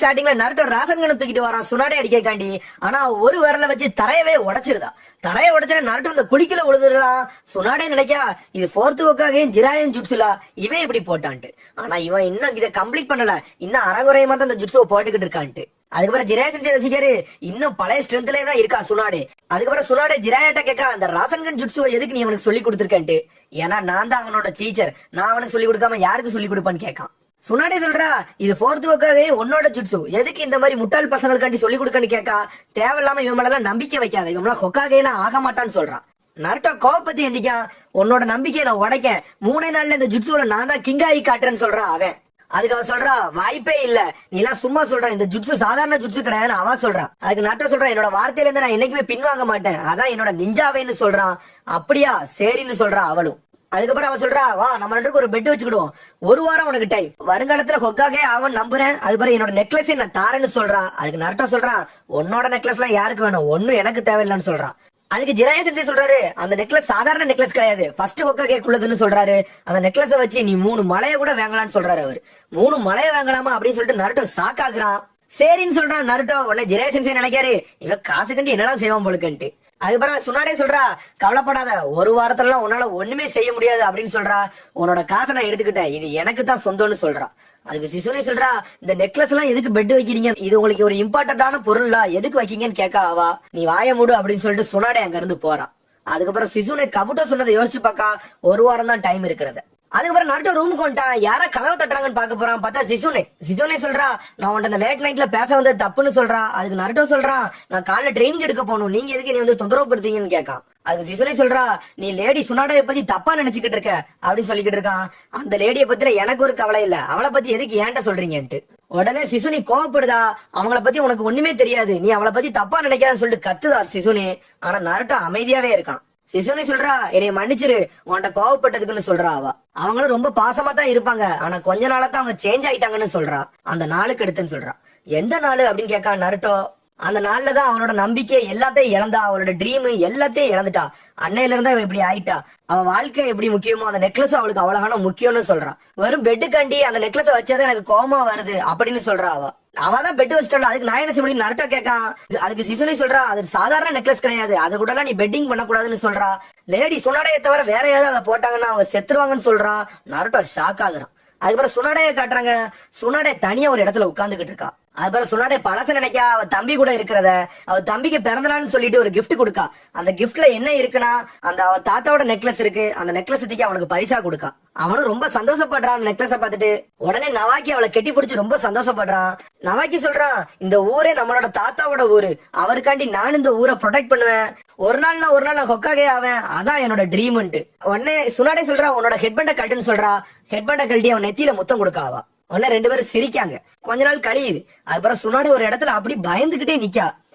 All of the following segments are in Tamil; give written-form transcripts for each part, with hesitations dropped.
ஸ்டார்டிங்ல நருட்டோ ராசன்கனை தூக்கிட்டு வரான் சுனாடே அடிக்காண்டி. ஆனா ஒரு விரல வச்சு தரையவே உடைச்சிருதா. தரைய உடைச்சா நருட்டோ அந்த குளிக்கல விழுதுறான். சுனாடே நினைக்கா இது 4th ஒக்காகே ஜிராயன் ஜுட்சுலா இவன் இப்படி போட்டான்ட்டு. ஆனா இவன் இன்னும் இதை கம்ப்ளீட் பண்ணல, இன்னும் அறகுறையமா தான் அந்த ஜுட்சுவை போட்டுக்கிட்டு இருக்கான்ட்டு. அதுக்கப்புறம் ஜிராய சென்சை யோசிக்காரு இன்னும் பழைய ஸ்ட்ரென்த்லே தான் இருக்கா சுனாடே. அதுக்கப்புறம் சுனாடே ஜிராயாட்ட கேட்கா அந்த ராசன்கன் ஜுட்சுவை எதுக்கு நீ அவனுக்கு சொல்லி கொடுத்துருக்கேன்ட்டு. ஏன்னா நான் தான் அவனோட டீச்சர், நான் அவனுக்கு சொல்லி கொடுக்காம யாருக்கு சொல்லி கொடுப்பான்னு கேட்கான். சுனாடே சொல்றா இது 4th ஒக்காகவே உன்னோட ஜுட்சு, எதுக்கு இந்த மாதிரி முட்டாள் பசங்களுக்காண்டி சொல்லி கொடுக்கன்னு கேட்கா. தேவையில்லாம இவன் மேல நம்பிக்கை வைக்காத, இவன் ஹொக்காகே நான் ஆக மாட்டான்னு சொல்றான். நருட்டோ கோவப்பத்தி எந்திக்கா உன்னோட நம்பிக்கையை நான் உடைக்க 3 நாள்ல இந்த ஜுட்சுல நான் தான் கிங் ஆகி காட்டுறேன்னு சொல்றான் அவன். அதுக்கு அவன் சொல்றா வாய்ப்பே இல்ல, நீ எல்லாம் சும்மா சொல்ற, இந்த ஜுட்சு சாதாரண ஜுட்சு கிடையாதுன்னு அவன் சொல்றான். அதுக்கு நருட்டோ சொல்றான் என்னோட வார்த்தையில இருந்து நான் என்னைக்குமே பின்வாங்க மாட்டேன், அதான் என்னோட நிஞ்சாவேன்னு சொல்றான். அப்படியா சரின்னு சொல்றா அவளும். அதுக்கப்புறம் அவன் சொல்றா வா நம்ம 2 பேருக்கு ஒரு பெட் வச்சுக்கிடுவோம், 1 வாரம் உனக்கு டைம், வருங்காலத்துல ஹொக்காகே அவன் நம்புறேன், அதுக்கப்புறம் என்னோட நெக்லஸை நான் தாரேன்னு சொல்றா. அதுக்கு நருட்டோ சொல்றான் உன்னோட நெக்லஸ் எல்லாம் யாருக்கு வேணும், ஒன்னும் எனக்கு தேவையில்லைன்னு சொல்றான். அதுக்கு ஜிராய சென்சை சொல்றாரு அந்த நெக்லஸ் சாதாரண நெக்லஸ் கிடையாது, ஃபர்ஸ்ட் ஹொக்காகே குள்ளதுன்னு சொல்றாரு. அந்த நெக்லஸை வச்சு நீ 3 மலையை கூட வாங்கலாம்னு சொல்றாரு அவர். 3 மலையை வாங்கலாமா அப்படின்னு சொல்லிட்டு நருட்டோ ஷாக் ஆகுறான். சரின்னு சொல்றான் நருட்டோ. உடனே ஜிராய சென்சை நினைக்காரு இவன் காசு கண்டு என்னெல்லாம் செய்வான் போலுக்குன்ட்டு. அதுக்கப்புறம் சுனாடே சொல்றா கவலைப்படாத, 1 வாரத்துல உன்னால ஒண்ணுமே செய்ய முடியாது அப்படின்னு சொல்றா. உன்னோட காசை நான் எடுத்துக்கிட்டேன், இது எனக்கு தான் சொந்தம்னு சொல்றா. அதுக்கு சிசுனே சொல்றா இந்த நெக்லஸ் எல்லாம் எதுக்கு பெட் வைக்கிறீங்க, இது உங்களுக்கு ஒரு இம்பார்ட்டன்டான பொருளா, எதுக்கு வைக்கீங்கன்னு கேட்கா அவா. நீ வாய மூடு அப்படின்னு சொல்லிட்டு சுனாடே அங்க இருந்து போறான். அதுக்கப்புறம் சிசுனே கபுட்டோ சொன்னதை யோசிச்சு பாக்கா 1 வாரம் தான் டைம் இருக்கிறது. அதுக்கப்புறம் நருட்டோ ரூமுக்கு வந்துட்டான். யாரா கதவை தட்டுறாங்கன்னு பாக்க போறான். பார்த்தா சிசுனே சொல்றா நான் உன்ட்ட அந்த லேட் நைட்ல பேச வந்தது தப்புன்னு சொல்றா. அதுக்கு நருட்டோ சொல்றான் நான் காலைல ட்ரைனிங் எடுக்க போகணும், நீங்க எதுக்கு நீ வந்து தொந்தரவு படுத்தீங்கன்னு கேட்கான். அதுக்கு சிசுனே சொல்றா நீ லேடி சுனாடாவை பத்தி தப்பா நினைச்சுக்கிட்டு இருக்க அப்படின்னு சொல்லிக்கிட்டு இருக்கான். அந்த லேடியை பத்தில எனக்கு ஒரு கவலை இல்ல, அவளை பத்தி எதுக்கு ஏன்ட்ட சொல்றீங்கன்ட்டு. உடனே சிசுனி கோவப்படுதா, அவங்கள பத்தி உனக்கு ஒண்ணுமே தெரியாது, நீ அவளை பத்தி தப்பா நினைக்காதன்னு சொல்லிட்டு கத்துதா சிசுனி. ஆனா நருட்டோ அமைதியாவே இருக்கான். சிசுனி சொல்றா என்னைய மன்னிச்சிரு உன்கிட்ட கோவப்பட்டதுக்குன்னு சொல்றா அவ. அவங்களும் ரொம்ப பாசமா தான் இருப்பாங்க, ஆனா கொஞ்ச நாளா தான் அவங்க சேஞ்ச் ஆயிட்டாங்கன்னு சொல்றா. அந்த நாளுக்கு எடுத்துன்னு சொல்றா. எந்த நாள் அப்படின்னு கேட்கா நருட்டோ. அந்த நாள்ல தான் அவளோட நம்பிக்கை எல்லாத்தையும் இழந்தா, அவளோட ட்ரீம் எல்லாத்தையும் இழந்துட்டா. அன்னையில இருந்தா இப்படி ஆயிட்டா. அவ வாழ்க்கை எப்படி முக்கியமோ அந்த நெக்லஸ் அவளுக்கு அவ்வளவான முக்கியம்னு சொல்றா. வெறும் பெட்டுக்காண்டி அந்த நெக்லஸ் வச்சாதான் எனக்கு கோவமா வருது அப்படின்னு சொல்றா அவ. அவதான் பெட் வச்சுட்டா, அதுக்கு நான் என்ன செய்ய நருட்டோ கேட்கான். அதுக்கு சிசுனி சொல்றா அது சாதாரண நெக்லஸ் கிடையாது, அது கூட எல்லாம் நீ பெட்டிங் பண்ணக்கூடாதுன்னு சொல்றா. லேடி சுனாடையை தவிர வேற ஏதாவது அதை போட்டாங்கன்னா அவங்க செத்துருவாங்கன்னு சொல்றா. நருட்டோ ஷாக் ஆகுறான். அதுக்கப்புறம் சுனாடையை காட்டுறாங்க. சுனாடே தனியா ஒரு இடத்துல உட்கார்ந்துகிட்டு இருக்கா. அதுக்கப்புறம் சுனாடே பழச நினைக்கா அவ தம்பி கூட இருக்கிறத, அவ தம்பிக்கு பிறந்தநாள்னு சொல்லிட்டு ஒரு கிஃப்ட் கொடுக்கா. அந்த கிஃப்ட்ல என்ன இருக்குன்னா அந்த அவ தாத்தாவோட நெக்லஸ் இருக்கு. அந்த நெக்லஸ் தூக்கி அவனுக்கு பரிசா கொடுக்கா. அவனும் ரொம்ப சந்தோஷப்படுறான் அந்த நெக்லஸ பார்த்துட்டு. உடனே நவாக்கி அவளை கெட்டி பிடிச்சு ரொம்ப சந்தோஷப்படுறான். நவாக்கி சொல்றான் இந்த ஊரே நம்மளோட தாத்தாவோட ஊரு, அவருக்காண்டி நான் இந்த ஊரை ப்ரொடெக்ட் பண்ணுவேன், ஒரு நாள் நான் ஹொக்காகே ஆவேன், அதான் என்னோட ட்ரீம்ன்ட்டு. உடனே சுனாடே சொல்றா உன்னோட ஹெட்பண்ட கட்டுன்னு சொல்றா. ஹெட்பண்ட கழட்டி அவன் நெத்தியில முத்தம் கொடுக்காவா. உடனே 2 பேரும் சிரிக்காங்க. கொஞ்ச நாள் கழியுது. அதுக்கப்புறம் சுனாடே ஒரு இடத்துல அப்படி பயந்துகிட்டே நிக்கா.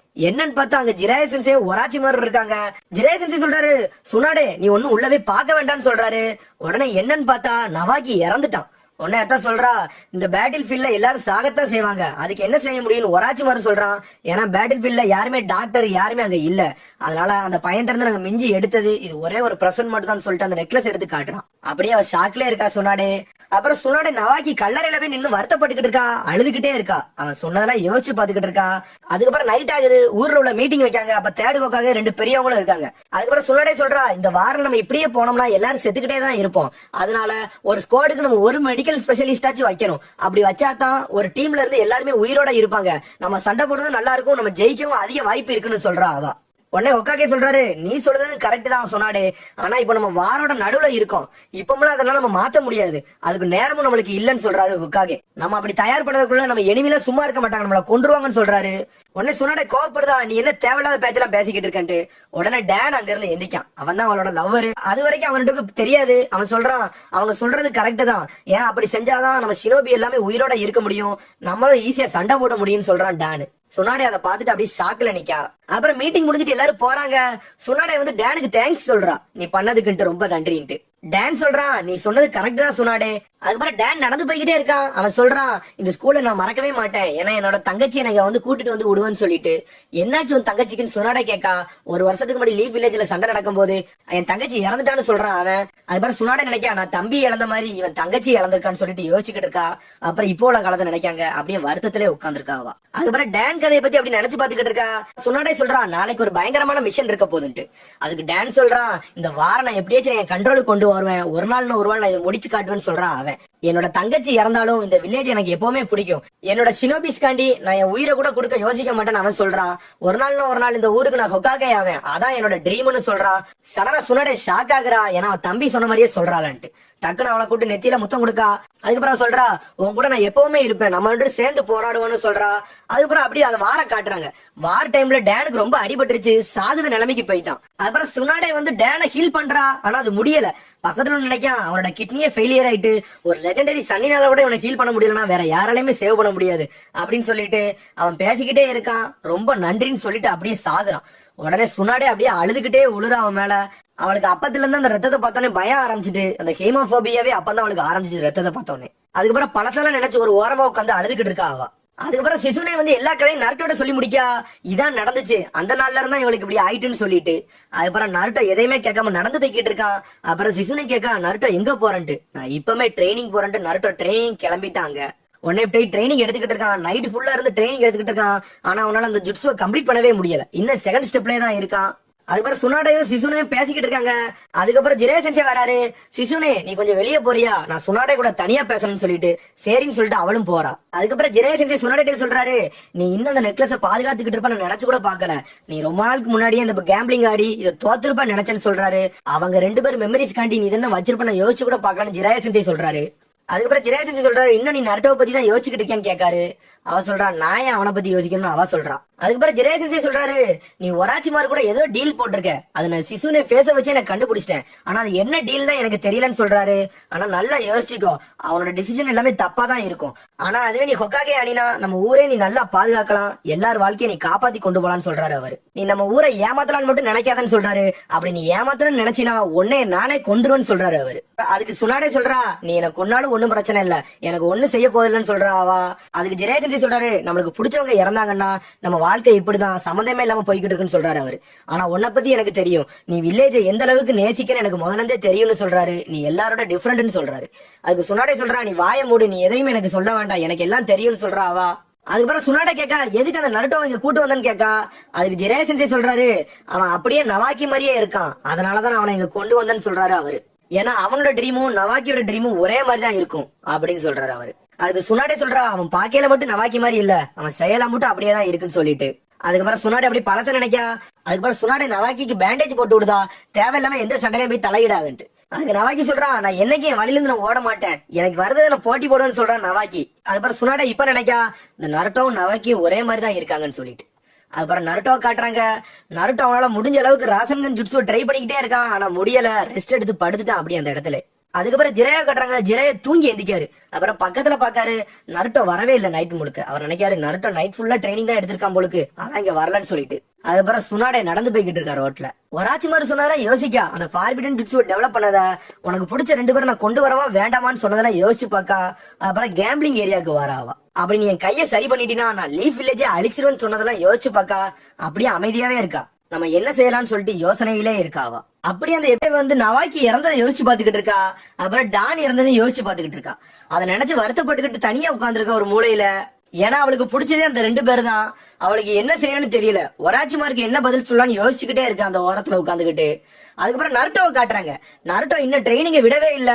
என்னன்னு பார்த்தா அங்க ஜிராய சென்சே ஒராச்சி மாதிரி இருக்காங்க. ஜிராய சென்சே சொல்றாரு சுனாடே நீ ஒன்னும் உள்ளவே பார்க்க வேண்டாம்னு சொல்றாரு. உடனே என்னன்னு பார்த்தா நவாக்கி இறந்துட்டான். உடனே அதான் சொல்றா இந்த பேட்டில் ஃபீல்ட்ல எல்லாரும் சாகத்தான் செய்வாங்க, அதுக்கு என்ன செய்ய முடியும்னு ஒராச்சி மாதிரி சொல்றான். ஏன்னா பேட்டில் ஃபீல்ட்ல யாருமே டாக்டர் யாருமே அங்க இல்ல, அதனால அந்த பையன்ட்ட இருந்து நாங்க மிஞ்சி எடுத்தது இது ஒரே ஒரு பிரசன்ட் மட்டும் தான் சொல்லிட்டு அந்த நெக்லஸ் எடுத்து காட்டுறான். அப்படியே அவ ஷாக்ல இருக்கா சுனாடே. அப்புறம் சுனாடே நவாக்கி கல்லறையில போய் நின்னு வருத்தப்பட்டுக்கிட்டு இருக்கா, அழுதுகிட்டே இருக்கா. அவன் சொன்னதெல்லாம் யோசிச்சு பாத்துக்கிட்டு இருக்கா. அதுக்கப்புறம் நைட் ஆகுது, ஊர்ல உள்ள மீட்டிங் வைக்காங்க. அப்ப தேடுகோக்காக 2 பெரியவங்களும் இருக்காங்க. அதுக்கப்புறம் சுனாடே சொல்றா இந்த வாரம் நம்ம இப்படியே போனோம்னா எல்லாரும் செத்துக்கிட்டே தான் இருப்போம், அதனால ஒரு ஸ்குவாடுக்கு நம்ம ஒரு மெடிக்கல் ஸ்பெஷலிஸ்டாச்சும் வைக்கணும், அப்படி வச்சாதான் ஒரு டீம்ல இருந்து எல்லாருமே உயிரோட இருப்பாங்க, நம்ம சண்டை போடுறது நல்லா இருக்கும், நம்ம ஜெயிக்கவும் அதிக வாய்ப்பு இருக்குன்னு சொல்றா அவ. உடனே ஹொக்காகே சொல்றாரு நீ சொல்றது கரெக்ட் தான் சொன்னாடே, ஆனா இப்ப நம்ம வாரோட நடுவுல இருக்கோம், இப்பமெல்லாம் அதெல்லாம் நம்ம மாத்த முடியாது, அதுக்கு நேரமும் நம்மளுக்கு இல்லன்னு சொல்றாரு ஹொக்காகே. நம்ம அப்படி தயார் பண்ணதுக்குள்ள நம்ம எனிமில சும்மா இருக்க மாட்டாங்க, நம்மள கொன்றுவாங்கன்னு சொல்றாரு. உடனே சுனாடே கோவப்படுதா நீ என்ன தேவையில்லாத பேச்செல்லாம் பேசிக்கிட்டு இருக்கன்ட்டு. உடனே டேன் அங்க இருந்து எந்திக்கான். அவன் தான் அவளோட லவ்வர். அது வரைக்கும் அவனுக்கு தெரியாது. அவன் சொல்றான் அவங்க சொல்றது கரெக்ட் தான், ஏன் அப்படி செஞ்சாதான் நம்ம ஷினோபி எல்லாமே உயிரோட இருக்க முடியும், நம்மளும் ஈஸியா சண்டை போட முடியும்னு சொல்றான் டேன். சுனாடே அதை பார்த்துட்டு அப்படியே ஷாக்ல நிக்கா. அப்புறம் மீட்டிங் முடிஞ்சிட்டு எல்லாரும் போறாங்க. சுனாடே வந்து டேனுக்கு தேங்க்ஸ் சொல்றா, நீ பண்ணதுக்குன்ட்டு ரொம்ப நன்றின்ட்டு. டான் சொல்றான், நீ சொன்னது கரெக்ட் தான் சுனாடே. அதுக்கப்புறம் டான் நடந்து போய்கிட்டே இருக்கான். அவன் சொல்றான், இந்த ஸ்கூல்ல நான் மறக்கவே மாட்டேன், ஏன்னா என்னோட தங்கச்சி எனக்கு வந்து கூட்டிட்டு வந்து விடுவேன்னு சொல்லிட்டு. என்னாச்சு உன் தங்கச்சிக்குன்னு சுனாடே கேட்கா. ஒரு வருஷத்துக்கு முன்னாடி லீவ் வில்லேஜ்ல சண்டை நடக்கும் போது என் தங்கச்சி இறந்துட்டான்னு சொல்றான் அவன். அதுக்கப்புறம் சுனாடே நினைக்கா, நான் தம்பி இழந்த மாதிரி இவன் தங்கச்சி இழந்திருக்கான்னு சொல்லிட்டு யோசிச்சுக்கிட்டு இருக்கா. அப்புறம் இப்போ உள்ள காலத்தை நினைக்காங்க, அப்படியே வருத்தத்திலே உட்காந்துருக்கா அவ. அதுக்கப்புறம் டான் கதையை பத்தி அப்படி நினைச்சு பாத்துக்கிட்டு இருக்கா. சுனாடே சொல்றான், நாளைக்கு ஒரு பயங்கரமான மிஷன் இருக்க போகுதுன்ட்டு. அதுக்கு டான் சொல்றான், இந்த வாரம் நான் எப்படியாச்சும் என் கண்ட்ரோலுக்கு கொண்டு வருவேன், ஒரு நாள் நான் இதை முடிச்சு காட்டுவேன்னு சொல்றான் அவன். என்னோட தங்கச்சி இறந்தாலும் இந்த வில்லேஜ் எனக்கு எப்பவுமே பிடிக்கும், என்னோட ஷினோபிஸ்காண்டி நான் என் உயிரை கூட கொடுக்க யோசிக்க மாட்டேன்னு அவன் சொல்றான். ஒரு நாள் இந்த ஊருக்கு நான் ஹொக்காகே ஆவேன், அதான் என்னோட ட்ரீம்னு சொல்றான். சடனா சுனாடே ஷாக் ஆகுறா, ஏன்னா அவன் தம்பி சொன்ன மாதிரியே சொல்றாளான்ட்டு. டக்குன்னு அவளை கூட்டு நெத்தியில முத்தம் கொடுக்கா. அதுக்கப்புறம் சொல்றா, உன் கூட நான் எப்பவுமே இருப்பேன், நம்ம ரெண்டு சேர்ந்து போராடுவோம்னு சொல்றா. அதுக்கப்புறம் அப்படியே அதை வார காட்டுறாங்க. வார் டைம்ல டேனுக்கு ரொம்ப அடிபட்டுருச்சு, சாகுத நிலைமைக்கு போயிட்டான். அதுக்கப்புறம் சுனாடே வந்து டேனை ஹீல் பண்றா, ஆனா அது முடியல. பக்கத்துல நினைக்கான், அவனோட கிட்னியே ஃபெயிலியர் ஆயிட்டு ஒரு லெஜெண்டரி சன்னினால கூட இவனை ஹீல் பண்ண முடியலன்னா வேற யாராலையுமே சேவ் பண்ண முடியாது அப்படின்னு சொல்லிட்டு அவன் பேசிக்கிட்டே இருக்கான். ரொம்ப நன்றின்னு சொல்லிட்டு அப்படியே சாகுறான். உடனே சுனாடே அப்படியே அழுதுகிட்டே உழுறா அவன் மேல. அவளுக்கு அப்பத்துல இருந்து அந்த ரத்தத்தை பார்த்தோன்னே பயம் ஆரம்பிச்சுட்டு, அந்த ஹீமோபோபியாவே அப்பதான் அவளுக்கு ஆரம்பிச்சிச்சு ரத்தத்தை பார்த்தோன்னே. அதுக்கப்புறம் பழசெல்லாம் நினைச்சு ஒரு ஓரமா உட்காந்து அழுதுகிட்டு இருக்கா அவ. அதுக்கப்புறம் சிசுனே வந்து எல்லா கதையும் நருட்டோட சொல்லி முடிக்கா. இதான் நடந்துச்சு, அந்த நாள்ல இருந்தா இவளுக்கு இப்படி ஆயிட்டுன்னு சொல்லிட்டு. அதுக்கப்புறம் நருட்டோ எதையுமே கேட்காம நடந்து போய்கிட்டு இருக்கான். அப்புறம் சிசுனே கேட்கா, நருட்டோ எங்க போறேன்ட்டு. நான் இப்பவுமே ட்ரைனிங் போறேன்ட்டு நருட்டோ ட்ரைனிங் கிளம்பிட்டாங்க. உடனே போய் ட்ரைனிங் எடுத்துக்கிட்டு இருக்கான். நைட் ஃபுல்லா இருந்து ட்ரைனிங் எடுத்துக்கிட்டு இருக்கான். ஆனா அவனால அந்த ஜுட்ஸுவை கம்ப்ளீட் பண்ணவே முடியல, இன்னும் செகண்ட் ஸ்டெப்லயே தான் இருக்கான். அதுக்கப்புறம் சுனாடையும் சிசுனையும் பேசிக்கிட்டு இருக்காங்க. அதுக்கப்புறம் ஜிரே சென்சே வராரு. சிசுனே நீ கொஞ்சம் வெளியே போறியா, நான் சுனாடே கூட தனியா பேசணும்னு சொல்லிட்டு சரின்னு சொல்லிட்டு அவளும் போறா. அதுக்கப்புறம் ஜிரே சென்சே சுனாடே சொல்றாரு, நீ இன்னும் அந்த நெக்லஸ பாதுகாத்துக்கிட்டு இருப்ப நான் நினைச்சு கூட பாக்கல, நீ ரொம்ப நாளுக்கு முன்னாடியே அந்த கேம்பிளிங் ஆடி இதை தோத்துருப்பா நினைச்சேன்னு சொல்றாரு. அவங்க ரெண்டு பேரும் மெமரிஸ் காண்டி நீ இதென்ன வச்சிருப்ப யோசிச்சு கூட பாக்கலன்னு ஜிரே சென்சே சொல்றாரு. அதுக்கப்புறம் ஜிரே சென்சே சொல்றாரு, இன்னும் நீ நருட்டோவை பத்தி தான் யோசிச்சுக்கிட்டு இருக்கேன்னு கேட்காரு. அவ சொல்றா, நான் ஏன் அவனை பத்தி யோசிக்கணும்னு அவ சொல்றா. அதுக்கப்புறம் ஜிரே சென்சே சொல்றாரு, நீ ஒராச்சிமார் கூட ஏதோ டீல் போட்டிருக்க, அது நான் சிசுனை பேச வச்சு எனக்கு கண்டுபிடிச்சிட்டேன், ஆனா அது என்ன டீல் தான் எனக்கு தெரியலன்னு சொல்றாரு. ஆனா நல்லா யோசிச்சுக்கோ, அவனோட டிசிஷன் எல்லாமே தப்பா தான் இருக்கும். ஆனா அதுவே நீ ஹொக்காகே ஆனினா நம்ம ஊரே நீ நல்லா பாதுகாக்கலாம், எல்லார் வாழ்க்கையை நீ காப்பாத்தி கொண்டு போலான்னு சொல்றாரு அவரு. நீ நம்ம ஊரை ஏமாத்தலான்னு மட்டும் நினைக்காதன்னு சொல்றாரு. அப்படி நீ ஏமாத்தணும்னு நினைச்சினா உன்னை நானே கொண்டுருவேன்னு சொல்றாரு அவரு. அதுக்கு சுனாடே சொல்றா, நீ எனக்கு கொன்னாலும் ஒண்ணும் பிரச்சனை இல்ல, எனக்கு ஒண்ணும் செய்ய போதில்லைன்னு சொல்றா அவா. அதுக்கு ஜிரே சென்சே சொல்றாரு, நம்மளுக்கு பிடிச்சவங்க இறந்தாங்கன்னா நம்ம வாழ்க்கை இப்படிதான் சம்மந்தமே இல்லாம போய்கிட்டு இருக்குன்னு சொல்றாரு அவரு. ஆனா உன்னை பத்தி எனக்கு தெரியும், நீ வில்லேஜை எந்த அளவுக்கு நேசிக்கிறேன்னு எனக்கு முதல்ல இருந்தே தெரியும்னு சொல்றாரு. நீ எல்லாரோட டிஃபரெண்ட்னு சொல்றாரு. அதுக்கு சுனாடே சொல்றா, நீ வாய மூடு, நீ எதையுமே எனக்கு சொல்ல வேண்டாம், எனக்கு எல்லாம் தெரியும்னு சொல்றா அவா. அதுக்கப்புறம் சுனாடே கேட்கா, எதுக்கு அந்த நருட்டோ இங்க கூட்டு வந்தன்னு கேட்கா. அதுக்கு ஜிரே சென்சே சொல்றாரு, அவன் அப்படியே நவாக்கி மாதிரியே இருக்கான், அதனாலதான் அவனை இங்க கொண்டு வந்தேன்னு சொல்றாரு அவரு. ஏன்னா அவனோட ட்ரீமும் நவாக்கியோட ட்ரீமும் ஒரே மாதிரி தான் இருக்கும் அப்படின்னு சொல்றாரு அவரு. அது சுனாடே சொல்றா, அவன் பாக்கையில மட்டும் நவாக்கி மாதிரி இல்ல, அவன் செயலா மட்டும் அப்படியே தான் இருக்குன்னு சொல்லிட்டு. அதுக்கப்புறம் சுனாடே அப்படி பழச நினைக்கா. அதுக்கப்புறம் சுனாடே நவாக்கிக்கு பேண்டேஜ் போட்டு விடுதா, தேவையில்லாம எந்த சண்டையிலும் போய் தலையிடாதுன்ட்டு. அதுக்கு நவாக்கி சொல்றான், நான் என்னைக்கு என் வழியில இருந்து நான் ஓட மாட்டேன், எனக்கு வரதை நான் போட்டி போடுவேன்னு சொல்றான் நவாக்கி. அதுக்கப்புறம் சுனாடே இப்ப நினைக்கா, இந்த நருட்டோவும் நவாக்கியும் ஒரே மாதிரி தான் இருக்காங்கன்னு சொல்லிட்டு. அதுக்கப்புறம் நருட்டோவை காட்டுறாங்க. நருட்டோ அவனால முடிஞ்ச அளவுக்கு ராசன்கன் ஜுட்ஸு ட்ரை பண்ணிக்கிட்டே இருக்கான், ஆனா முடியல, ரெஸ்ட் எடுத்து படுத்துட்டான் அப்படியே அந்த இடத்துல. அதுக்கப்புறம் ஜிரையா காட்டுறாங்க. ஜிரையா தூங்கி எந்திக்காரு. அப்புறம் பக்கத்துல பாக்காரு, நருட்டோ வரவே இல்லை நைட் முழுக்க. அவர் நினைக்காரு நருட்டோ நைட் ஃபுல்லா ட்ரைனிங் தான் எடுத்திருக்கான் போலுக்கு, அதான் இங்க வரலன்னு சொல்லிட்டு. அதுக்கப்புறம் சுனாடே நடந்து போய்கிட்டு இருக்காரு ரோட்ல. ஒராச்சிமாரு சொன்னதா யோசிக்கா, அந்த ஃபார்பிடன் ஜுட்ஸு டெவலப் பண்ணதா, உனக்கு பிடிச்ச ரெண்டு பேரும் நான் கொண்டு வரவா வேண்டாமான்னு சொன்னதெல்லாம் யோசிச்சு பாக்கா. அப்புறம் கேம்பிளிங் ஏரியாவுக்கு வராவா. அப்படி நீ என் கையை சரி பண்ணிட்டீனா நான் லீஃப் வில்லேஜே அழிச்சிருவேன்னு சொன்னதெல்லாம் யோசிச்சு பாக்கா. அப்படியே அமைதியாவே இருக்கா. நம்ம என்ன செய்யலாம்னு சொல்லிட்டு யோசனையிலே இருக்காவா. அப்படி அந்த எப்ப வந்து நவாக்கி இறந்ததை யோசிச்சு பாத்துக்கிட்டு இருக்கா. அப்புறம் டான் இறந்ததை யோசிச்சு பாத்துக்கிட்டு இருக்கா. அதை நினைச்சு வருத்தப்பட்டுக்கிட்டு தனியா உட்காந்துருக்கா ஒரு மூலையில. ஏன்னா அவளுக்கு பிடிச்சதே அந்த ரெண்டு பேரு தான். அவளுக்கு என்ன செய்யணும்னு தெரியல. ஒராச்சிமாருக்கு என்ன பதில் சொல்லலாம்னு யோசிச்சுக்கிட்டே இருக்கா அந்த ஓரத்துல உட்காந்துக்கிட்டு. அதுக்கப்புறம் நருட்டோவை காட்டுறாங்க. நருட்டோ இன்னும் ட்ரைனிங்க விடவே இல்ல.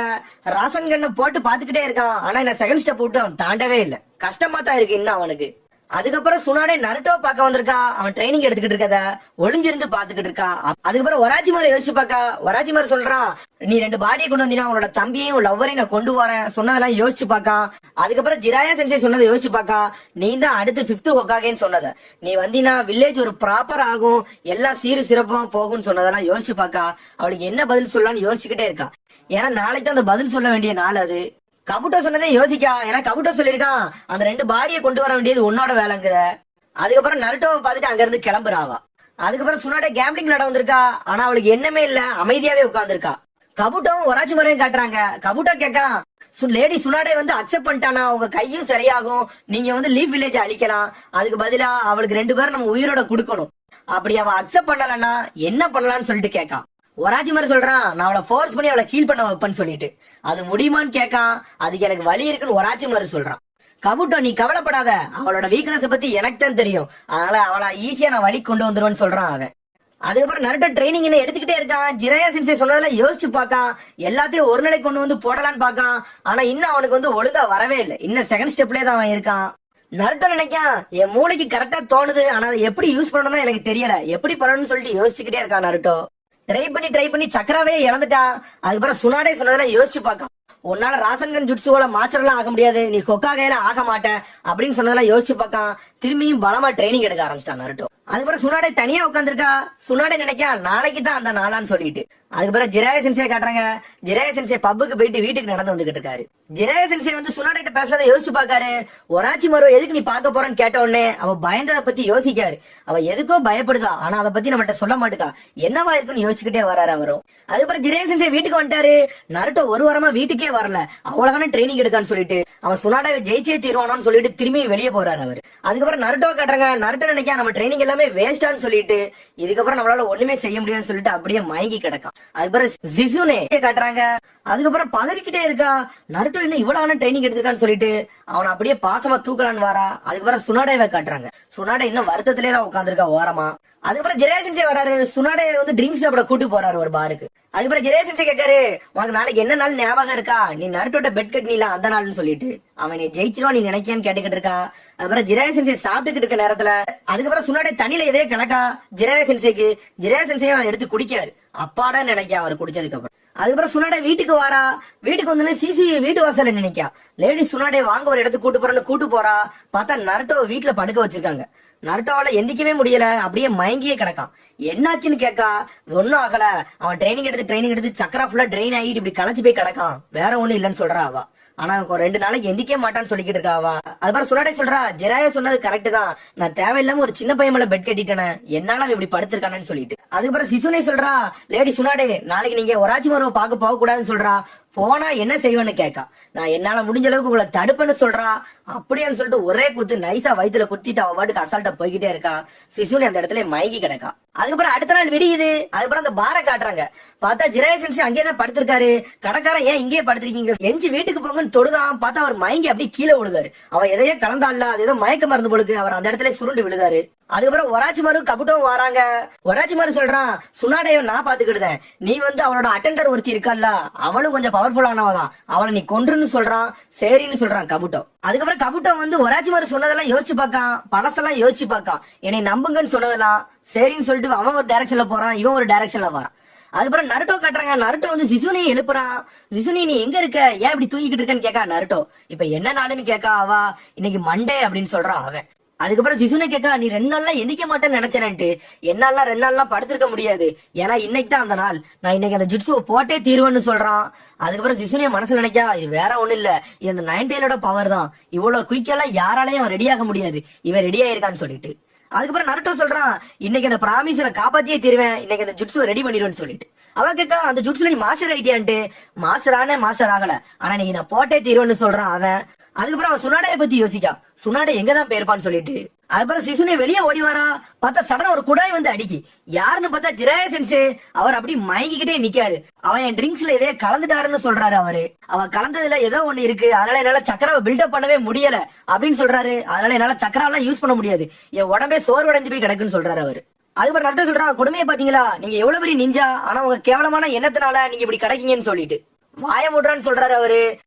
ராசன் கண்ணை போட்டு பாத்துக்கிட்டே இருக்கான். ஆனா என்ன செகண்ட் ஸ்டெப் விட்டு அவன் தாண்டவே இல்ல. கஷ்டமா தான் இருக்கு இன்னும் அவனுக்கு. அதுக்கப்புறம் சுனாடே நருட்டோவை பார்க்க வந்திருக்கா. அவன் ட்ரைனிங் எடுத்துக்கிட்டு இருக்கத ஒளிஞ்சிருந்து பாத்துக்கிட்டு இருக்கா. அதுக்கப்புறம் ஒராச்சிமாரை யோசிச்சு பாக்கா. ஒராச்சிமார் சொல்றான், நீ ரெண்டு பாடியை கொண்டு வந்தீங்கன்னா உன்னோட தம்பியையும் லவ்வரையும் நான் கொண்டு வரேன் சொன்னதெல்லாம் யோசிச்சு பாக்கா. அதுக்கப்புறம் ஜிராயா சென்சே சொன்னதை யோசிச்சு பாக்கா. நீ தான் அடுத்து 5th ஹொக்காகேன்னு சொன்னத, நீ வந்தீங்கன்னா வில்லேஜ் ஒரு ப்ராப்பர் ஆகும், எல்லாம் சீரு சிறப்பா போகும்னு சொன்னதெல்லாம் யோசிச்சு பாக்கா. அவளுக்கு என்ன பதில் சொல்லலாம்னு யோசிச்சுக்கிட்டே இருக்கா. ஏன்னா நாளைக்கு தான் அந்த பதில் சொல்ல வேண்டிய நாள் அது. கபுட்டோ சொன்னதே யோசிக்கா. ஏன்னா கபுட்டோ சொல்லிருக்கான், அந்த ரெண்டு பாடியை கொண்டு வர வேண்டியது உன்னோட வேலைங்குற. அதுக்கப்புறம் நருட்டோவை பார்த்துட்டு அங்க இருந்து கிளம்புறாவா. அதுக்கப்புறம் சுனாடே கேம்பிளிங் விளையாட வந்திருக்கா. ஆனா அவளுக்கு என்னமே இல்ல, அமைதியாவே உட்கார்ந்துருக்கா. கபுட்டோவும் ஒராச்சி மரையும் காட்டுறாங்க. கபுட்டோ கேக்கா லேடி சுனாடே வந்து அக்செப்ட் பண்ணிட்டானா உங்க கையும் சரியாகும், நீங்க வந்து லீஃப் வில்லேஜ் அழிக்கலாம், அதுக்கு பதிலா அவளுக்கு 2 பேரும் நம்ம உயிரோட கொடுக்கணும். அப்படி அவ அக்செப்ட் பண்ணலன்னா என்ன பண்ணலாம்னு சொல்லிட்டு கேட்கான். ஒராச்சி மாதிரி சொல்றான் நான் அவளை ஃபோர்ஸ் பண்ணி அவளை கீல் பண்ண வைப்பேன்னு சொல்லிட்டு. அது முடியுமான்னு கேட்கான். அதுக்கு எனக்கு வழி இருக்குன்னு ஒராச்சி மாதிரி சொல்றான். கபுட்டோ நீ கவலைப்படாத, அவளோட வீக்னஸ் பத்தி எனக்கு தான் தெரியும், அதனால அவளை ஈஸியா நான் வழி கொண்டு வந்துருவேன்னு சொல்றான் அவன். அதுக்கப்புறம் நருட்டோ ட்ரைனிங் எடுத்துக்கிட்டே இருக்கான். ஜிரையா சென்சே சொன்னதுல யோசிச்சு பார்க்கான், எல்லாத்தையும் ஒரு நிலை கொண்டு வந்து போடலான்னு பார்க்கான். ஆனா இன்னும் அவனுக்கு வந்து ஒழுங்கா வரவே இல்லை, இன்னும் செகண்ட் ஸ்டெப்லயே தான் அவன் இருக்கான். நருட்டோ நினைக்கான் என் மூளைக்கு கரெக்டா தோணுது, ஆனா அதை எப்படி யூஸ் பண்ணணும் எனக்கு தெரியல, எப்படி பண்ணணும்னு சொல்லிட்டு யோசிச்சுக்கிட்டே இருக்கான் நருட்டோ. ட்ரை பண்ணி சக்கராவே இழந்துட்டான். அதுக்கப்புறம் சுனாடே சொன்னதுல யோசிச்சு பார்க்கான், உன்னால ராசன்கன் ஜுட்சுவோட மாஸ்டர்லாம் ஆக முடியாது, நீ கொக்காகையில ஆக மாட்ட அப்படின்னு சொன்னதெல்லாம் யோசிச்சு பார்க்கான். திரும்பியும் பலமா ட்ரைனிங் எடுக்க ஆரம்பிச்சிட்டான் நருட்டோ. அதுக்கப்புறம் சுனாடே தனியா உட்காந்துருக்கா. சுனாடே நினைக்கா நாளைக்கு தான் அந்த நாளான்னு சொல்லிட்டு. அதுக்கப்புறம் ஜிராயா சென்சே காட்டுறாங்க. ஜிராயா சென்சே பப்புக்கு போயிட்டு வீட்டுக்கு நடந்து வந்துகிட்டு இருக்காரு. ஜிராயா சென்சே வந்து சுனாடே கிட்ட பேசுறத யோசிச்சு பாக்காரு. ஒராச்சி மரோ எதுக்கு நீ பாக்க போறன்னு கேட்ட உடனே அவ பயந்ததை பத்தி யோசிக்காரு. அவ எதுக்கோ பயப்படுதா, ஆனா அதை பத்தி நம்மகிட்ட சொல்ல மாட்டுக்கா, என்னவா இருக்குன்னு யோசிச்சுக்கிட்டே வராரு அவரும். அதுக்கப்புறம் ஜிராயா சென்சே வீட்டுக்கு வந்துட்டாரு. நருட்டோ ஒரு வாரமா வீட்டுக்கே வரல, அவ்வளவுதானே ட்ரைனிங் எடுக்கான்னு சொல்லிட்டு அவன் சுனாடாவை ஜெயிச்சே தீர்வானான்னு சொல்லிட்டு திரும்பி வெளியே போறாரு அவரு. அதுக்கப்புறம் நருட்டோ காட்டுறாங்க. நருட்டோ நினைக்கா நம்ம ட்ரைனிங் எல்லாமே வேஸ்டான்னு சொல்லிட்டு இதுக்கப்புறம் நம்மளால ஒண்ணுமே செய்ய முடியாதுன்னு சொல்லிட்டு அப்படியே மயங்கி கிடக்கான். அதுக்கப்புறம் ஜிசுனே காட்டுறாங்க. அதுக்கப்புறம் பதறிக்கிட்டே இருக்கா, நருட்டோ இன்னும் இவ்வளவு ட்ரைனிங் எடுத்துக்கான்னு சொல்லிட்டு அவனை அப்படியே பாசமா தூக்கலான்னு வாரா. அதுக்கப்புறம் சுனாடேவை காட்டுறாங்க. சுனாடே இன்னும் வருத்தத்திலே தான் உட்காந்துருக்கா ஓரமா. அதுக்கப்புறம் ஜெரையா சென்சே வராரு. சுனாடே வந்து ட்ரிங்க்ஸ் சாப்பிட கூட்டு போறாரு ஒரு பாருக்கு. அதுக்கப்புறம் ஜெரையா சென்சே கேட்காரு, உனக்கு நாளைக்கு என்ன நாள் ஞாபகம் இருக்கா, நீ நருட்டோட பெட் கட்டினீல அந்த நாள்னு சொல்லிட்டு. அவன் நீ ஜெயிச்சிருவா நீ நினைக்கான்னு கேட்டுக்கிட்டு இருக்கா. அப்புறம் ஜெரையா சென்சே சாப்பிட்டுக்கிட்டு இருக்க நேரத்துல அதுக்கப்புறம் சுனாடே தண்ணியில எதே கலக்கா ஜெரையா சென்சேக்கு. ஜெரையா சென்சேயும் அதை எடுத்து குடிக்காரு. அப்பாடா நினைக்கா அவர் குடிச்சதுக்கு அப்புறம். அதுக்கப்புறம் சுனாடே வீட்டுக்கு வாரா. வீட்டுக்கு வந்து சிசி வீட்டு வாசல நினைக்கா. லேடி சுனாடே வாங்க ஒரு இடத்துக்கு கூட்டு போறேன்னு கூட்டு போறா. பார்த்தா நருட்டோ வீட்டுல படுக்க வச்சிருக்காங்க. நருட்டோவால எந்திக்கவே முடியல, அப்படியே மயங்கியே கிடக்கான். என்னாச்சுன்னு கேட்கா, ஒன்னும் ஆகல, அவன் ட்ரைனிங் எடுத்து சக்கரா ஃபுல்லா ட்ரெயின் ஆகிட்டு இப்படி களைச்சு போய் கிடக்கான், வேற ஒண்ணும் இல்லன்னு சொல்றா அவ. ஆனா 2 நாளைக்கு எந்திக்கே மாட்டான்னு சொல்லிக்கிட்டு இருக்காவா. அதுக்கப்புறம் சுனாடே சொல்றா, ஜெராயா சொன்னது கரெக்ட் தான், நான் தேவையில்லாம ஒரு சின்ன பையன் மேல பெட் கட்டிட்டேன், என்னால அவன் இப்படி படுத்திருக்கானு சொல்லிட்டு. அதுக்கப்புறம் சிசுனே சொல்றா, லேடி சுனாடே நாளைக்கு நீங்க ஒராச்சி மரவை பார்க்க போக கூடாதுன்னு சொல்றா. போனா என்ன செய்வேன்னு கேட்கா. நான் என்னால முடிஞ்ச அளவுக்கு உங்களை தடுப்பேன்னு சொல்றா. அப்படியான்னு சொல்லிட்டு ஒரே குத்து நைசா வயித்துல குத்திட்டு அவ பாட்டுக்கு அசால்ட்டா போய்கிட்டே இருக்கா. சிசுனே அந்த இடத்துல மயங்கி கிடக்கா. அதுக்கப்புறம் அடுத்த நாள் விடியுது. அதுக்கப்புறம் அந்த பாரை காட்டுறாங்க. பார்த்தா ஜிராயா சென்சே அங்கேயேதான் படுத்திருக்காரு. கடைக்காரன் ஏன் இங்கே படுத்திருக்கீங்க, எஞ்சி வீட்டுக்கு போங்கன்னு தொடுதான். பார்த்தா அவர் மயங்கி அப்படியே கீழே விழுதாரு. அவன் எதையோ கலந்தாள்ல, அது ஏதோ மயக்க மருந்து பொழுது அவர் அந்த இடத்துல சுருண்டு விழுதாரு. அதுக்கப்புறம் ஒராச்சி மாரு கபுட்டோவும் வராங்க. ஒராச்சி மாரு சொல்றான், சுனாடேவை நான் பாத்துக்கிட்டேன், நீ வந்து அவளோட அட்டெண்டர் ஒருத்தி இருக்கல்ல, அவளும் கொஞ்சம் பவர்ஃபுல்லானவதான், அவளை நீ கொன்றுன்னு சொல்றான். சரின்னு சொல்றான் கபுட்டோ. அதுக்கப்புறம் கபுட்டோ வந்து ஒராச்சி மாரு சொன்னதெல்லாம் யோசிச்சு பார்க்கான், பழசெல்லாம் யோசிச்சு பார்க்கான். என்னை நம்புங்கன்னு சொன்னதெல்லாம் சரின்னு சொல்லிட்டு அவன் ஒரு டைரக்ஷன்ல போறான், இவன் ஒரு டைரக்ஷன்ல வரான். அதுக்கப்புறம் நருட்டோ காட்டுறாங்க. நருட்டோ வந்து சிசுனையை எழுப்புறான். சிசுனி நீ எங்க இருக்க, ஏன் இப்படி தூங்கிக்கிட்டு இருக்கன்னு கேட்கா நருட்டோ. இப்ப என்ன நாளுன்னு கேட்கா அவ. இன்னைக்கு மண்டே அப்படின்னு சொல்றான் அவன். அதுக்கப்புறம் சிசுனை கேட்கா, நீ 2 நாள்ல எந்திக்க மாட்டேன்னு நினைச்சேன்ட்டு. என்னாலாம் 2 நாள்லாம் படுத்திருக்க முடியாது, ஏன்னா இன்னைக்கு தான் அந்த நாள், நான் இன்னைக்கு அந்த ஜுட்சுவை போட்டே தீர்வேன்னு சொல்றான். அதுக்கப்புறம் சிசுனைய மனசுல நினைக்கா, இது வேற ஒண்ணு இல்ல, இது அந்த 9 பவர் தான், இவ்வளவு குயிக்கெல்லாம் யாராலையும் ரெடியாக முடியாது, இவன் ரெடி ஆயிருக்கான்னு சொல்லிட்டு. அதுக்கப்புறம் நருட்டோ சொல்றான், இன்னைக்கு அந்த பிராமிஸை காப்பாத்தியே தீருவேன், இன்னைக்கு அந்த ஜுட்சுவை ரெடி பண்ணிடுவேன்னு சொல்லிட்டு. அவ கேட்கா, அந்த ஜுட்சுல நீ மாஸ்டர் ஆயிட்டியான்ட்டு. மாஸ்டர் ஆகல, ஆனா இன்னைக்கு நான் போட்டே தீருவேன்னு சொல்றான் அவன். அதுக்கப்புறம் அவன் சுனாடையை பத்தி யோசிக்கா, சுனாடே எங்கதான் போயிருப்பான்னு சொல்லிட்டு. அதுக்கப்புறம் சிசுனே வெளியே ஓடி வாரா. பார்த்தா சடனா ஒரு குடாய் வந்து அடிக்கி. யாருன்னு பார்த்தா ஜிராயா சென்சே. அவர் அப்படி மயங்கிக்கிட்டே நிக்காரு. அவன் என் ட்ரிங்க்ஸ்ல இதே கலந்துட்டாருன்னு சொல்றாரு அவரு. அவன் கலந்ததுல ஏதோ ஒண்ணு இருக்கு, அதனால என்னால சக்கராவை பில்டப் பண்ணவே முடியல அப்படின்னு சொல்றாரு. அதனால என்னால சக்கராவெல்லாம் யூஸ் பண்ண முடியாது, என் உடம்பே சோர்வடைஞ்சு போய் கிடக்குன்னு சொல்றாரு அவரு. அதுக்கப்புறம் நருட்டோ சொல்றான், கொடுமையை பாத்தீங்களா, நீங்க எவ்வளவு பெரிய நிஞ்சா, ஆனா உங்க கேவலமான எண்ணத்தினால நீங்க இப்படி கிடைக்கீங்கன்னு சொல்லிட்டு வாய மூடுறான்னு சொல்றாரு அவரு.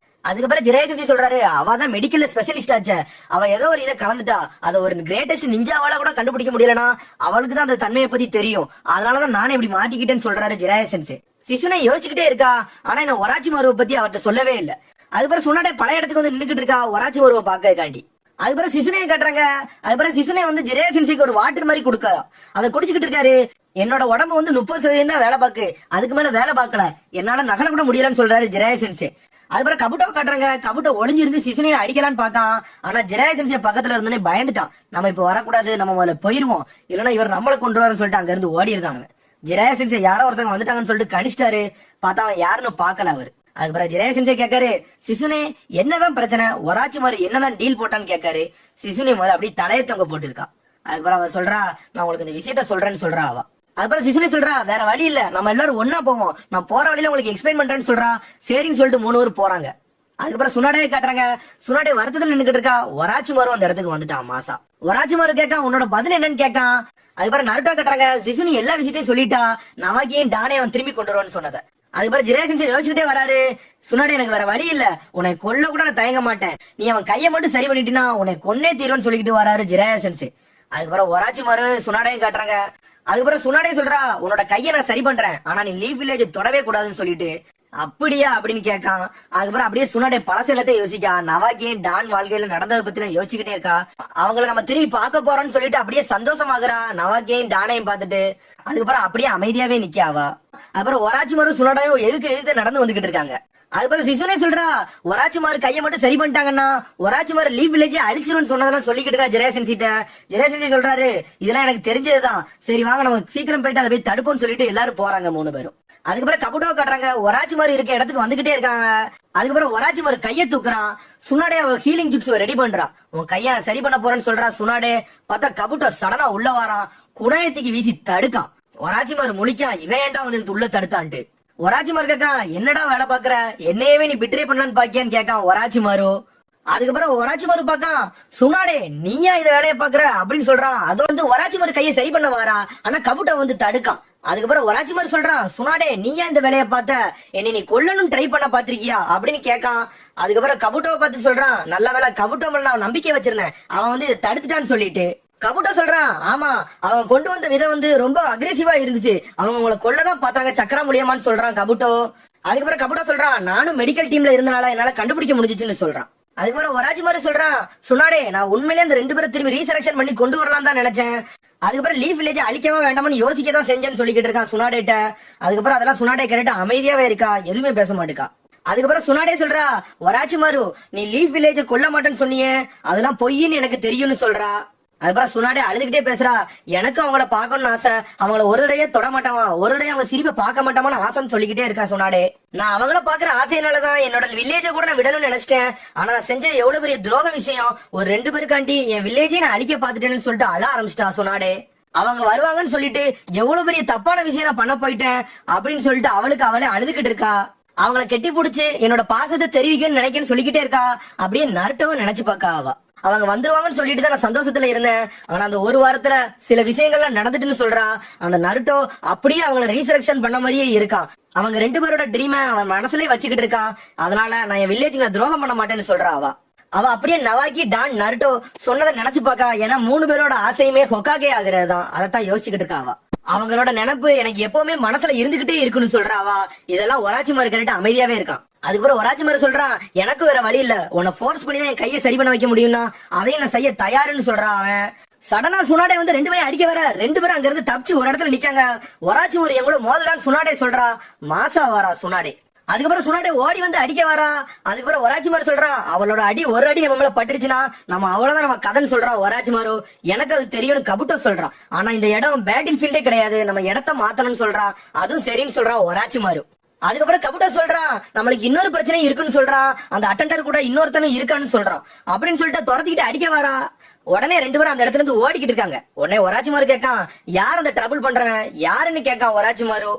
அதுக்கப்புறம் ஜிராயா சென்சே சொல்றாரு, அவதான் மெடிக்கல் ஸ்பெஷலிஸ்ட் ஆச்ச, அவ ஏதோ ஒரு இதை கலந்துட்டா, அதை ஒரு கிரேட்டஸ்ட் நிஞ்சாவால கூட கண்டுபிடிக்க முடியலனா, அவளுக்கு தான் அந்த தன்மையை பத்தி தெரியும், அதனாலதான் நானே இப்படி மாட்டிக்கிட்டேன்னு சொல்றாரு ஜிராயா சென்சே. சிசுனை யோசிச்சுக்கிட்டே இருக்கா, ஆனா என்ன ஒராச்சி மாருவை பத்தி அவர்கிட்ட சொல்லவே இல்ல. அதுக்கப்புறம் சுனாடே பழைய இடத்துக்கு வந்து நின்னுக்கிட்டு இருக்கா ஒராச்சி மாருவை பாக்காண்டி. அதுக்கப்புறம் சிசுனையை காட்டுறாங்க. அதுக்கப்புறம் சிசுனை வந்து ஜிராயா சென்சேக்கு ஒரு வாட்டர் மாதிரி கொடுக்கா, அதை குடிச்சுக்கிட்டு இருக்காரு. என்னோட உடம்பு வந்து 30% தான் வேலை பாக்கு, அதுக்கு மேல வேலை பார்க்கல, என்னால நகல கூட முடியலன்னு சொல்றாரு ஜிராயா சென்சே. அதுக்கப்புறம் கபுட்டோ காட்டுறாங்க. கபுட்டோ ஒளிஞ்சிருந்து சிசுனையை அடிக்கலான்னு பார்த்தான். ஆனா ஜிராயா சென்சே பக்கத்துல இருந்தோடனே பயந்துட்டான், நம்ம இப்ப வரக்கூடாது, நம்ம முதல்ல போயிருவோம், இல்லைன்னா இவர் நம்மளை கொண்டு வரன்னு சொல்லிட்டு அங்க இருந்து ஓடி இருந்தாங்க. ஜிராயா சென்சே யாரோ ஒருத்தவங்க வந்துட்டாங்கன்னு சொல்லிட்டு கணிச்சிட்டாரு. பார்த்தா அவன் யாருன்னு பாக்கல அவரு. அதுக்கு பிறகு ஜிராயா சென்சே கேட்காரு, சிசுனே என்னதான் பிரச்சனை, ஒராச்சிமாரு என்னதான் டீல் போட்டான்னு கேட்காரு. சிசுனே முதல்ல அப்படியே தலையை தொங்க போட்டு இருக்கா. அதுக்கப்புறம் அவ சொல்றா, நான் உங்களுக்கு இந்த விஷயத்த சொல்றேன்னு சொல்றா அவ. அதுக்கப்புறம் சிசுனே சொல்றா, வேற வழி இல்ல, நம்ம எல்லாரும் ஒன்னா போவோம், நான் போற வழியில உங்களுக்கு எக்ஸ்பிளைன் பண்றேன்னு சொல்றா. சரின்னு சொல்லிட்டு 3 பேர் போறாங்க. அதுக்கப்புறம் சுனாடே காட்டுறாங்க. சுனாடே வருத்தத்துல நின்னுகிட்டு இருக்கா. ஒராச்சிமாரு அந்த இடத்துக்கு வந்துட்டான் மாசா. ஒராச்சிமாரு கேட்கா, உன்னோட பதில் என்னன்னு கேட்கான். அதுக்கப்புறம் நருட்டோ கட்டுறாங்க, சிசுனி எல்லா விஷயத்தையும் சொல்லிட்டா, நவாகியும் டானே அவன் திரும்பி கொண்டு வருவான்னு சொன்னத. அதுக்கப்புறம் ஜிராயா சென்சே யோசிச்சுட்டே வராரு. சுனாடே எனக்கு வேற வழி இல்ல, உன்னை கொல்ல கூட நான் தயங்க மாட்டேன், நீ அவன் கையை மட்டும் சரி பண்ணிட்டினா உன்னை கொன்னே தீருன்னு சொல்லிக்கிட்டு வராரு ஜிராயா சென்சே. அதுக்கப்புறம் ஒராச்சிமாரு சுனாடையும் காட்டுறாங்க. அதுக்கப்புறம் சுனாடே சொல்றா, உன்னோட கையை நான் சரி பண்றேன், ஆனா நீ லீஃப் வில்லேஜ் தொடவே கூடாதுன்னு சொல்லிட்டு. அப்படியா அப்படின்னு கேட்கான். அதுக்கப்புறம் அப்படியே சுனாடே பழச எல்லாத்தையும் யோசிக்கா. நவாகியும் டான் வாழ்க்கையில நடந்ததை பத்தி யோசிச்சுக்கிட்டே இருக்கா. அவங்கள நம்ம திரும்பி பார்க்க போறோம்னு சொல்லிட்டு அப்படியே சந்தோஷமாகறா நவாகியும் டானையும் பார்த்துட்டு. அதுக்கப்புறம் அப்படியே அமைதியாவே நிக்காவா. அப்புறம் ஒராச்சிமாரு சுனாடையும் எதுக்கு நடந்து வந்துகிட்டு இருக்காங்க. அதுக்கப்புறம் சிசுனே சொல்றா, ஒராச்சிமாரு கையை மட்டும் சரி பண்ணிட்டாங்கன்னா ஒராச்சிமாரு லீவ் வில்லேஜ் அழிச்சிருன்னு சொன்னதெல்லாம் சொல்லிக்கிட்டு இருக்கா ஜிராயா சென்சிட்ட. ஜிராயா சென்சி சொல்றாரு, இதெல்லாம் எனக்கு தெரிஞ்சதுதான், சரி வாங்க நம்ம சீக்கிரம் போயிட்டு அதை போய் தடுப்போம்னு சொல்லிட்டு எல்லாரும் போறாங்க 3 பேரும். அதுக்கப்புறம் கபுட்டோ காட்டுறாங்க. ஒராச்சிமாரு இருக்க இடத்துக்கு வந்துகிட்டே இருக்காங்க. அதுக்கப்புறம் ஒராச்சிமாரு கையை தூக்குறான். சுனாடே ஹீலிங் ஜுட்ஸ் ரெடி பண்றா. உன் கைய சரி பண்ண போறேன்னு சொல்றா சுனாடே. பார்த்தா கபுட்டோ சடனா உள்ள வாரான். குணயத்துக்கு வீசி தடுக்கான். ஒராச்சிமாரு முழிக்கான், இவன் ஏன்டா வந்து உள்ள தடுத்தான்ட்டு. ஒராச்சிமாரு கேட்கான், என்னடா வேலை பாக்குற, என்னையவே நீ பிட்ரே பண்ணலான்னு பாக்கியான்னு கேட்கான் ஒராச்சிமாரு. அதுக்கப்புறம் ஒராச்சிமாரு பாக்கான், சுனாடே நீயா இத வேலையை பாக்குற அப்படின்னு சொல்றான். அது வந்து ஒராச்சிமாரு கையை சரி பண்ண வாரா, ஆனா கபுட்டோ வந்து தடுக்கான். அதுக்கப்புறம் ஒராச்சிமாரு சொல்றான், சுனாடே நீயா இந்த வேலையை பார்த்த, என்னை நீ கொல்லணும் ட்ரை பண்ண பாத்திருக்கியா அப்படின்னு கேட்கான். அதுக்கப்புறம் கபுட்டோவை பார்த்து சொல்றான், நல்ல வேலை கபுட்டோ மேல நான் நம்பிக்கை வச்சிருந்தேன், அவன் வந்து தடுத்துட்டான்னு சொல்லிட்டு. கபுட்டோ சொல்றான், ஆமா அவங்க கொண்டு வந்த விதம் வந்து ரொம்ப அக்ரெசிவா இருந்துச்சு, அவங்க உங்களை கொல்லதான் பார்த்தாங்க சக்கரா மூலியமான்னு சொல்றான் கபுட்டோ. அதுக்கப்புறம் கபுட்டோ சொல்றான், நானும் மெடிக்கல் டீம்ல இருந்தனால என்னால கண்டுபிடிக்க முடிஞ்சிச்சுன்னு சொல்றான். அதுக்கப்புறம் ஒராச்சிமாரு சொல்றான், சுனாடே நான் உண்மையிலே அந்த 2 பேரும் திரும்பி ரீசரக்ஷன் பண்ணி கொண்டு வரலாம் தான் நினைச்சேன், அதுக்கப்புறம் லீஃப் வில்லேஜ் அழிக்கவா வேண்டாம்னு யோசிக்க தான் செஞ்சேன்னு சொல்லிக்கிட்டு இருக்கான் சுனாடேட்ட. அதுக்கப்புறம் அதெல்லாம் சுனாடே கேட்டு அமைதியாவே இருக்கா, எதுவுமே பேச மாட்டேக்கா. அதுக்கப்புறம் சுனாடே சொல்றா, ஒராச்சிமாரு நீ லீஃப் வில்லேஜ் கொல்ல மாட்டேன்னு சொன்னியே, அதெல்லாம் பொய்ன்னு எனக்கு தெரியும்னு சொல்றா. அதுக்கப்புறம் சுனாடே அழுதுகிட்டே பேசுறா, எனக்கு அவங்கள பாக்கணும்னு ஆசை, அவங்கள ஒரு இடையே தொட மாட்டாமா, ஒரு இடையே அவங்க சிரிப்பை பார்க்க மாட்டாமான்னு ஆசைன்னு சொல்லிக்கிட்டே இருக்கா சுனாடே. நான் அவங்கள பாக்குற ஆசையினாலதான் என்னோட வில்லேஜ கூட நான் விடணும்னு நினைச்சிட்டேன், ஆனா நான் செஞ்சது எவ்வளவு பெரிய துரோக விஷயம், ஒரு 2 பேருக்காண்டி என் வில்லேஜே நான் அழிக்க பாத்துட்டேன்னு சொல்லிட்டு அழ ஆரம்பிச்சிட்டா சுனாடே. அவங்க வருவாங்கன்னு சொல்லிட்டு எவ்வளவு பெரிய தப்பான விஷயம் நான் பண்ண போயிட்டேன் அப்படின்னு சொல்லிட்டு அவளுக்கு அவளே அழுதுகிட்டு இருக்கா. அவங்கள கெட்டி புடிச்சு என்னோட பாசத்தை தெரிவிக்கன்னு நினைக்கன்னு சொல்லிக்கிட்டே இருக்கா. அப்படியே நருட்டோவும் நினைச்சு பாக்கா அவ. அவங்க வந்துருவாங்கன்னு சொல்லிட்டு தான் நான் சந்தோஷத்துல இருந்தேன், ஆனா அந்த 1 வாரத்துல சில விஷயங்கள்லாம் நடந்துட்டுன்னு சொல்றா. அந்த நருட்டோ அப்படியே அவங்கள ரீசரக்ஷன் பண்ண மாதிரியே இருக்கான். அவங்க 2 பேரோட ட்ரீமை அவன் மனசுலயே வச்சுக்கிட்டு இருக்கான். அதனால நான் என் வில்லேஜுக்கு நான் துரோகம் பண்ண மாட்டேன்னு சொல்றா அவ அப்படியே நவாகி டான் நருட்டோ சொன்னதை நினைச்சு பாக்கா. ஏன்னா 3 பேரோட ஆசையுமே ஹொக்காகே ஆகுறதுதான், அதைத்தான் யோசிச்சுக்கிட்டு இருக்கா. அவங்களோட நினைப்பு எனக்கு எப்பவுமே மனசுல இருந்துகிட்டே இருக்குன்னு சொல்றாவா. இதெல்லாம் ஒராச்சிமாரு கேட்டு அமைதியாவே இருக்கான். அதுக்கப்புறம் ஒராச்சிமாரு சொல்றான், எனக்கு வேற வழி இல்ல, உன்னை ஃபோர்ஸ் பண்ணி தான் என் கையை சரி பண்ண வைக்க முடியும்னா அதையும் நான் செய்ய தயாருன்னு சொல்றான் அவன். சடனா சுனாடே வந்து 2 பேரும் அடிக்க வர, 2 பேரும் அங்க இருந்து தப்பிச்சு ஒரு இடத்துல நிக்காங்க. ஒராச்சிமாரு என் கூட மோதலான்னு சுனாடே சொல்றா. மாசா வாரா சுனாடே. அதுக்கப்புறம் சுனாடே ஓடி வந்து அடிக்க வரா. அதுக்கப்புறம் ஒராச்சிமாரு சொல்றா, அவளோட அடி ஒரு அடி நம்ம மேல பட்டுருச்சுன்னா நம்ம அவ்வளவுதான் நம்ம கதைன்னு சொல்றா ஒராச்சிமாரு. எனக்கு அது தெரியும்னு கபுட்டோ சொல்றான். ஆனா இந்த இடம் பேட்டில் ஃபீல்டே கிடையாது, நம்ம இடத்த மாத்தணும்னு சொல்றான். அதுவும் சரின்னு சொல்றான் ஒராச்சிமாரு. அதுக்கப்புறம் கபுட்டோ சொல்றான், நம்மளுக்கு இன்னொரு பிரச்சனை இருக்குன்னு சொல்றான், அந்த அட்டெண்டர் கூட இன்னொருத்தனும் இருக்கான்னு சொல்றான். அப்படின்னு சொல்லிட்டு துரத்திக்கிட்டு அடிக்க வரா. உடனே 2 பேரும் அந்த இடத்துல இருந்து ஓடிக்கிட்டு இருக்காங்க. உடனே ஒராச்சிமாரு கேட்கான், யார் அந்த ட்ரபிள் பண்றவன் யாருன்னு கேட்கான் ஒராச்சிமாரு.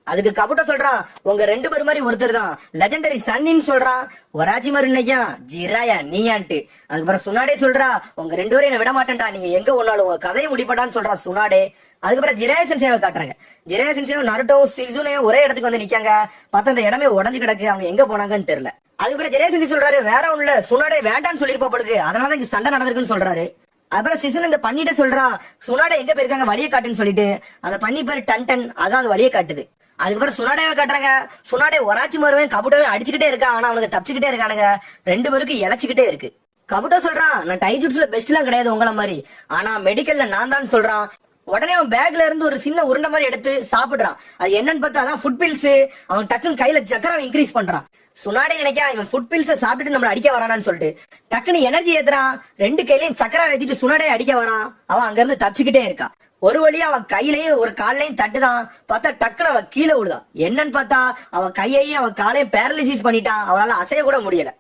அதுக்கு கபுட்டோ சொல்றான், உங்க 2 பேர் மாதிரி ஒருத்தர் தான் லெஜெண்டரி சன்னின்னு சொல்றான். ஒராச்சிமாரு இன்னைக்கா ஜிராயா நீயான்ட்டு. அதுக்கப்புறம் சுனாடே சொல்றா, உங்க 2 பேரும் என்ன விட மாட்டேன்டா, நீங்க எங்க ஒன்னாலும் உங்க கதையை முடிப்படான்னு சொல்றா சுனாடே. அதுக்கப்புறம் ஜிராயா சென்சேவை காட்டுறாங்க. ஜிராயா சென்சேவும் நருட்டோவும் சிசுனையும் ஒரே இடத்துக்கு வந்து நிக்காங்க. பார்த்தா அந்த இடமே உடஞ்சு கிடக்கு, அவங்க எங்க போனாங்கன்னு தெரியல. அதுக்கப்புறம் ஜிராயா சென்சே சொல்றாரு, வேற ஒண்ணுல சுனாடே வேண்டான்னு சொல்லிருப்பா பொழுது, அதனாலதான் இங்க சண்டை நடந்திருக்குன்னு சொல்றாரு. அப்புறம் சிசுன் இந்த பண்ணிட்ட சொல்றா, சுனாடே எங்க போயிருக்காங்க வழியை காட்டுன்னு சொல்லிட்டு. அந்த பண்ணி பேரு டன், அதான் அது வழியை காட்டுது. அதுக்கப்புறம் சுனாடேவை காட்டுறாங்க. சுனாடே ஒராச்சிமாருவையும் கபுட்டோவையும் அடிச்சுக்கிட்டே இருக்கான், ஆனா அவனுக்கு தப்பிச்சுக்கிட்டே இருக்கானுங்க. 2 பேருக்கு இழைச்சுக்கிட்டே இருக்கு. கபுட்டோ சொல்றான், நான் டைஜுட்ஸ்ல பெஸ்ட் எல்லாம் கிடையாது உங்கள மாதிரி, ஆனா மெடிக்கல்ல நான் தான் சொல்றான். உடனே அவன் பேக்ல இருந்து ஒரு சின்ன உருண்டை மாதிரி எடுத்து சாப்பிடுறான். அது என்னன்னு பார்த்தா அதான் ஃபுட் பில்ஸ். அவன் டக்குன்னு கையில சக்கரை இன்க்ரீஸ் பண்றான். சுனாடே நினைக்கா இவன் ஃபுட் பில்ஸை சாப்பிட்டுட்டு நம்மள அடிக்க வரானான்னு சொல்லிட்டு டக்குன்னு எனர்ஜி ஏத்துறான். 2 கையிலையும் சக்கரை ஏத்திட்டு சுனாடே அடிக்க வரான். அவன் அங்க இருந்து தப்பிச்சுக்கிட்டே இருக்கான். ஒரு வழியா அவன் கையிலயும் ஒரு காலையும் தட்டுதான். பார்த்தா டக்குனு அவன் கீழே விழுதான். என்னன்னு பார்த்தா அவன் கையையும் அவன் காலையும் பேரலிசிஸ் பண்ணிட்டான். அவளால அசைய கூட முடியல.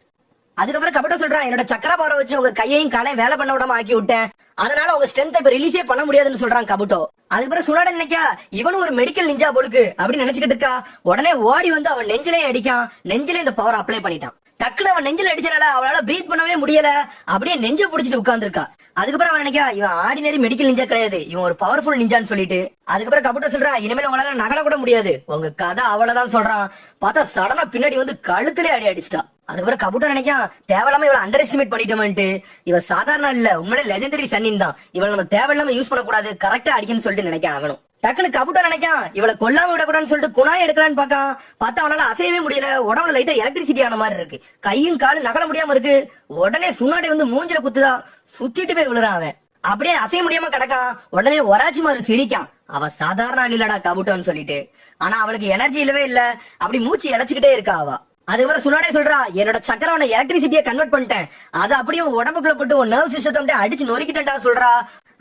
அதுக்கப்புறம் கபட்டோ சொல்றான், என்னோட சக்கர பவரை வச்சு உங்க கையையும் காலையும் வேலை பண்ண விடாம ஆக்கி விட்டேன். அதனால உங்க ஸ்ட்ரென்த் இப்ப ரிலீஸே பண்ண முடியாதுன்னு சொல்றான் கபட்டோ. அதுக்கப்புறம் சுனாடே நினைக்கா இவனு ஒரு மெடிக்கல் நிஞ்சா போலுக்கு அப்படின்னு நினைச்சுக்கிட்டு இருக்கா. உடனே ஓடி வந்து அவன் நெஞ்சிலையும் அடிக்கான். நெஞ்சிலே இந்த பவர் அப்ளை பண்ணிட்டான். டக்குனு அவன் நெஞ்சில அடிச்சனால அவளால பிரீத் பண்ணவே முடியல. அப்படியே நெஞ்ச புடிச்சிட்டு உட்கார்ந்து இருக்கா. அதுக்கப்புறம் அவன் நினைக்கா இவன் ஆர்டினரி மெடிக்கல் நிஞ்சா கிடையாது, இவன் ஒரு பவர்ஃபுல் நிஞ்சான்னு சொல்லிட்டு. அதுக்கப்புறம் கபட்டோ சொல்றா, இனிமேல் உங்களால நகல கூட முடியாது, உங்க கதை அவ்வளவுதான் சொல்றான். பார்த்தா சடனா பின்னாடி வந்து கழுத்திலே அடி அடிச்சிட்டா. அதுக்கப்புறம் கபட்டோ நினைக்கா தேவையில்லாம இவளை அண்டர் எஸ்டிமேட் பண்ணிட்டோம்ட்டு. இவ சாதாரண இல்ல, உண்மையிலே லெஜெண்டரி சன்னின் தான். இவளை நம்ம தேவையில்லாம யூஸ் பண்ணக்கூடாது, கரெக்டா அடிக்கணும்னு சொல்லிட்டு நினைக்க ஆகணும். டக்குனு கபட்டோ நினைக்கான் இவளை கொல்லாம விடக்கூடாதுன்னு சொல்லிட்டு குணாய் எடுக்கலான்னு பாக்கான். பார்த்தா அவனால அசையவே முடியல. உடம்புல லைட்டா எலக்ட்ரிசிட்டி ஆன மாதிரி இருக்கு. கையும் காலும் நகல முடியாம இருக்கு. உடனே சுனாடே வந்து மூஞ்சில குத்துதா. சுத்திட்டு போய் விழுறான் அவன். அப்படியே அசைய முடியாம கிடக்கான். உடனே ஒராச்சிமாரு சிரிக்கான், அவ சாதாரண ஆள் இல்லடா கபட்டோன்னு சொல்லிட்டு. ஆனா அவளுக்கு எனர்ஜி இல்லவே இல்ல. அப்படி மூச்சு இழைச்சுக்கிட்டே இருக்கா அவ. அதுக்கப்புறம் சுனாடே சொல்றா, என்னோட சக்கரவனை எலக்ட்ரிசிட்டியை கன்வெர்ட் பண்ணிட்டேன், அதை அப்படியே உடம்புக்குள்ள போட்டு உன் நர்வ் சிஸ்டத்தை அடிச்சு நொறுக்கிட்டா சொல்றா.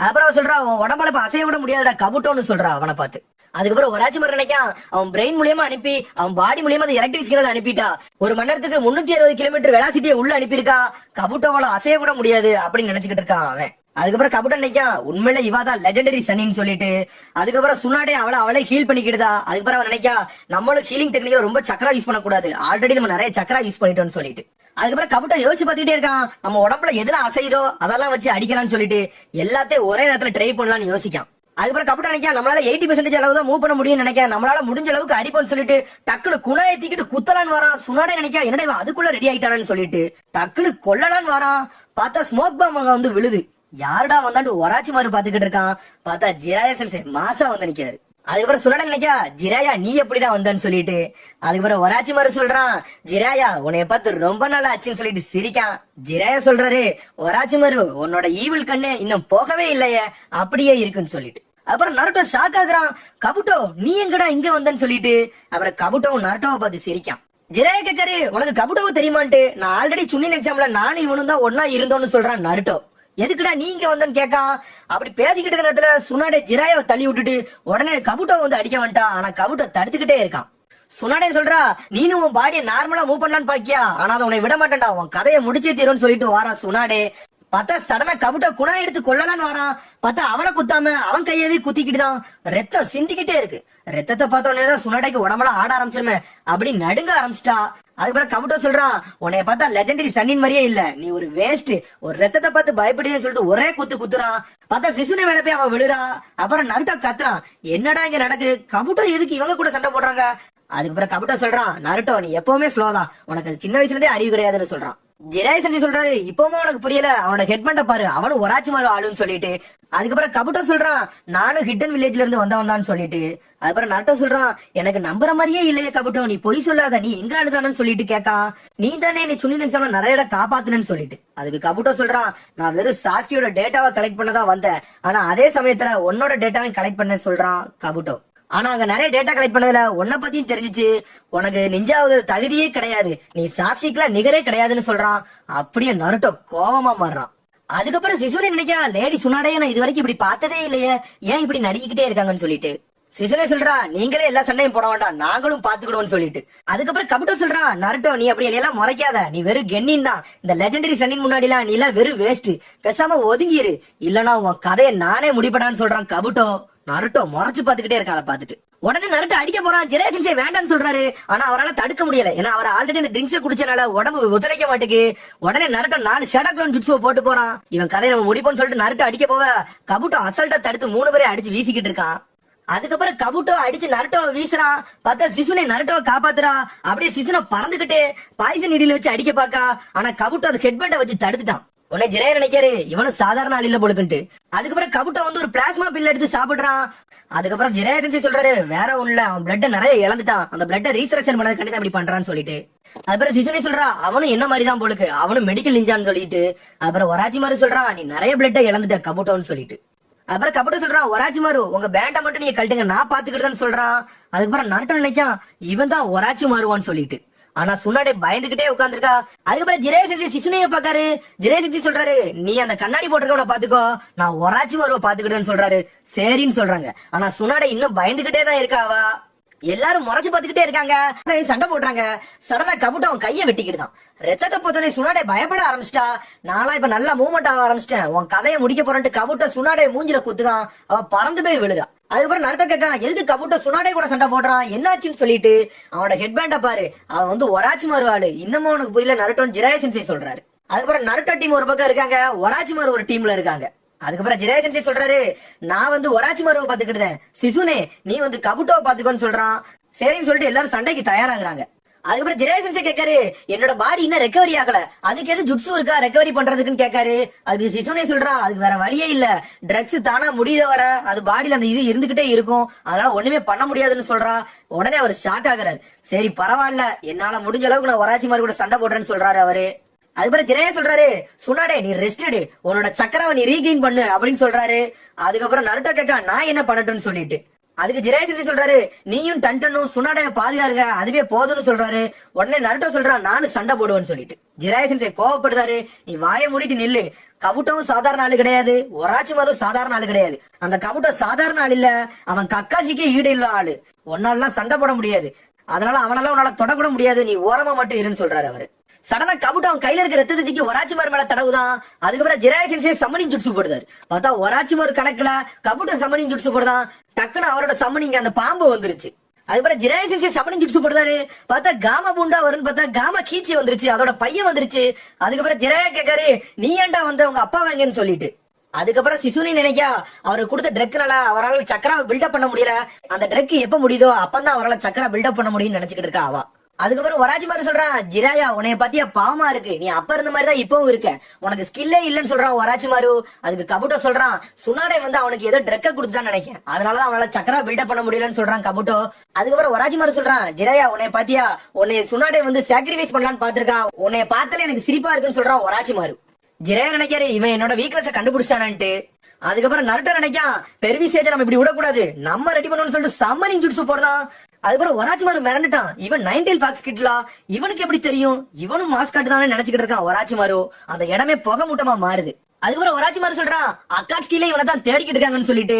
அப்புறம் அவ சொல்றா, உன் உடம்புல இப்ப அசைய விட முடியாதுடா கபட்டோன்னு சொல்றா அவனை பார்த்து. அதுக்கப்புறம் ஒராச்சிமாரு நினைக்கான் அவன் பிரெயின் மூலியமா அனுப்பி அவன் பாடி மூலியமா அந்த எலக்ட்ரிக் சிக்னல் அனுப்பிட்டா. ஒரு மணி நேரத்துக்கு 360 கிலோமீட்டர் வெலாசிட்டியை உள்ள அனுப்பியிருக்கா. கபட்டோவால அசைய கூட முடியாது அப்படின்னு நினைச்சுக்கிட்டு இருக்கான் அவன். அதுக்கப்புறம் கபட்டோ நினைக்கான் உண்மையில இவாதான் லெஜெண்டரி சன்னின்னு சொல்லிட்டு. அதுக்கப்புறம் சுனாடே அவளை ஹீல் பண்ணிக்கிட்டுதா. அதுக்கப்புறம் அவன் நினைக்கா நம்மளும் ஹீலிங் டெக்னிக்ல ரொம்ப சக்கரா யூஸ் பண்ணக்கூடாது, ஆல்ரெடி நம்ம நிறைய சக்கரா யூஸ் பண்ணிட்டோம்னு சொல்லிட்டு. அதுக்கப்புறம் கபட்டோ யோசிச்சு பார்த்துட்டே இருக்கான், நம்ம உடம்புல எதுலாம் அசைதோ அதெல்லாம் வச்சு அடிக்கலாம்னு சொல்லிட்டு எல்லாத்தையும் ஒரே நேரத்துல ட்ரை பண்ணலாம்னு யோசிக்கான். அதுக்கப்புறம் கபட்டோ நினைக்கா நம்மளால 80% அளவு தான் மூவ் பண்ண முடியும் நினைக்க, நம்மளால முடிஞ்ச அளவுக்கு அடிப்போம்னு சொல்லிட்டு டக்குனு குணாயை தூக்கிட்டு குத்தலான்னு வரான். சுனாடே நினைக்கா என்னடா அதுக்குள்ள ரெடி ஆயிட்டானு சொல்லிட்டு டக்குனு கொல்லலான்னு வரான். பார்த்தா ஸ்மோக் பாம் அங்க வந்து விழுது. யாருடா வந்தாண்டு ஒராச்சிமாரு பாத்துக்கிட்டு இருக்கான். பார்த்தா ஜிராயா சென்சே மாசா வந்து நிக்காரு. அதுக்கப்புறம் சுனாடே நினைக்கா ஜிராயா நீ எப்படிடா வந்தன்னு சொல்லிட்டு. அதுக்கப்புறம் ஒராச்சிமாரு சொல்றான், ஜிராயா உன்னைய பார்த்து ரொம்ப நாள் ஆச்சுன்னு சொல்லிட்டு சிரிக்கான். ஜிராயா சொல்றாரு, ஒராச்சிமாரு உன்னோட ஈவில் கண்ணு இன்னும் போகவே இல்லையே, அப்படியே இருக்குன்னு சொல்லிட்டு. அப்புறம் நருட்டோ ஷாக் ஆகுறான், கபட்டோ நீ எங்கடா இங்க வந்தன்னு சொல்லிட்டு. அப்புறம் கபட்டோ நருட்டோவை பார்த்து சிரிக்கான். ஜிராயா கேட்காரு, உனக்கு கபட்டோவை தெரியுமான்ட்டு. நான் ஆல்ரெடி சுன்னின் எக்ஸாம்ல நானும் இவனும் தான் ஒன்னா இருந்தோம்னு சொல்றான் நருட்டோ. எதுக்குடா நீங்க வந்தன்னு கேட்கான். அப்படி பேசிக்கிட்டு இருக்கிற நேரத்துல சுனாடே ஜிராயாவை தள்ளி விட்டுட்டு உடனே கபட்டோ வந்து அடிக்க வந்துட்டான். ஆனா கபட்டோ தடுத்துக்கிட்டே இருக்கான். சுனாடே சொல்றா, நீனும் உன் பாடியை நார்மலா மூவ் பண்ணலான்னு பாக்கியா, ஆனா அதை உன்னை விட மாட்டேன்டா, உன் கதையை முடிச்சே தீரும்னு சொல்லிட்டு வாரா சுனாடே. பார்த்தா சடனா கபட்டோ குணா எடுத்து கொள்ளலான்னு வரான். பார்த்தா அவனை குத்தாம அவன் கையவே குத்திக்கிட்டுதான். ரத்தம் சிந்திக்கிட்டே இருக்கு. ரத்தத்தை பார்த்த உடனேதான் சுனாடைக்கு உடம்பெல்லாம் ஆட ஆரம்பிச்சிருமே, அப்படி நடுங்க ஆரம்பிச்சிட்டா. அதுக்கப்புறம் கபட்டோ சொல்றான், உன்னைய பார்த்தா லெஜெண்டரி சன்னின் மாதிரியே இல்ல, நீ ஒரு வேஸ்ட், ஒரு ரத்தத்தை பார்த்து பயப்படுன்னு சொல்லிட்டு ஒரே குத்துறான். பார்த்தா சிசுனை மேல போய் அவன் விழுறா. அப்புறம் நருட்டோ கத்துறான், என்னடா இங்க நடக்கு, கபட்டோ எதுக்கு இவங்க கூட சண்டை போடுறாங்க. அதுக்கப்புறம் கபட்டோ சொல்றான், நருட்டோ நீ எப்பவுமே ஸ்லோதான், உனக்கு சின்ன வயசுல இருந்தே அறிவு கிடையாதுன்னு சொல்றான். ஜிராயா சென்சே சொல்றாரு, இப்பவும் உனக்கு புரியல, அவனோட ஹெட்மெண்ட பாரு, அவனும் ஒராச்சிமாரு ஆளுன்னு சொல்லிட்டு. அதுக்கப்புறம் கபட்டோ சொல்றான், நானும் ஹிட்டன் வில்லேஜ்ல இருந்து வந்தவன் தான் சொல்லிட்டு. அதுக்கப்புறம் நருட்டோ சொல்றான், எனக்கு நம்புற மாதிரியே இல்லையே கபட்டோ, நீ பொய் சொல்லாத, நீ எங்க அழுதானு சொல்லிட்டு கேட்கான். நீ தானே நீ சுன்னின் எக்ஸாம்ல நிறைய இடம் காப்பாத்துனு சொல்லிட்டு. அதுக்கு கபட்டோ சொல்றான், நான் வெறும் சாஸ்கியோட டேட்டாவை கலெக்ட் பண்ணதான் வந்தேன், ஆனா அதே சமயத்துல உன்னோட டேட்டாவையும் கலெக்ட் பண்ண சொல்றான் கபட்டோ. ஆனா அங்க நிறைய டேட்டா கலெக்ட் பண்ணதுல உன்ன பத்தியும் தெரிஞ்சிச்சு, உனக்கு நிஞ்சாவது தகுதியே கிடையாது, நீ சாஸ்திரிக்கெல்லாம் நிகரே கிடையாதுன்னு சொல்றான். அப்படியே நருட்டோ கோவமா மாறுறான். அதுக்கப்புறம் சிசுனே நினைக்கா, லேடி சுனாடையே நான் இது வரைக்கும் இப்படி பார்த்ததே இல்லையே, ஏன் இப்படி நடிக்கிட்டே இருக்காங்கன்னு சொல்லிட்டு. சிசுனே சொல்றா, நீங்களே எல்லா சண்டையும் போட வேண்டாம், நாங்களும் பாத்துக்கிடுவோம்னு சொல்லிட்டு. அதுக்கப்புறம் கபட்டோ சொல்றான், நருட்டோ நீ அப்படி எல்லாம் முறைக்காத, நீ வெறும் கென்னின் தான், இந்த லெஜெண்டரி சன்னின் முன்னாடி எல்லாம் நீ எல்லாம் வெறும் வேஸ்ட், பேசாம ஒதுங்கிரு, இல்லனா உன் கதையை நானே முடிப்படான்னு சொல்றான் கபட்டோ. நருட்டோ முறைச்சு பாத்துக்கிட்டே இருக்கா. அதை பாத்துட்டு உடனே நருட்டோ அடிக்க போறான். ஜிராயா சென்சே வேண்டாம்னு சொல்றாரு. ஆனா அவரால் தடுக்க முடியல, ஏன்னா அவர் ஆல்ரெடி இந்த ட்ரிங்க்ஸ் குடிச்சனால உடம்பு ஒத்துழைக்க மாட்டேங்குது. உடனே நருட்டோ 4 ஷேடோ க்ளோன் ஜுட்ஸுவை போட்டு போறான். இவன் கதையை நம்ம முடிப்போம்னு சொல்லிட்டு நருட்டோ அடிக்க போவ கபட்டோ அசல்ட்டா தடுத்து 3 பேரை அடிச்சு வீசிக்கிட்டு இருக்கான். அதுக்கப்புறம் கபட்டோ அடிச்சு நருட்டோவை வீசுறான். பார்த்தா சிசுனை நருட்டோவை காப்பாத்துறா. அப்படியே சிசுனை பறந்துகிட்டு பாய்சன் இடியில வச்சு அடிக்க பாக்கா. ஆனா கபட்டோ அது ஹெட்பேண்டை வச்சு தடுத்துட்டான். உடனே ஜிராயா நினைக்காரு, இவனும் சாதாரண ஆள் இல்ல போலுக்குன்ட்டு. அதுக்கப்புறம் கபட்டோ வந்து ஒரு பிளாஸ்மா பில் எடுத்து சாப்பிடுறான். அதுக்கப்புறம் ஜிராயா சென்சே சொல்றாரு, வேற ஒண்ணுல அவன் பிளட் நிறைய இழந்துட்டான், அந்த பிளட் ரீசரக்ஷன் பண்ணது கண்டிப்பா இப்படி பண்றான்னு சொல்லிட்டு. அதுக்கப்புறம் சிசுனை சொல்றா, அவனும் என்ன மாதிரிதான் போலுக்கு, அவனும் மெடிக்கல் நிஞ்சான்னு சொல்லிட்டு. அப்புறம் ஒராச்சிமாரு சொல்றான், நீ நிறைய பிளட்டை இழந்துட்ட கபட்டோன்னு சொல்லிட்டு. அப்புறம் கபட்டோ சொல்றான், ஒராச்சிமாரு உங்க பேண்டை மட்டும் நீங்க கழட்டுங்க, நான் பாத்துக்கிட்டுதான் சொல்றான். அதுக்கப்புறம் நருட்டோ நினைக்கான், இவன் தான் ஒராச்சிமாருவான்னு சொல்லிட்டு. ஆனா சுனாடே பயந்துகிட்டே உட்கார்ந்துருக்கா. அதுக்கப்புறம் ஜிரையா சென்சை சிசுனைய பாக்காரு. ஜிரையா சென்சை சொல்றாரு, நீ அந்த கண்ணாடி போட்டிருக்கவன பாத்துக்கோ, நான் ஒராச்சிமாருவை பாத்துக்கிட்டேன்னு சொல்றாரு. சரின்னு சொல்றாங்க. ஆனா சுனாடே இன்னும் பயந்துகிட்டே தான் இருக்காவா. எல்லாரும் முறைச்சு பாத்துக்கிட்டே இருக்காங்க. சண்டை போடுறாங்க. சடனா கபுட்டோ அவன் கைய வெட்டிக்கிட்டுதான். ரத்தத்தை போத்தோடனே சுனாடே பயப்பட ஆரம்பிச்சிட்டா. நானா இப்ப நல்லா மூவ்மெண்ட் ஆக ஆரம்பிச்சிட்டேன், உன் கதையை முடிக்க போறேன்ட்டு கபுட்டோ சுனாடே மூஞ்சில குத்துதான். அவ பறந்து போய் விழுதா. அதுக்கப்புறம் நருட்டோ கேட்கான், எதுக்கு கபுட்டோ சுனாடே கூட சண்டை போடுறான், என்னாச்சுன்னு சொல்லிட்டு. அவனோட ஹெட்பேண்ட பாரு, அவன் வந்து ஒராச்சிமாரு ஆளு. இன்னமும் அவனுக்கு புரியல நருட்டோன்னு ஜிரையா சென்சை சொல்றாரு. அதுக்கப்புறம் நருட்டோ டீம் ஒரு பக்கம் இருக்காங்க, ஒராச்சிமாரு ஒரு டீம்ல இருக்காங்க. அதுக்கப்புறம் ஜிரையா சென்சை சொல்றாரு, நான் வந்து ஒராச்சிமாருவை பாத்துக்கிட்டேன், சிசுனே நீ வந்து கபுட்டோவை பாத்துக்கோன்னு சொல்றான். சரின்னு சொல்லிட்டு எல்லாரும் சண்டைக்கு தயாராகுறாங்க. அதுக்கப்புறம் ஜிரையா சென்சை கேட்காரு, என்னோட பாடி இன்னும் ரெக்கவரி ஆகல, அதுக்கு எது ஜுட்சு இருக்கா ரெக்கவரி பண்றதுக்குன்னு கேட்காரு. அதுக்கு சிசுனே சொல்றா, அதுக்கு வேற வழியே இல்ல, ட்ரக்ஸ் தானா முடியுத வர அது பாடியில அந்த இது இருந்துகிட்டே இருக்கும், அதனால ஒண்ணுமே பண்ண முடியாதுன்னு சொல்றா. உடனே அவர் ஷாக் ஆகுறாரு. சரி பரவாயில்ல, என்னால முடிஞ்ச அளவுக்கு நான் ஒராச்சிமாரு கூட சண்டை போடுறேன்னு சொல்றாரு அவரு. அதுக்கப்புறம் ஜிரையா சொல்றாரு, சுனாடே நீ ரெஸ்ட் எடு, உன்னோட சக்கரவை நீ ரீகெயின் பண்ணு அப்படின்னு சொல்றாரு. அதுக்கப்புறம் நருட்டோ கேட்கா, நான் என்ன பண்ணட்டும்னு சொல்லிட்டு. அதுக்கு ஜிரையா சென்சை சொல்றாரு, நீயும் டன்டனும் சுனாடைய பாதுகாருங்க, அதுவே போதும்னு சொல்றாரு. உடனே நருட்டோ சொல்றான், நானும் சண்டை போடுவேன்னு சொல்லிட்டு. ஜிரையா சென்சை கோவப்படுறாரு, நீ வாயை மூடிட்டு நில்லு, கபுட்டோவும் சாதாரண ஆளு கிடையாது, ஒராச்சிமாரும் சாதாரண ஆளு கிடையாது. அந்த கபுட்டோ சாதாரண ஆள் இல்ல, அவன் கக்காசிக்கே ஈடு இல்ல ஆளு, ஒன்னாலாம் சண்டை போட முடியாது, அதனால அவனால உன்னால தொடக்கூட முடியாது, நீ ஓரமா மட்டும் இருன்னு சொல்றாரு அவரு. சடனா கபுட்டோ அவன் கையில இருக்க ரத்தத்தை தூக்கி ஒராச்சிமாரு மேல தடவுதான். அதுக்கப்புறம் ஜிரையா சென்சை சம்மனிங் ஜுட்சு போடுதாரு. பார்த்தா ஒராச்சிமாரு கணக்குல கபுட்டோ சம்மனிங் ஜுட்சு போடுதான். டக்குன்னு அவரோட சம்மனிங் அந்த பாம்பு வந்துருச்சு. அதுக்கப்புறம் ஜிரையா சென்சை சம்மனிங் ஜுட்சு போடுதாரு. பார்த்தா காமா பூண்டா வரும்னு பார்த்தா காமா கீச்சி வந்துருச்சு, அதோட பையன் வந்துருச்சு. அதுக்கப்புறம் ஜிரையா கேட்காரு, நீ ஏன்டா வந்த, உங்க அப்பா வாங்கன்னு சொல்லிட்டு. அதுக்கப்புறம் சிசுனி நினைக்கா, அவருக்கு கொடுத்த ட்ரக்னால அவரால் சக்கரா பில்டப் பண்ண முடியல, அந்த ட்ரக் எப்ப முடியுதோ அப்பதான் அவரால் சக்கரா பில்டப் பண்ண முடியும்னு நினைச்சுக்கிட்டு இருக்கா அவ. அதுக்கப்புறம் ஒராச்சிமாரு சொல்றான், ஜிராயா உன்னைய பத்தியா பாவமா இருக்கு, நீ அப்ப இருந்த மாதிரி தான் இப்பவும் இருக்க, உனக்கு ஸ்கில்லே இல்லன்னு சொல்றான் ஒராச்சிமாரு. அதுக்கு கபுட்டோ சொல்றான், சுனாடே வந்து அவனுக்கு ஏதோ ட்ரக்க கொடுத்துட்டான்னு நினைக்கிறேன், அதனாலதான் அவனால சக்கரா பில்டப் பண்ண முடியலன்னு சொல்றான் கபுட்டோ. அதுக்கப்புறம் ஒராச்சிமாரு சொல்றான், ஜிராயா உன்னைய பாத்தியா, உன்னை சுனாடே வந்து சாக்ரிஃபைஸ் பண்ணலான்னு பாத்திருக்கா, உன்னைய பார்த்தாலே எனக்கு சிரிப்பா இருக்குன்னு சொல்றான் ஒராச்சிமாரு. ஜிரையா நினைக்காரு, இவன் என்னோட வீக்னஸ் கண்டுபிடிச்சானான்ட்டு. அதுக்கப்புறம் நருட்டோ நினைக்கான், பெர்விசேஜ நம்ம இப்படி விடக்கூடாது, நம்ம ரெடி பண்ணணும்னு சொல்லிட்டு சம்மனிங் ஜுட்சு போடுறான். அதுக்கப்புறம் ஒராச்சிமாரு மிரண்டுட்டான், இவன் 9 ஃபாக்ஸ் கிட்லா, இவனுக்கு எப்படி தெரியும், இவனும் மாஸ்காட் தானே நினைச்சுக்கிட்டு இருக்கான் ஒராச்சிமாரு. அந்த இடமே புகை மூட்டமா மாறுது. அதுக்கப்புறம் ஒராச்சிமாரு சொல்றான், அக்காட்ஸ்கில இவனை தான் தேடிக்கிட்டு இருக்காங்கன்னு சொல்லிட்டு.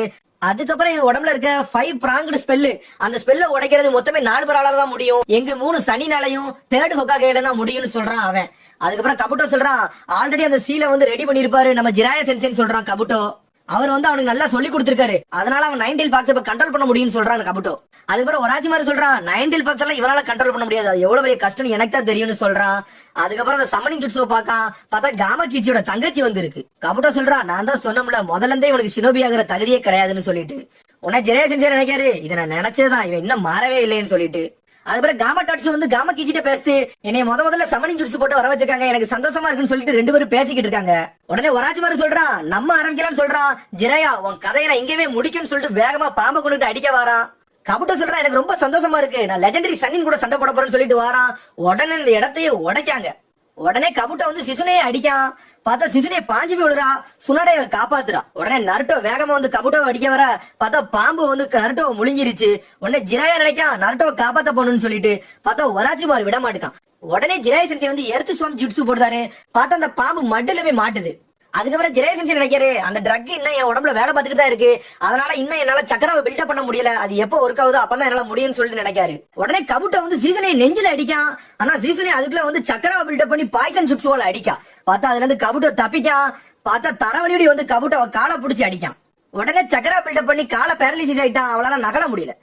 அதுக்கப்புறம் என் உடம்புல இருக்க 5 பிராங்கடு ஸ்பெல்லு, அந்த ஸ்பெல்ல உடைக்கிறது மொத்தமே 4 பேரால தான் முடியும், எங்க 3 சனினாலையும் 3rd ஹொக்காகேல தான் முடியும்னு சொல்றான் அவன். அதுக்கப்புறம் கபுட்டோ சொல்றான், ஆல்ரெடி அந்த சீலை வந்து ரெடி பண்ணிருப்பாரு நம்ம ஜிராயா சென்சேன்னு சொல்றான் கபுட்டோ. அவர் வந்து அவனுக்கு நல்லா சொல்லி கொடுத்திருக்காரு, அதனால அவன் 9 ஃபாக்ஸ் இப்ப கண்ட்ரோல் பண்ண முடியும்னு சொல்றான் கபுட்டோ. அதுக்கப்புறம் ஒராச்சிமாரு சொல்றான், 9 ஃபாக்ஸ் எல்லாம் இவனால கண்ட்ரோல் பண்ண முடியாது, அது எவ்வளவு பெரிய கஷ்டம் எனக்கு தான் தெரியும்னு சொல்றான். அதுக்கப்புறம் அந்த சம்மனிங் ஜுட்சுவை பார்த்தா காமா கீச்சியோட தங்கச்சி வந்து இருக்கு. கபுட்டோ சொல்றான், நான் தான் சொன்னோம்ல முதல்ல இருந்தே இவனுக்கு ஷினோபி ஆகிற தகுதியே கிடையாதுன்னு சொல்லிட்டு. உடனே ஜிரையா சென்சை நினைக்காரு, இதை நான் நினைச்சதுதான், இவன் இன்னும் மாறவே இல்லைன்னு சொல்லிட்டு. அதுக்கப்புறம் காமா டாட்ஸ் வந்து காமா கீச்சிட்ட பேசிட்டு, என்னைய முதல்ல சம்மனிங் ஜுட்சு போட்டு வர வச்சிருக்காங்க, எனக்கு சந்தோஷமா இருக்குன்னு சொல்லிட்டு 2 பேரும் பேசிக்கிட்டு இருக்காங்க. உடனே ஒராச்சிமாரு சொல்றான், நம்ம ஆரம்பிக்கலாம்னு சொல்றான். ஜிரையா உன் கதையை நான் இங்கவே முடிக்கும்னு சொல்லிட்டு வேகமா பாம்பை கொண்டுட்டு அடிக்க வாரான். கபுட்டோ சொல்றான், எனக்கு ரொம்ப சந்தோஷமா இருக்கு, நான் லெஜெண்டரி சன்னின் கூட சண்டை போட போறேன்னு சொல்லிட்டு வாரான். உடனே இந்த இடத்தையே உடைக்காங்க. உடனே கபுட்டோ வந்து சிசுனையை அடிக்கான். பார்த்தா சிசுனையை பாஞ்சு போய் விழுறா. சுனாடேவை காப்பாத்துறா. உடனே நருட்டோ வேகமா வந்து கபுட்டோவை அடிக்க வர, பார்த்தா பாம்பு வந்து நருட்டோவை முழுங்கிருச்சு. உடனே ஜிராயா நினைக்கான் நருட்டோவை காப்பாத்த போகணும்னு சொல்லிட்டு. பார்த்தா ஒராச்சிமாரு விட மாட்டான். உடனே ஜிராயா சென்சை வந்து எர்த்து ஸ்வாம் ஜுட்சு போடுறாரு. பார்த்தா அந்த பாம்பு மட்டுல போய் மாட்டுது. அதுக்கப்புறம் ஜிரையா சென்சை நினைக்காரு, அந்த ட்ரக் இன்னும் என் உடம்புல வேலை பார்த்துட்டு தான் இருக்கு, அதனால இன்னும் என்னால சக்கராவை பில்டப் பண்ண முடியல, அது எப்போ ஒர்க் ஆகுதோ அப்பதான் என்னால முடியும்னு சொல்லிட்டு நினைக்காரு. உடனே கபுட்டோ வந்து சீசனை நெஞ்சில அடிக்கான். ஆனா சீசனை அதுக்குள்ள வந்து சக்கராவை பில்டப் பண்ணி பாய்சன் ஜுட்சுவால அடிக்கா. பார்த்தா அதுல இருந்து கபுட்டோ தப்பிக்கான். பார்த்தா தரவழியோடி வந்து கபுட்டோவை காலை பிடிச்சி அடிக்கான். உடனே சக்கரா பில்டப் பண்ணி காலை பேரலிசிஸ் ஆயிட்டான், அவளால நகல முடியல.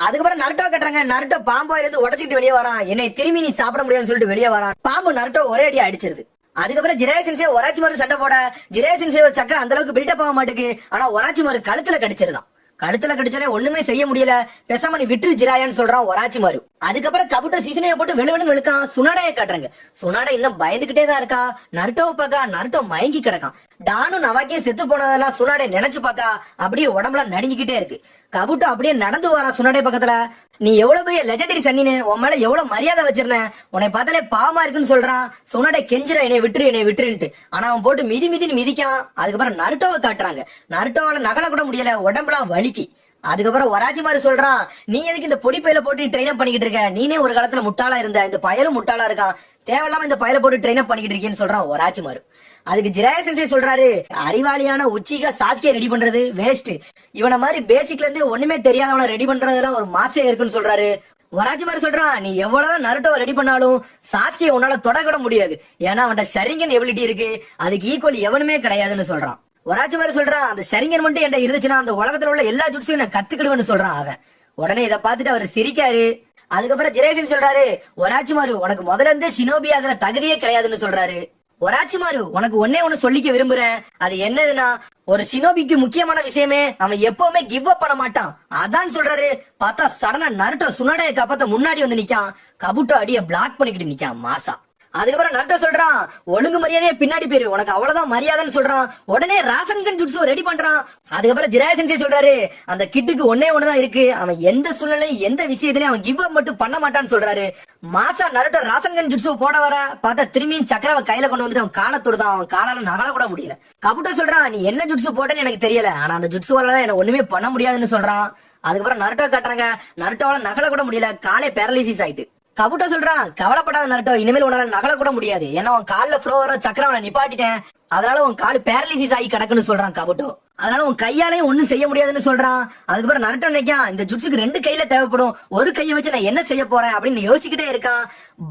அதுக்கப்புறம் நருட்டோ கட்டுறாங்க. நருட்டோ பாம்பாயில இருந்து உடச்சிட்டு வெளியே வரான். என்னை திரும்பி நீ சாப்பிட முடியாதுன்னு சொல்லிட்டு வெளியே வரான். பாம்பு நருட்டோ ஒரே அடியா அடிச்சிருது. அதுக்கப்புறம் ஜிரையா சென்சை ஒராச்சிமாரு சண்டை போட, ஜிரையா சென்சை ஒரு சக்கரம் அந்த அளவுக்கு பில்டப் ஆக மாட்டுக்கு. ஆனா ஒராச்சிமாரு கழுத்துல கடிச்சிருதான். கழுத்துல கடிச்சோடனே ஒண்ணுமே செய்ய முடியல, பேசாம நீ விட்டு ஜிராயான்னு சொல்றான் ஒராச்சிமாரு. அதுக்கப்புறம் கபுட்டோ சீசனையை போட்டு வெளுவெளுன்னு வெளுக்கான். சுனாடையை காட்டுறாங்க. சுனாடை இன்னும் பயந்துகிட்டே தான் இருக்கா. நருட்டோவை பாக்கா, நருட்டோ மயங்கி கிடக்கான். டானும் நவாக்கியும் செத்து போனதெல்லாம் சுனாடை நினைச்சு பாக்கா அப்படியே உடம்புல நடுங்கிக்கிட்டே இருக்கு. கபுட்டோ அப்படியே நடந்து வரான் சுனாடை பக்கத்துல. நீ எவ்வளவு பெரிய லெஜெண்டரி சன்னின்னு, உன் மேல எவ்வளவு மரியாதை வச்சிருந்தேன், உன்னை பார்த்தாலே பாவமா இருக்குன்னு சொல்றான். சுனாடை கெஞ்சிர என்னை விட்டுருன்ட்டு. ஆனா அவன் போட்டு மிதின்னு மிதிக்கான். அதுக்கப்புறம் நருட்டோவை காட்டுறாங்க. நருட்டோவால நகல கூட முடியல, உடம்புலாம் வலிக்கு. அதுக்கப்புறம் ஒராச்சிமாரு சொல்றான், நீ எதுக்கு இந்த பொடி பையில போட்டு ட்ரெயின் அப் பண்ணிக்கிட்டு இருக்க, நீனே ஒரு காலத்துல முட்டாளா இருந்த, இந்த பயலும் முட்டாளா இருக்கான், தேவையில்லாம இந்த பையில போட்டு ட்ரெயின் அப் பண்ணிக்கிட்டு இருக்கேன்னு சொல்றான் ஒராச்சிமாரு. அதுக்கு ஜிராயா சென்சே சொல்றாரு, அறிவாளியான உச்சிகா சாஸ்கே ரெடி பண்றது வேஸ்ட், இவன மாதிரி பேசிக்ல இருந்து ஒண்ணுமே தெரியாதவன ரெடி பண்றதுலாம் ஒரு மாசே இருக்குன்னு சொல்றாரு. ஒராச்சிமாரு சொல்றான், நீ எவ்வளவுதான் நருட்டோவை ரெடி பண்ணாலும் சாஸ்கே உன்னால தொடக்கூட முடியாது, ஏன்னா அவன்கிட்ட ஷரிங்கன் எபிலிட்டி இருக்கு, அதுக்கு ஈக்குவல் எவனுமே கிடையாதுன்னு சொல்றான். ஒராச்சிமாரு சொல்றான், அந்த ஷரிங்கன் மட்டும் என்கிட்ட இருந்துச்சுன்னா அந்த உலகத்துல உள்ள எல்லா ஜுட்ஸையும் நான் கத்துக்கிடுவேன்னு சொல்றான் அவன். உடனே இதை பார்த்துட்டு அவர் சிரிக்காரு. அதுக்கப்புறம் ஜிரேசன் சொல்றாரு, ஒராச்சிமாரு உனக்கு முதல்ல இருந்தே ஷினோபி ஆகிற தகுதியே கிடையாதுன்னு சொல்றாரு. ஒராச்சிமாரு உனக்கு ஒன்னே ஒண்ணு சொல்லிக்க விரும்புறேன், அது என்னதுன்னா, ஒரு ஷினோபிக்கு முக்கியமான விஷயமே அவன் எப்பவுமே கிவ் அப் பண்ண மாட்டான், அதான் சொல்றாரு. பார்த்தா சடனா நருட்டோ சுனாடைய காப்பாத்த முன்னாடி வந்து நிக்கான், கபுட்டோ அடிய பிளாக் பண்ணிக்கிட்டு நிக்கான் மாசா. அதுக்கப்புறம் நருட்டோ சொல்றான், ஒழுங்கு மரியாதையே பின்னாடி பேரு, உனக்கு அவ்வளவுதான் மரியாதைன்னு சொல்றான். உடனே ராசன்கன் ஜுட்ஸு ரெடி பண்றான். அதுக்கப்புறம் ஜிராயா சென்சே சொல்றாரு, அந்த கிட்டுக்கு ஒன்னே ஒண்ணுதான் இருக்கு, அவன் எந்த சூழ்நிலையும் எந்த விஷயத்திலயும் அவன் கிவ் அப் மட்டும் பண்ண மாட்டான்னு சொல்றாரு. மாசா நருட்டோ ராசன்கன் ஜுட்ஸு போட வர பார்த்தா திரும்பியும் சக்கரவை கையில கொண்டு வந்துட்டு அவன் காலத்தோடுதான், அவன் காலால நகல கூட முடியல. கபுட்டோ சொல்றான், நீ என்ன ஜுட்ஸு போட்டேன்னு எனக்கு தெரியல, ஆனா அந்த ஜுட்ஸுவால எனக்கு ஒண்ணுமே பண்ண முடியாதுன்னு சொல்றான். அதுக்கப்புறம் நருட்டோ காட்டுறாங்க, நருட்டோவால நகல கூட முடியல, காலே பேரலிசிஸ் ஆயிட்டு. கபுட்டோ சொல்றான், கவலைப்படாத நருட்டோ, இனிமேல் உன்னால நகல கூட முடியாது, ஏன்னா உன் கால்ல ஃப்ளோ வர சக்கரம் நிப்பாட்டிட்டேன், அதனால உன் காலு பேரலிசிஸ் ஆகி கிடக்குன்னு சொல்றான் கபுட்டோ. அதனால உன் கையாலையும் ஒண்ணும் செய்ய முடியாதுன்னு சொல்றான். அதுக்கப்புறம் நருட்டோ நினைக்கான், இந்த ஜுட்ஸுக்கு 2 கையில தேவைப்படும், ஒரு கையை வச்சு நான் என்ன செய்ய போறேன் அப்படின்னு யோசிச்சுக்கிட்டே இருக்கான்.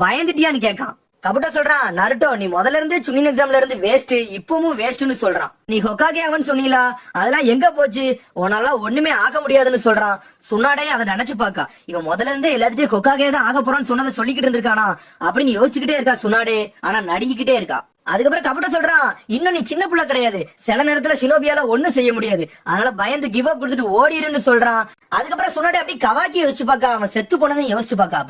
பயந்துட்டியான்னு கேட்கான். கபுட்டோ சொல்றான், நருட்டோ நீ முதல்ல இருந்து சுனின் எக்ஸாம்ல இருந்து வேஸ்ட், இப்பவும் வேஸ்ட்னு சொல்றான். நீ ஹொக்காகே அவன் சொன்னீங்களா, அதெல்லாம் எங்க போச்சு, உன்னால ஒண்ணுமே ஆக முடியாதுன்னு சொல்றான். சுனாடே அதை நினைச்சு பாக்கா, இவன் முதல்ல இருந்து எல்லாத்திட்டையும் ஹொக்காகே தான் ஆக போறான்னு சொன்னதை சொல்லிக்கிட்டு இருந்திருக்கானா அப்படின்னு யோசிச்சுக்கிட்டே இருக்கா சுனாடே, ஆனா நடுங்கிக்கிட்டே இருக்கா. அதுக்கப்புறம் கபுட்டோ சொல்றான், இன்னும் நீ சின்ன புள்ள கிடையாது, சில நேரத்துல ஷினோபியால ஒண்ணும் செய்ய முடியாது, அதனால பயந்து கிவ் அப் கொடுத்துட்டு ஓடிருன்னு சொல்றான். அதுக்கப்புறம் சுனாடே அப்படி கவாக்கி யோசிச்சு பாக்கா, அவன் செத்து போனதையும் யோசிச்சு பாக்கா,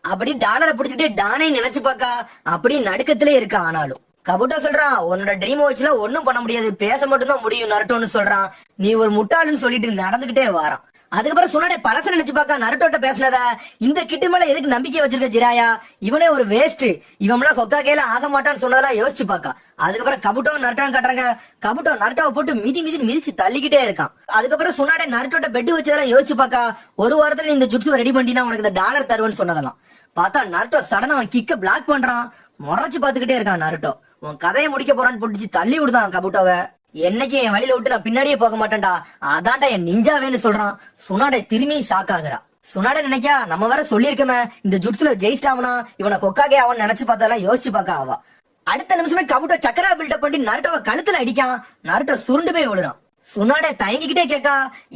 அப்படி டாலரை பிடிச்சிட்டு டானே நினைச்சு பாக்கா, அப்படி நடுக்கத்திலே இருக்கா. ஆனாலும் கபுட்டோ சொல்றான், உன்னோட ட்ரீம் வச்சுல ஒண்ணும் பண்ண முடியாது, பேச மட்டும் தான் முடியும் நருட்டோன்னு சொல்றான். நீ ஒரு முட்டாளுன்னு சொல்லிட்டு நடந்துகிட்டே வாரான். அதுக்கப்புறம் சுனாடே பழச நினைச்சு பாக்கா, நருட்டோட்ட பேசினத, இந்த கிட்டு மேல எதுக்கு நம்பிக்கை வச்சிருக்க ஜிராயா, இவனே ஒரு வேஸ்ட், இவன் ஹொக்காகேல ஆக மாட்டான்னு சொன்னதெல்லாம் யோசிச்சு பாக்கா. அதுக்கப்புறம் கபுட்டோ நருட்டோன்னு காட்டுறாங்க, கபுட்டோ நருட்டோவை போட்டு மிதிச்சு தள்ளிக்கிட்டே இருக்கான். அதுக்கப்புறம் சுனாடே நருட்டோட்ட பெட் வச்சதெல்லாம் யோசிச்சு பாக்கா, ஒரு வாரத்துல நீ இந்த ஜுட்ஸு ரெடி பண்ணினா உனக்கு இந்த டாலர் தருவேன்னு சொன்னதெல்லாம் பார்த்தா நருட்டோ சடனா அவன் கிக்க பிளாக் பண்றான். முறைச்சு பாத்துக்கிட்டே இருக்கான் நருட்டோ. உன் கதையை முடிக்க போறான்னு போட்டுச்சு தள்ளி விடுதான் கபுட்டோவை. என்னைக்கு என் வழியில விட்டு நான் பின்னாடியே போக மாட்டேன்டா, அதான்டா என் நிஞ்சாவேன்னு சொல்றான். சுனாடே திரும்பி ஷாக் ஆகுறா. சுனாடே நினைக்கா, நம்ம வேற சொல்லியிருக்கமே இந்த ஜுட்ஸ்ல ஜெயிச்சிட்டாமனா இவனை கொக்காகே அவன் நினைச்சு பார்த்ததெல்லாம் யோசிச்சு பாக்க ஆவா. அடுத்த நிமிஷமே கபுட்டோ சக்கரா பில்டப் பண்ணி நருட்டோவை கழுத்துல அடிக்கான். நருட்டோ சுருண்டு போய் விழுறான். சுனாடே தயங்கிக்கிட்டே கேக்கா,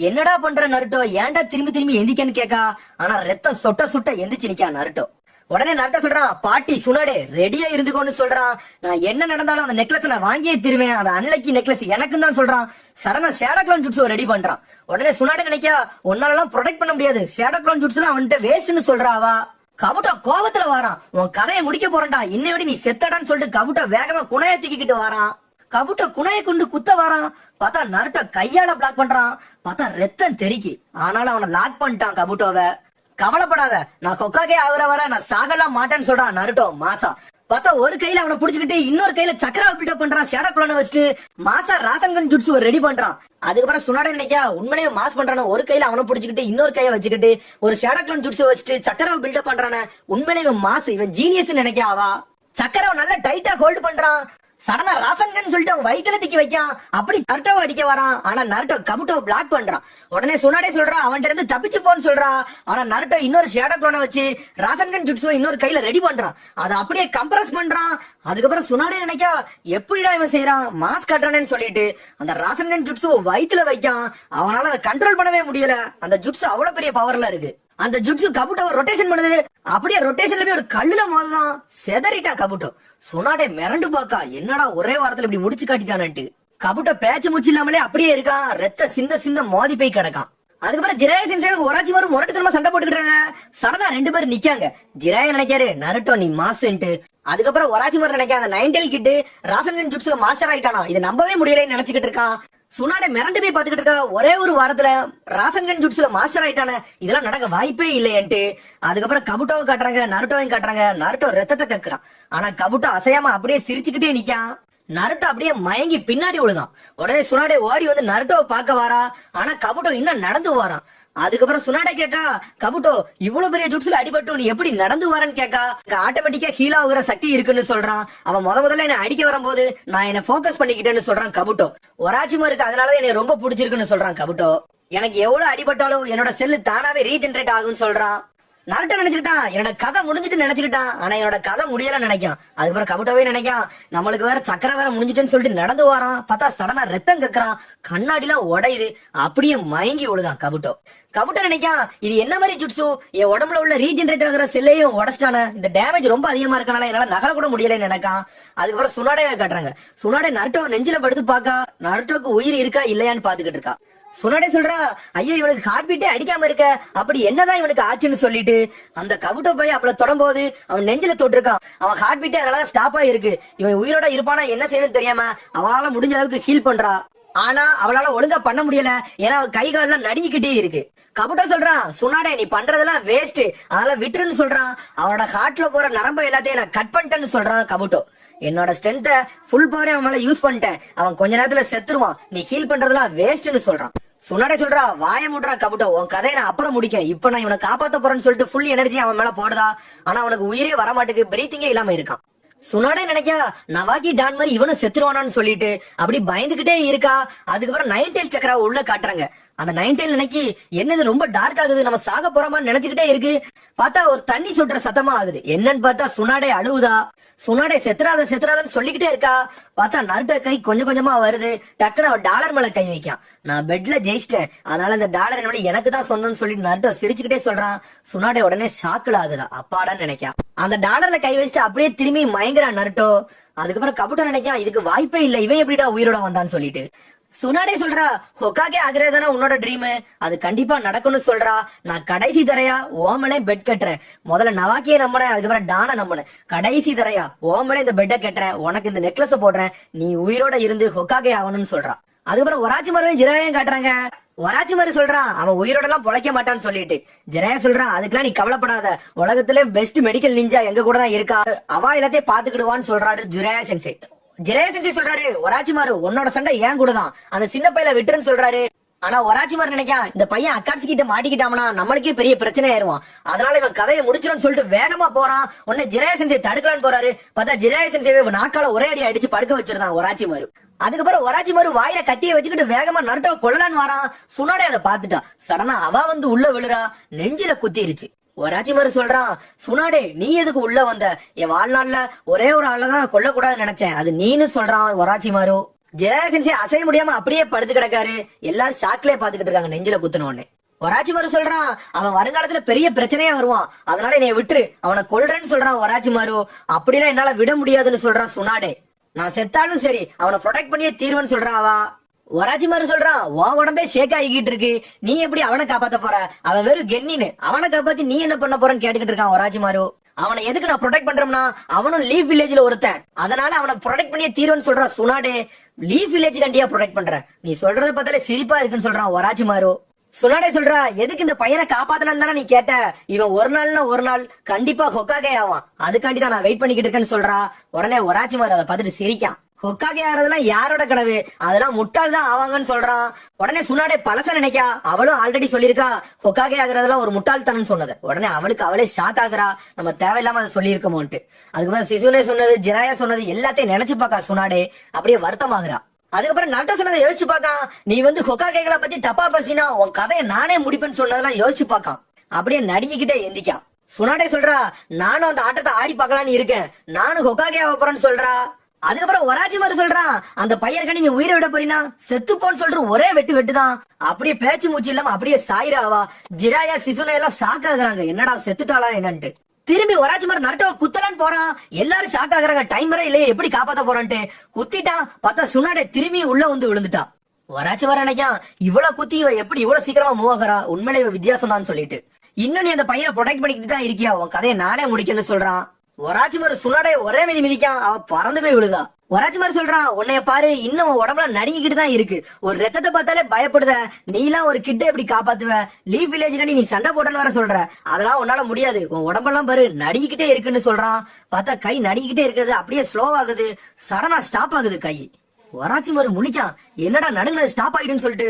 என்னடா பண்ற நருட்டோ, ஏன்டா திரும்பி எந்திக்கன்னு கேக்கா. ஆனா ரத்தம் சொட்ட எந்திரிச்சு நிக்கா நருட்டோ. உடனே நருட்டோ சொல்றான், பாட்டி சுனாடே ரெடியா இருந்துக்கோன்னு சொல்றான். நான் என்ன நடந்தாலும் அந்த நெக்லஸ் நான் வாங்கியே திருவேன், அந்த அன்லக்கி நெக்லஸ் எனக்கும் தான் சொல்றான். சடனா ஷேடோ க்ளோன் ஜுட்ஸு ரெடி பண்றான். உடனே சுனாடே நினைக்கா, உன்னாலலாம் ப்ரொடெக்ட் பண்ண முடியாது, ஷேடோ க்ளோன் ஜுட்ஸ்லாம் அவன்கிட்ட வேஸ்ட்னு சொல்றாவா. கபுட்டோ கோபத்துல வாரான், உன் கதையை முடிக்க போறேன்டா, இன்னையோட நீ செத்தடான்னு சொல்லிட்டு கபுட்டோ வேகமா குணைய தூக்கிக்கிட்டு வாரான். கபுட்டோ குணையை கொண்டு குத்த வாரான். பார்த்தா நருட்டோ கையால பிளாக் பண்றான். பார்த்தா ரத்தம் தெறிக்கி, ஆனாலும் அவனை லாக் பண்ணிட்டான் கபுட்டோவை. கவலைப்படாத, நான் கொக்காகே ஆகுற வர நான் சாகலாம் மாட்டேன்னு சொல்றான் நருட்டோ மாசா. பார்த்தா ஒரு கையில அவனை புடிச்சுக்கிட்டு இன்னொரு கையில சக்கரா பில்டப் பண்றான். ஷேடோ க்ளோனை வச்சுட்டு மாசா ராசன்கன் ஜுட்ஸு ரெடி பண்றான். அதுக்கப்புறம் சுனாடே நினைக்கா, உண்மையிலேயே மாஸ் பண்றான, ஒரு கையில அவனை புடிச்சுக்கிட்டு இன்னொரு கையை வச்சுக்கிட்டு ஒரு ஷேடோ க்ளோன் ஜுட்ஸு வச்சுட்டு சக்கராவை பில்டப் பண்றான. உண்மையிலேயே இவன் மாஸ், இவன் ஜீனியஸ் நினைக்கா அவா. சக்கராவை நல்லா டைட்டா ஹோல்டு பண்றான். சடனா ராசன்கன் சொல்லிட்டு அவன் வயிற்றுல தூக்கி வைக்கான். அப்படி நருட்டோவை அடிக்க வரான். ஆனா நருட்டோ கபுட்டோவை பிளாக் பண்றான். உடனே சுனாடே சொல்றான், அவன்கிட்ட இருந்து தப்பிச்சு போன்னு சொல்றான். ஆனா நருட்டோ இன்னொரு ஷேடோ க்ளோனை வச்சு ராசன்கன் ஜுட்ஸுவை இன்னொரு கையில ரெடி பண்றான். அதை அப்படியே கம்ப்ரஸ் பண்றான். அதுக்கப்புறம் சுனாடே நினைக்கா, எப்படிடா இவன் செய்யறான், மாஸ்க் கட்டுறானேன்னு சொல்லிட்டு அந்த ராசன்கன் ஜுட்ஸுவை வயிற்றுல வைக்கான். அவனால அதை கண்ட்ரோல் பண்ணவே முடியல. அந்த ஜுட்ஸு அவ்வளவு பெரிய பவர்ல இருக்கு. அந்த ஜுட்ஸு கபுட்டோவை ரொட்டேஷன் பண்ணுது. அப்படியே ரொட்டேஷன்ல போய் ஒரு கல்லுல மோதுதான், செதறிட்டா கபுட்டோ. சுனாடே மிரண்டு பாக்கா, என்னடா ஒரே வாரத்துல இப்படி முடிச்சு காட்டிட்டானு. கபுட்டோ பேச்சு மூச்சு இல்லாமலே அப்படியே இருக்கான். ரத்த சிந்த மோதி போய் கிடக்கான். அதுக்கப்புறம் ஜிராயா சென்சேக்கு ஒராச்சிமாரு முரட்டுத்தனமா சண்டை போட்டுக்கிட்டாங்க. சடனா 2 பேரும் நிக்காங்க. ஜிராயா நினைக்காரு, நருட்டோ நீ மாசுன்ட்டு. அதுக்கப்புறம் ஒராச்சிமாரு நினைக்க, அந்த 9 கிட்டு ராசன்கன் ஜுட்ஸ்ல மாஸ்டர் ஆயிட்டானா, இதை நம்பவே முடியலன்னு நினைச்சுக்கிட்டு இருக்கான். சுனாடே மிரண்டு போய் பாத்துக்கிட்டு இருக்கா. ஒரே ஒரு வாரத்துல ராசன்கன் ஜுட்ஸ்ல மாஸ்டர் ஆயிட்டானே, இதெல்லாம் நடக்க வாய்ப்பே இல்லையன்ட்டு. அதுக்கப்புறம் கபுட்டோவை காட்டுறாங்க, நருட்டோவையும் காட்டுறாங்க. நருட்டோ ரத்தத்தை கக்குறான். ஆனா கபுட்டோ அசையாம அப்படியே சிரிச்சுக்கிட்டே நிக்கான். நருட்டோ அப்படியே மயங்கி பின்னாடி விழுதான். உடனே சுனாடே ஓடி வந்து நருட்டோவை பார்க்க வாரா. ஆனா கபுட்டோ இன்னும் நடந்து வாரான். அதுக்கப்புறம் சுனாடே கேக்கா, கபுட்டோ இவ்வளவு பெரிய ஜுட்ஸ்ல அடிபட்டு நீ எப்படி நடந்து வரேன்னு கேக்கா. ஆட்டோமேட்டிக்கா ஹீல் ஆகுற சக்தி இருக்குன்னு சொல்றான். அவன் முதல்ல என்ன அடிக்க வரும்போது நான் என்ன போக்கஸ் பண்ணிக்கிட்டேன்னு சொல்றான் கபுட்டோ. ஒராச்சிமாருக்கு அதனாலதான் என்னை ரொம்ப பிடிச்சிருக்குன்னு சொல்றான் கபுட்டோ. எனக்கு எவ்வளவு அடிபட்டாலும் என்னோட செல்லு தானாவே ரீஜெனரேட் ஆகும்னு சொல்றான். நருட்டோ நினைச்சுக்கிட்டான் என்னோட கதை முடிஞ்சிட்டு நினைச்சுக்கிட்டான். ஆனா என்னோட கதை முடியல நினைக்கான். அதுக்கப்புறம் கபுட்டோவே நினைக்கான் நம்மளுக்கு வேற சக்கரை வேற முடிஞ்சிட்டுன்னு சொல்லிட்டு நடந்து வரான். பார்த்தா சடனா ரத்தம் கக்குறான். கண்ணாடி எல்லாம் உடையுது. அப்படியே மயங்கி விழுதான் கபுட்டோ. கபுட்டோ நினைக்கான் இது என்ன மாதிரி ஜுட்ஸு, என் உடம்புல உள்ள ரீஜெனரேட் ஆகிற செல்லையும் உடச்சிட்டான, இந்த டேமேஜ் ரொம்ப அதிகமா இருக்கனால என்னால நகல கூட முடியலன்னு நினைக்கான். அதுக்கப்புறம் சுனாடே காட்டுறாங்க. சுனாடே நருட்டோ நெஞ்சில படுத்து பாக்கா. நருட்டோக்கு உயிர் இருக்கா இல்லையான்னு பாத்துக்கிட்டு இருக்கா. சுனாடே சொல்றா, ஐயோ இவனுக்கு ஹார்ட் பீட்டே அடிக்காம இருக்க, அப்படி என்னதான் இவனுக்கு ஆச்சுன்னு சொல்லிட்டு அந்த கபுட்டோ போய் அவளை தொடரும்போது அவன் நெஞ்சில தொட்டிருக்கான். அவன் ஹார்ட் பீட்டே அதனால ஸ்டாப் ஆயிருக்கு. இவன் உயிரோட இருப்பானா என்ன செய்யணும்னு தெரியாம அவளால முடிஞ்ச அளவுக்கு ஹீல் பண்றா. ஆனா அவளால ஒழுங்கா பண்ண முடியல. ஏன்னா அவ கை கால்லாம் நடுங்கிக்கிட்டே இருக்கு. கபுட்டோ சொல்றான், சுனாடே நீ பண்றதெல்லாம் வேஸ்ட், அதனால விட்டுருன்னு சொல்றான். அவனோட ஹார்ட்ல போற நரம்பு எல்லாத்தையும் நான் கட் பண்ணிட்டேன்னு சொல்றான் கபுட்டோ. என்னோட ஸ்ட்ரென்த்த ஃபுல் பவரே அவன் மேல யூஸ் பண்ணிட்டேன், அவன் கொஞ்ச நேரத்துல செத்துருவான், நீ ஹீல் பண்றதெல்லாம் வேஸ்ட்னு சொல்றான். சுனாடே சொல்றா, வாய மூடுறா கபுட்டோ, உன் கதையை நான் அப்புறம் முடிக்கேன், இப்ப நான் இவனை காப்பாத்த போறேன்னு சொல்லிட்டு ஃபுல் எனர்ஜி அவன் மேல போடுதா. ஆனா அவனுக்கு உயிரே வரமாட்டுக்கு, பிரீத்திங்கே இல்லாம இருக்கான். சுனாடே நினைக்கா நவாகி டான் மாதிரி இவனும் செத்துருவானான்னு சொல்லிட்டு அப்படி பயந்துகிட்டே இருக்கா. அதுக்கப்புறம் நைன்டெயில் சக்கரா உள்ள காட்டுறாங்க. அந்த நைன்டெயில் நினைக்கி என்னது ரொம்ப டார்க் ஆகுது, நம்ம சாக போறோமான்னு நினைச்சுக்கிட்டே இருக்கு. பார்த்தா ஒரு தண்ணி சுட்டுற சத்தமா ஆகுது. என்னன்னு பார்த்தா சுனாடே அழுவுதா. சுனாடே செத்துறாதன்னு சொல்லிக்கிட்டே இருக்கா. பார்த்தா நருட்டோ கை கொஞ்சம் கொஞ்சமா வருது. டக்குன்னு அவ டாலர் மேல கை வைக்கான். நான் பெட்ல ஜெயிச்சிட்டேன், அதனால இந்த டாலர் என்னோட எனக்கு தான் சொந்தம்னு சொல்லி நருட்டோ சிரிச்சுக்கிட்டே சொல்றான். சுனாடே உடனே ஷாக்குல ஆகுதா, அப்பாடான்னு நினைக்கா. அந்த டாலர்ல கை வச்சுட்டு அப்படியே திரும்பி மயங்குறான் நருட்டோ. அதுக்கப்புறம் கபுட்டோ நினைக்கான் இதுக்கு வாய்ப்பே இல்ல, இவன் எப்படிடா உயிரோட வந்தான்னு சொல்லிட்டு. சுனாடே சொல்றா, ஹொக்காகே ஆகிறதானே உன்னோட ட்ரீம், அது கண்டிப்பா நடக்கும்னு சொல்றா. நான் கடைசி தரையா ஓமலே பெட் கட்டுறேன். முதல்ல நவாக்கியை நம்பினேன், அதுக்கப்புறம் டான நம்பினேன். கடைசி தரையா ஓமலே இந்த பெட்டை கட்டுறேன், உனக்கு இந்த நெக்லஸ போடுறேன், நீ உயிரோட இருந்து ஹொக்காகே ஆகணும்னு சொல்றா. அதுக்கப்புறம் ஒராச்சிமாரும் ஜிராயையும் காட்டுறாங்க. ஒராச்சிமாரு சொல்றான் அவன் உயிரோட எல்லாம் பொழைக்க மாட்டான்னு சொல்லிட்டு. ஜிராயா சொல்றான் அதுக்கெல்லாம் நீ கவலைப்படாத, உலகத்திலே பெஸ்ட் மெடிக்கல் நிஞ்சா எங்க கூட தான் இருக்கா, அவா எல்லாத்தையும் பாத்துக்கிடுவான்னு சொல்றாரு ஜிராயா சென்சே. ஜிராயா சென்சே சொல்றாரு, ஒராச்சிமாரு உன்னோட சண்டை ஏன் கூட தான், அந்த சின்ன பையல விட்டுருன்னு சொல்றாரு. ஆனா ஒராச்சிமாரு நினைக்கான் இந்த பையன் அக்காட்சி கிட்ட மாட்டிக்கிட்டாமனா நம்மளுக்கே பெரிய பிரச்சனை ஆயிருவான், அதனால இவன் கதையை முடிச்சிடும் சொல்லிட்டு வேகமா போறான். உடனே ஜிராயா சென்சே தடுக்கலான்னு போறாரு. பார்த்தா ஜிராயா சென்சே நாக்கால ஒரே அடி அடிச்சு படுக்க வச்சிருந்தான் ஒராச்சிமாரு. அதுக்கப்புறம் ஒராச்சிமாரு வாயில கத்திய வச்சுக்கிட்டு வேகமா நருட்டோ கொல்லலான்னு வாரான். சுனாடே அதை பாத்துட்டா. சடனா அவ வந்து உள்ள விழுறா, நெஞ்சில குத்திருச்சு. ஒராச்சிமாரு சொல்றான், சுனாடே நீ எதுக்கு உள்ள வந்த, என் வாழ்நாள்ல ஒரே ஒரு ஆளதான் கொல்லக்கூடாதுன்னு நினைச்சேன், அது நீன்னு சொல்றான் ஒராச்சிமாரு. ஜிராயா சென்சே அசைய முடியாம அப்படியே படுத்து கிடக்காரு. எல்லாரும் ஷாக்லயே பாத்துக்கிட்டு இருக்காங்க நெஞ்சில குத்துன உடனே. ஒராச்சிமாரு சொல்றான் அவன் வருங்காலத்துல பெரிய பிரச்சனையா வருவான், அதனால என்னைய விட்டுரு, அவனை கொல்றேன்னு சொல்றான் ஒராச்சிமாரு. அப்படிலாம் என்னால விட முடியாதுன்னு சொல்றான் சுனாடே. நான் செத்தாலும் சரி அவனை ப்ரொடெக்ட் பண்ணியே தீர்வன்னு சொல்றாவா. ஒராச்சிமாரு சொல்றான் உன் உடம்பே ஷேக் ஆகிட்டு இருக்கு, நீ எப்படி அவனை காப்பாத்த போற, அவன் வெறும் கென்னின்னு, அவனை காப்பாத்தி நீ என்ன பண்ண போறன்னு கேட்டுக்கிட்டு இருக்கான் ஒராச்சிமாரு. அவனை எதுக்கு நான் ப்ரொடெக்ட் பண்றோம்னா அவனும் லீஃப் வில்லேஜ்ல ஒருத்தன், அதனால அவனை ப்ரொடெக்ட் பண்ணியே தீர்வன்னு சொல்றான் சுனாடே. லீஃப் வில்லேஜ் கண்டியா ப்ரொடெக்ட் பண்ற, நீ சொல்றத பார்த்தாலே சிரிப்பா இருக்குன்னு சொல்றான் ஒராச்சிமாரு. சுனாடே சொல்றா எதுக்கு இந்த பையனை காப்பாத்தணும் தானே நீ கேட்ட, இவன் ஒரு நாள்னா ஒரு நாள் கண்டிப்பா ஹொக்காகே ஆவான், அதுக்காண்டி தான் நான் வெயிட் பண்ணிக்கிட்டு இருக்கேன்னு சொல்றா. உடனே ஒராச்சிமாரு அதை பார்த்துட்டு சிரிக்கான். ஹொக்காகே ஆறதெல்லாம் யாரோட கனவு, அதெல்லாம் முட்டாள் தான் ஆவாங்கன்னு சொல்றான். உடனே சுனாடே பழச நினைக்கா, அவளும் ஆல்ரெடி சொல்லியிருக்கா ஹொக்காகே ஆகுறதெல்லாம் ஒரு முட்டாள்தனம் சொன்னது. உடனே அவளுக்கு அவளே ஷாக் ஆகுறா, நம்ம தேவையில்லாம அதை சொல்லியிருக்கோமோன்ட்டு. அதுக்கப்புறம் சிசுனே சொன்னது ஜிராயா சொன்னது எல்லாத்தையும் நினைச்சு பாக்கா சுனாடே, அப்படியே வருத்தமாகறா. அதுக்கப்புறம் நருட்டோ சொன்னதை யோசிச்சு பாக்கான். நீ வந்து ஹொக்காகேகளை பத்தி தப்பா பேசினா உன் கதையை நானே முடிப்பேன்னு சொன்னதெல்லாம் யோசிச்சு பாக்கான். அப்படியே நடுங்கிக்கிட்டே எந்திக்கா. சுனாடே சொல்றா நானும் அந்த ஆட்டத்தை ஆடி பாக்கலான்னு இருக்கேன், நானும் ஹொக்காகே ஆக போறேன்னு சொல்றா. அதுக்கப்புறம் ஒராச்சிமாரு சொல்றான் அந்த பையனுக்காண்டி நீ உயிரை விட போறீனா செத்துப்போன்னு சொல்ற ஒரே வெட்டுதான். அப்படியே பேச்சு மூச்சு இல்லாம அப்படியே சாயிராவா. ஜிராயா சிசுனே எல்லாம் ஷாக் ஆகுறாங்க, என்னடா செத்துட்டாளா என்னன்ட்டு. திரும்பி ஒராச்சிமாரு நருட்டோவை குத்தலான்னு போறான். எல்லாரும் ஷாக் ஆகுறாங்க, டைமரே இல்லையே எப்படி காப்பாத்த போறான்ட்டு. குத்திட்டான். பார்த்தா சுனாடே திரும்பி உள்ள வந்து விழுந்துட்டா. ஒராச்சிமாரு நினைக்கான் இவ்வளவு குத்தி இவ எப்படி இவ்வளவு சீக்கிரமா மூவ் ஆகுறா, உண்மையிலே இவ வித்தியாசம் தான் சொல்லிட்டு. இன்னும் நீ அந்த பையனை ப்ரொடெக்ட் பண்ணிக்கிட்டு தான் இருக்கியா, உன் கதையை நானே முடிக்கணும்னு சொல்றான். ஒராச்சிமாரு சுனாடே ஒரே மிதி மிதிக்கான், அவ பறந்து போய் விழுதா. ஒராச்சிமாரு சொல்றான், உன்னைய பாரு இன்னும் உன் உடம்புல நடுங்கிக்கிட்டு தான் இருக்கு, ஒரு ரத்தத்தை பார்த்தாலே பயப்படுத, நீலாம் ஒரு கிட்ட எப்படி காப்பாத்துவ, லீஃப் வில்லேஜ்ல நீ சண்டை போட்டன்னு வர சொல்ற, அதெல்லாம் உன்னால முடியாது, உன் உடம்பெல்லாம் பாரு நடுங்கிக்கிட்டே இருக்குன்னு சொல்றான். பார்த்தா கை நடுங்கிக்கிட்டே இருக்குது, அப்படியே ஸ்லோ ஆகுது, சடனா ஸ்டாப் ஆகுது கை. ஒராச்சிமாரு முழிக்கான், என்னடா நடுங்குறது ஸ்டாப் ஆகிடுன்னு சொல்லிட்டு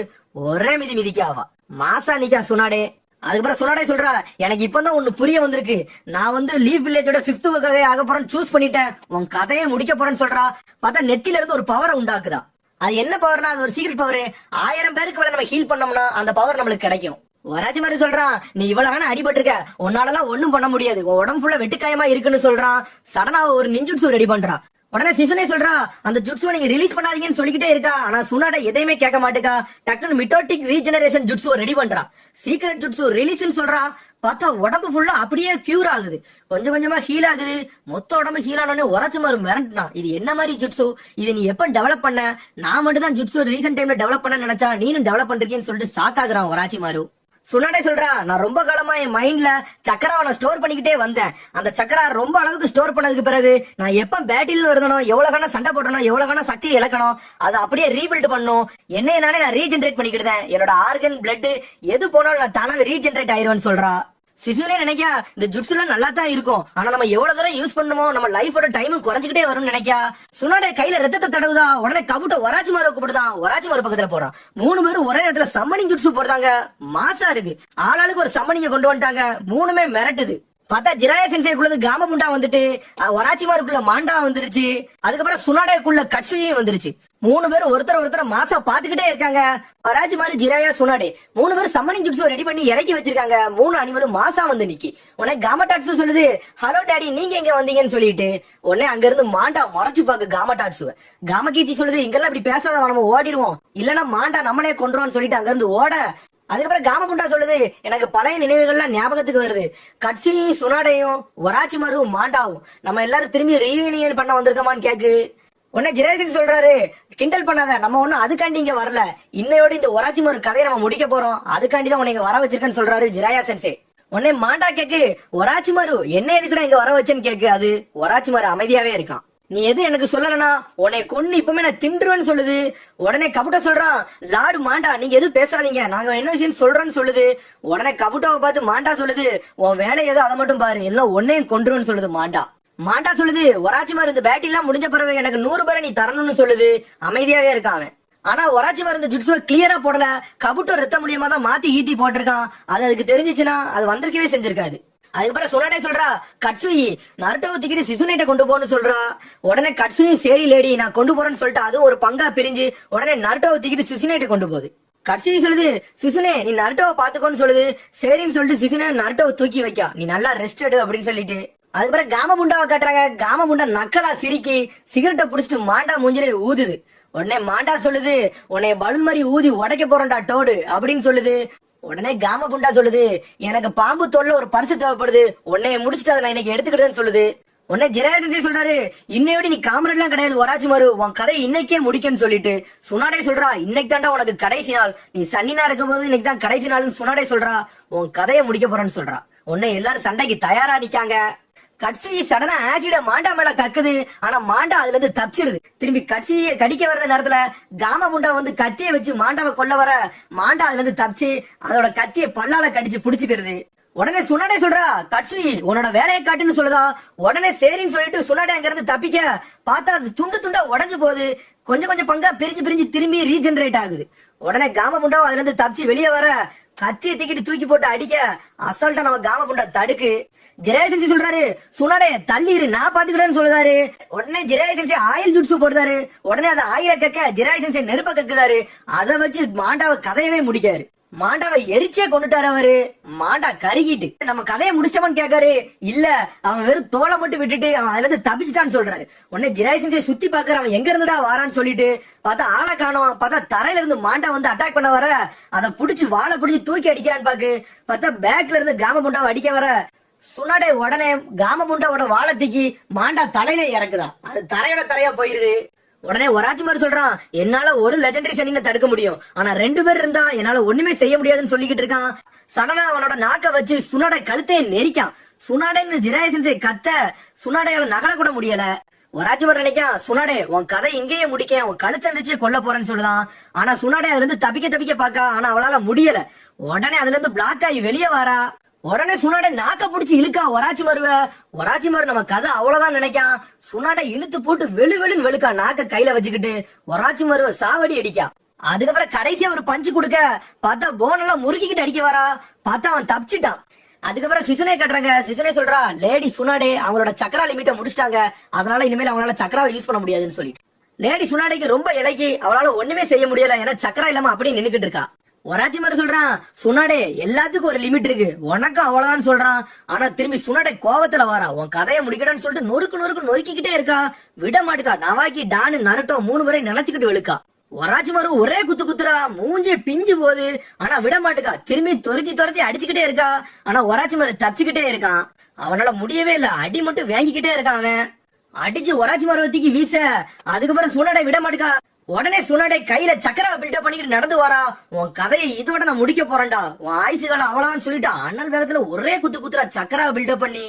ஒரே மிதி மிதிக்காவா. மாசா நிக்கா சுனாடே. அதுக்கப்புறம் சுனாடே சொல்றா, எனக்கு இப்பதான் ஒண்ணு புரிய வந்திருக்கு, நான் வந்து லீஃப் வில்லேஜோட 5th வகை ஆக போறேன்னு சூஸ் பண்ணிட்டேன், உன் கதையை முடிக்க போறேன்னு சொல்றா. பார்த்தா நெத்தில இருந்து ஒரு பவரை உண்டாக்குதா. அது என்ன பவர்னா, அது ஒரு சீக்ரெட் பவர். 1000 பேருக்கு மேல நம்ம ஹீல் பண்ணோம்னா அந்த பவர் நம்மளுக்கு கிடைக்கும். ஒராச்சிமாரு சொல்றான், நீ இவ்வளவு அடிபட்டு இருக்க, உன்னாலலாம் ஒண்ணும் பண்ண முடியாது, உன் உடம்பு ஃபுல்லா வெட்டுக்காயமா இருக்குன்னு சொல்றான். சடனா ஒரு நிஞ்சுட்சு ரெடி பண்றா. உடனே சிசுனே சொல்றா, அந்த ஜுட்சுவை நீங்க ரிலீஸ் பண்ணாதீங்கன்னு சொல்லிக்கிட்டே இருக்கா. ஆனா சுனாடே எதையுமே கேட்க மாட்டேக்கா. டக்குன்னு மிட்டோட்டிக் ரீஜெனரேஷன் ஜுட்சுவை ரெடி பண்றா. சீக்ரெட் ஜுட்சு ரிலீஸ்னு சொல்றா. பார்த்தா உடம்பு ஃபுல்லா அப்படியே கியூர் ஆகுது, கொஞ்சம் கொஞ்சமா ஹீல் ஆகுது. மொத்த உடம்பு ஹீல் ஆனோடனே ஒராச்சிமாரு மிரண்டுனா, இது என்ன மாதிரி ஜுட்சு, இது நீ எப்ப டெவலப் பண்ண, நான் மட்டும் தான் ஜுட்சு ரீசென்ட் டைம்ல டெவலப் பண்ண நினைச்சா, நீனும் டெவலப் பண்றீங்கன்னு சொல்லிட்டு ஷாக் ஆகுறான் ஒராச்சிமாரு. சுனாடே சொல்றா, நான் ரொம்ப காலமா என் மைண்ட்ல சக்கராவை நான் ஸ்டோர் பண்ணிக்கிட்டே வந்தேன், அந்த சக்கரா ரொம்ப அளவுக்கு ஸ்டோர் பண்ணதுக்கு பிறகு நான் எப்ப பேட்டில் வருதணும், எவ்வளவு காண சண்டை போட்டணும், எவ்வளவு காண சக்தியை இழக்கணும், அதை அப்படியே ரீபில்ட் பண்ணும், என்னைய நானே நான் ரீஜென்ரேட் பண்ணிக்கிட்டேன், என்னோட ஆர்கன் பிளட் எது போனாலும் நான் தானாவே ரீஜென்ரேட் ஆயிருவேன்னு சொல்றா. சிசுனே நினைக்கா, இந்த ஜுட்சுலாம் நல்லா தான் இருக்கும், ஆனா நம்ம எவ்வளவு தூரம் யூஸ் பண்ணுமோ நம்ம லைஃபோட டைமும் குறைஞ்சிக்கிட்டே வரும்னு நினைக்கா. சுனாடே கையில ரத்தத்தை தடவுதா. உடனே கபுட்ட ஒராச்சிமாரு கூப்பிடுதான். ஒராச்சிமாரு பக்கத்துல போறான். 3 பேரும் ஒரே இடத்துல சம்மனிங் ஜுட்சு போடுறாங்க. மாசா இருக்கு, ஆளாளுக்கு ஒரு சம்மனிங்க கொண்டு வந்துட்டாங்க. 3மே மிரட்டுது. பார்த்தா ஜிராயா சென்சேக்குள்ள காம புண்டா வந்துட்டு, ஒராச்சிமாருக்குள்ள மாண்டா வந்துருச்சு. அதுக்கப்புறம் சுனாடேக்குள்ள கட்சுயும் வந்துருச்சு. 3 பேரும் ஒருத்தர் மாசா பாத்துக்கிட்டே இருக்காங்க. ஒராச்சிமாரு, ஜிராயா, சுனாடே 3 பேரும் சம்மனிங் ஜுட்சு ரெடி பண்ணி இறக்கி வச்சிருக்காங்க. 3 அனிமலும் மாசா வந்து நிக்கி. உடனே காமடாட்சு சொல்லுது, ஹலோ டாடி நீங்க எங்க வந்தீங்கன்னு சொல்லிட்டு. உடனே அங்க இருந்து மாண்டா முறைச்சு பாக்கு காமடாட்சுவ. காமகீச்சி சொல்லுது, இங்கெல்லாம் இப்படி பேசாத, நம்ம ஓடிடுவோம், இல்லன்னா மாண்டா நம்மளே கொண்டுருவோம்னு சொல்லிட்டு அங்க இருந்து ஓட. அதுக்கப்புறம் காமபுண்டா சொல்லுது, எனக்கு பழைய நினைவுகள்லாம் ஞாபகத்துக்கு வருது, கட்சியும் சுனாடையும் ஒராச்சிமாரும் மாண்டாவும் நம்ம எல்லாரும் திரும்பி ரீயூனியன் பண்ண வந்திருக்கோமான்னு கேக்கு. உடனே ஜிராயசிங் சொல்றாரு, கிண்டல் பண்ணாத, நம்ம ஒண்ணும் அதுக்காண்டி இங்க வரல, இன்னையோட இந்த ஒராச்சிமாரு கதையை நம்ம முடிக்க போறோம், அதுக்காண்டி தான் உன்னை வர வச்சிருக்கேன்னு சொல்றாரு ஜிராயா சென்சே. உடனே மாண்டா கேக்கு, ஒராச்சிமாரு என்ன எதுக்குடா இங்க வர வச்சேன்னு கேக்கு. அது ஒராச்சிமாரு அமைதியாவே இருக்கான். நீ எது எனக்கு சொல்லலனா உன்னை கொன்னு இப்பவுமே நான் தின்றுவேன்னு சொல்லுது. உடனே கபுட்டா சொல்றான், லார்டு மாண்டா நீங்க எதுவும் பேசாதீங்க, நாங்க என்ன விஷயம் சொல்றோன்னு சொல்லுது. உடனே கபுட்டாவை பார்த்து மாண்டா சொல்லுது, உன் வேலை ஏதோ அதை மட்டும் பாரு, எல்லாம் ஒன்னையும் கொன்றுன்னு சொல்லுது மாண்டா. மாண்டா சொல்லுது, ஒராச்சிமாரு இந்த பேட்டி எல்லாம் முடிஞ்ச பிறகு எனக்கு 100 பேரை நீ தரணும்னு சொல்லுது. அமைதியாவே இருக்கான் அவன். ஆனா ஒராச்சிமாரு இந்த ஜுட்சுவை கிளியரா போடல, கபுட்டோ ரத்த மூலியமா தான் மாத்தி ஈத்தி போட்டிருக்கான். அது அதுக்கு தெரிஞ்சிச்சுன்னா அது வந்திருக்கவே செஞ்சிருக்காது. அதுக்கப்புறம் சுனாடே சொல்றா, கட்சுயி நருட்டோவை தூக்கிட்டு சிசுனேட்ட கொண்டு போன்னு சொல்றா. உடனே கட்சுயி சரி லேடி நான் கொண்டு போறேன்னு சொல்லிட்டு அதுவும் ஒரு பங்கா பிரிஞ்சு உடனே நருட்டோவை தூக்கிட்டு சிசுனேட்ட கொண்டு போகுது. கட்சுயி சொல்லுது, சிசுனே நீ நருட்டோவை பாத்துக்கோன்னு சொல்லுது. சரின்னு சொல்லிட்டு சிசுனே நருட்டோவை தூக்கி வைக்கா, நீ நல்லா ரெஸ்ட் எடு அப்படின்னு சொல்லிட்டு. அதுக்கப்புறம் காமபுண்டாவை காட்டுறாங்க. காமபுண்டா நக்கலா சிரிக்கி சிகரெட்டை புடிச்சிட்டு மாண்டா மூஞ்சிலே ஊதுது. உடனே மாண்டா சொல்லுது, உன்னைய பலூன் மாதிரி ஊதி உடைக்க போறேன்டா டோடு அப்படின்னு சொல்லுது. உடனே காமபுண்டா சொல்லுது, எனக்கு பாம்பு தோல்ல ஒரு பரிசு தேவைப்படுது, உன்னைய முடிச்சுட்டு அதை நான் இன்னைக்கு எடுத்துக்கிட்டேன்னு சொல்லுது. உடனே ஜிராயசன்சே சொல்றாரு, இன்னையோட நீ காமரெல்லாம் கிடையாது ஒராச்சிமாரு, உன் கதை இன்னைக்கே முடிக்கன்னு சொல்லிட்டு. சுனாடே சொல்றா, இன்னைக்கு தாண்டா உனக்கு கடைசி நாள், நீ சன்னினா இருக்கும் போது இன்னைக்கு தான் கடைசி நாள்னு சுனாடே சொல்றா. உன் கதையை முடிக்க போறேன்னு சொல்றா. உடனே எல்லாரும் சண்டைக்கு தயாரா நிக்காங்க. கட்சி சடனா ஆசிட மாண்டா மேல கக்குது. ஆனா மாண்டா அதுல இருந்து தப்பிச்சிருது. திரும்பி கட்சியை கடிக்க வர்ற நேரத்துல காமபுண்டா வந்து கத்தியை வச்சு மாண்டாவை கொல்ல வர மாண்டா அதுல இருந்து தப்பிச்சு அதோட கத்தியை பல்லால கடிச்சு புடிச்சுக்கிறது. உடனே சுனாடே சொல்றா, கட்சி உன்னோட வேலையை காட்டுன்னு சொல்லுதா. உடனே சரின்னு சொல்லிட்டு சுனாடே அங்க இருந்து தப்பிக்க பார்த்தா அது துண்டு துண்டா உடஞ்சு போகுது. கொஞ்சம் கொஞ்சம் பங்கா பிரிஞ்சு பிரிஞ்சு திரும்பி ரீஜெனரேட் ஆகுது. உடனே காமபுண்டாவும் அதுல இருந்து தப்பிச்சு வெளியே வர கத்தியை தூக்கிட்டு தூக்கி போட்டு அடிக்க அசால்ட்டா நம்ம காமபுண்டா தடுக்கு. ஜிராயசன்சி சொல்றாரு, சுனாடே தள்ளிரு நான் பாத்துக்கிட்டேன்னு சொல்லுதாரு. உடனே ஜிராயசன்சி ஆயில் ஜுட்சு போடுறாரு. உடனே அதை ஆயில கக்க ஜிராயசன்சி நெருப்ப கக்குதாரு. அதை வச்சு மாண்டாவை கதையவே முடிக்காரு. மாண்டாவை எரிச்சே கொண்டுட்டாரு அவரு. மாண்டா கருகிட்டு நம்ம கதையை முடிச்சவன் கேட்காரு. இல்ல அவன் வெறும் தோலை மட்டும் விட்டுட்டு அவன் அதுல இருந்து தப்பிச்சுட்டான்னு சொல்றாரு. உடனே ஜிராயசன்சியை சுத்தி பாக்குற அவன் எங்க இருந்துடா வாரான்னு சொல்லிட்டு பார்த்தா ஆளை காணோம். பார்த்தா தரையில இருந்து மாண்டா வந்து அட்டாக் பண்ண வர அதை புடிச்சு வாழை புடிச்சு தூக்கி அடிக்கிறான்னு பாக்கு. பார்த்தா பேக்ல இருந்து காமபுண்டாவை அடிக்க வர சுனாடே உடனே காமபுண்டாவோட வாழை தூக்கி மாண்டா தலையில இறக்குதா. அது தரையோட தரையா போயிருது. உடனே ஒராச்சிமாரு சொல்றான், என்னால ஒரு லெஜெண்டரி சனினை தடுக்க முடியும், ஆனா 2 பேர் இருந்தா என்னால ஒண்ணுமே செய்ய முடியாதுன்னு சொல்லிக்கிட்டு இருக்கான். சடனா அவனோட நாக்க வச்சு சுனாடே கழுத்தையே நெரிக்கான். சுனாடேன்னு ஜிராய சென்சே கத்த சுனாடையால நகர கூட முடியல. ஒராச்சிமாரு நினைக்கா, சுனாடே உன் கதை இங்கேயே முடிக்க, உன் கழுத்தை நினைச்சு கொல்ல போறேன்னு சொல்லுதான். ஆனா சுனாடே அதுல இருந்து தப்பிக்க பாக்கா, ஆனா அவளால முடியல. உடனே அதுல இருந்து பிளாக் ஆகி வெளியே வாரா. உடனே சுனாடே நாக்க புடிச்சு இழுக்கா ஒராச்சிமாரு நம்ம கதை அவ்வளவுதான் நினைக்கான். சுனாடே இழுத்து போட்டு வெளுன்னு வெளுக்கா, நாக்க கையில வச்சுக்கிட்டு ஒராச்சிமாருவ சாவடி அடிக்கா. அதுக்கப்புறம் கடைசியா ஒரு பஞ்சு கொடுக்க பார்த்தா போனெல்லாம் முறுக்கிக்கிட்டு அடிக்க வரா. பார்த்தா அவன் தப்பிச்சிட்டான். அதுக்கப்புறம் சிசனே கட்டுறாங்க. சிசனே சொல்றா, லேடி சுனாடே அவங்களோட சக்கரா லிமிட்ட முடிச்சிட்டாங்க, அதனால இனிமேல் அவங்களால சக்கராவை யூஸ் பண்ண முடியாதுன்னு சொல்லி. லேடி சுனாடேக்கு ரொம்ப இலக்கி, அவளால ஒண்ணுமே செய்ய முடியல, ஏன்னா சக்கரா இல்லாம அப்படியே நின்னுக்கிட்டு இருக்கா. ஒராச்சிமாரு சொல்றான், சுனாடே எல்லாத்துக்கும் ஒரு லிமிட் இருக்கு, உனக்கும் அவ்வளவுதான் சொல்றான். ஆனா திரும்பி சுனாடே கோவத்துல வாரா, உன் கதையை முடிக்கணும்னு சொல்லிட்டு நொறுக்கு நொறுக்கிக்கிட்டே இருக்கா. விட மாட்டுக்கா. நவாக்கி டானு நருட்டோ 3 பேரை நினைச்சுக்கிட்டு வெளுக்கா. ஒராச்சிமாரு ஒரே குத்துறா, மூஞ்சி பிஞ்சு போகுது. ஆனா விட மாட்டுக்கா. திரும்பி துரத்தி அடிச்சுக்கிட்டே இருக்கா. ஆனா ஒராச்சிமாரு தப்பிச்சுக்கிட்டே இருக்கான். அவனால முடியவே இல்ல, அடி மட்டும் வாங்கிக்கிட்டே இருக்கான். அவன் அடிச்சு ஒராச்சிமாரு தூக்கி வீச, அதுக்கப்புறம் சுனாடே விட மாட்டுக்கா. உடனே சுனாடே கையில சக்கரா பில்டப் பண்ணிக்கிட்டு நடந்து வரா. உன் கதையை இதோட நான் முடிக்க போறேன்டா, உன் ஆயுசு காலம் அவ்வளவுதான் சொல்லிட்டு அண்ணல் வேகத்துல ஒரே குத்துறா சக்கரா பில்டப் பண்ணி.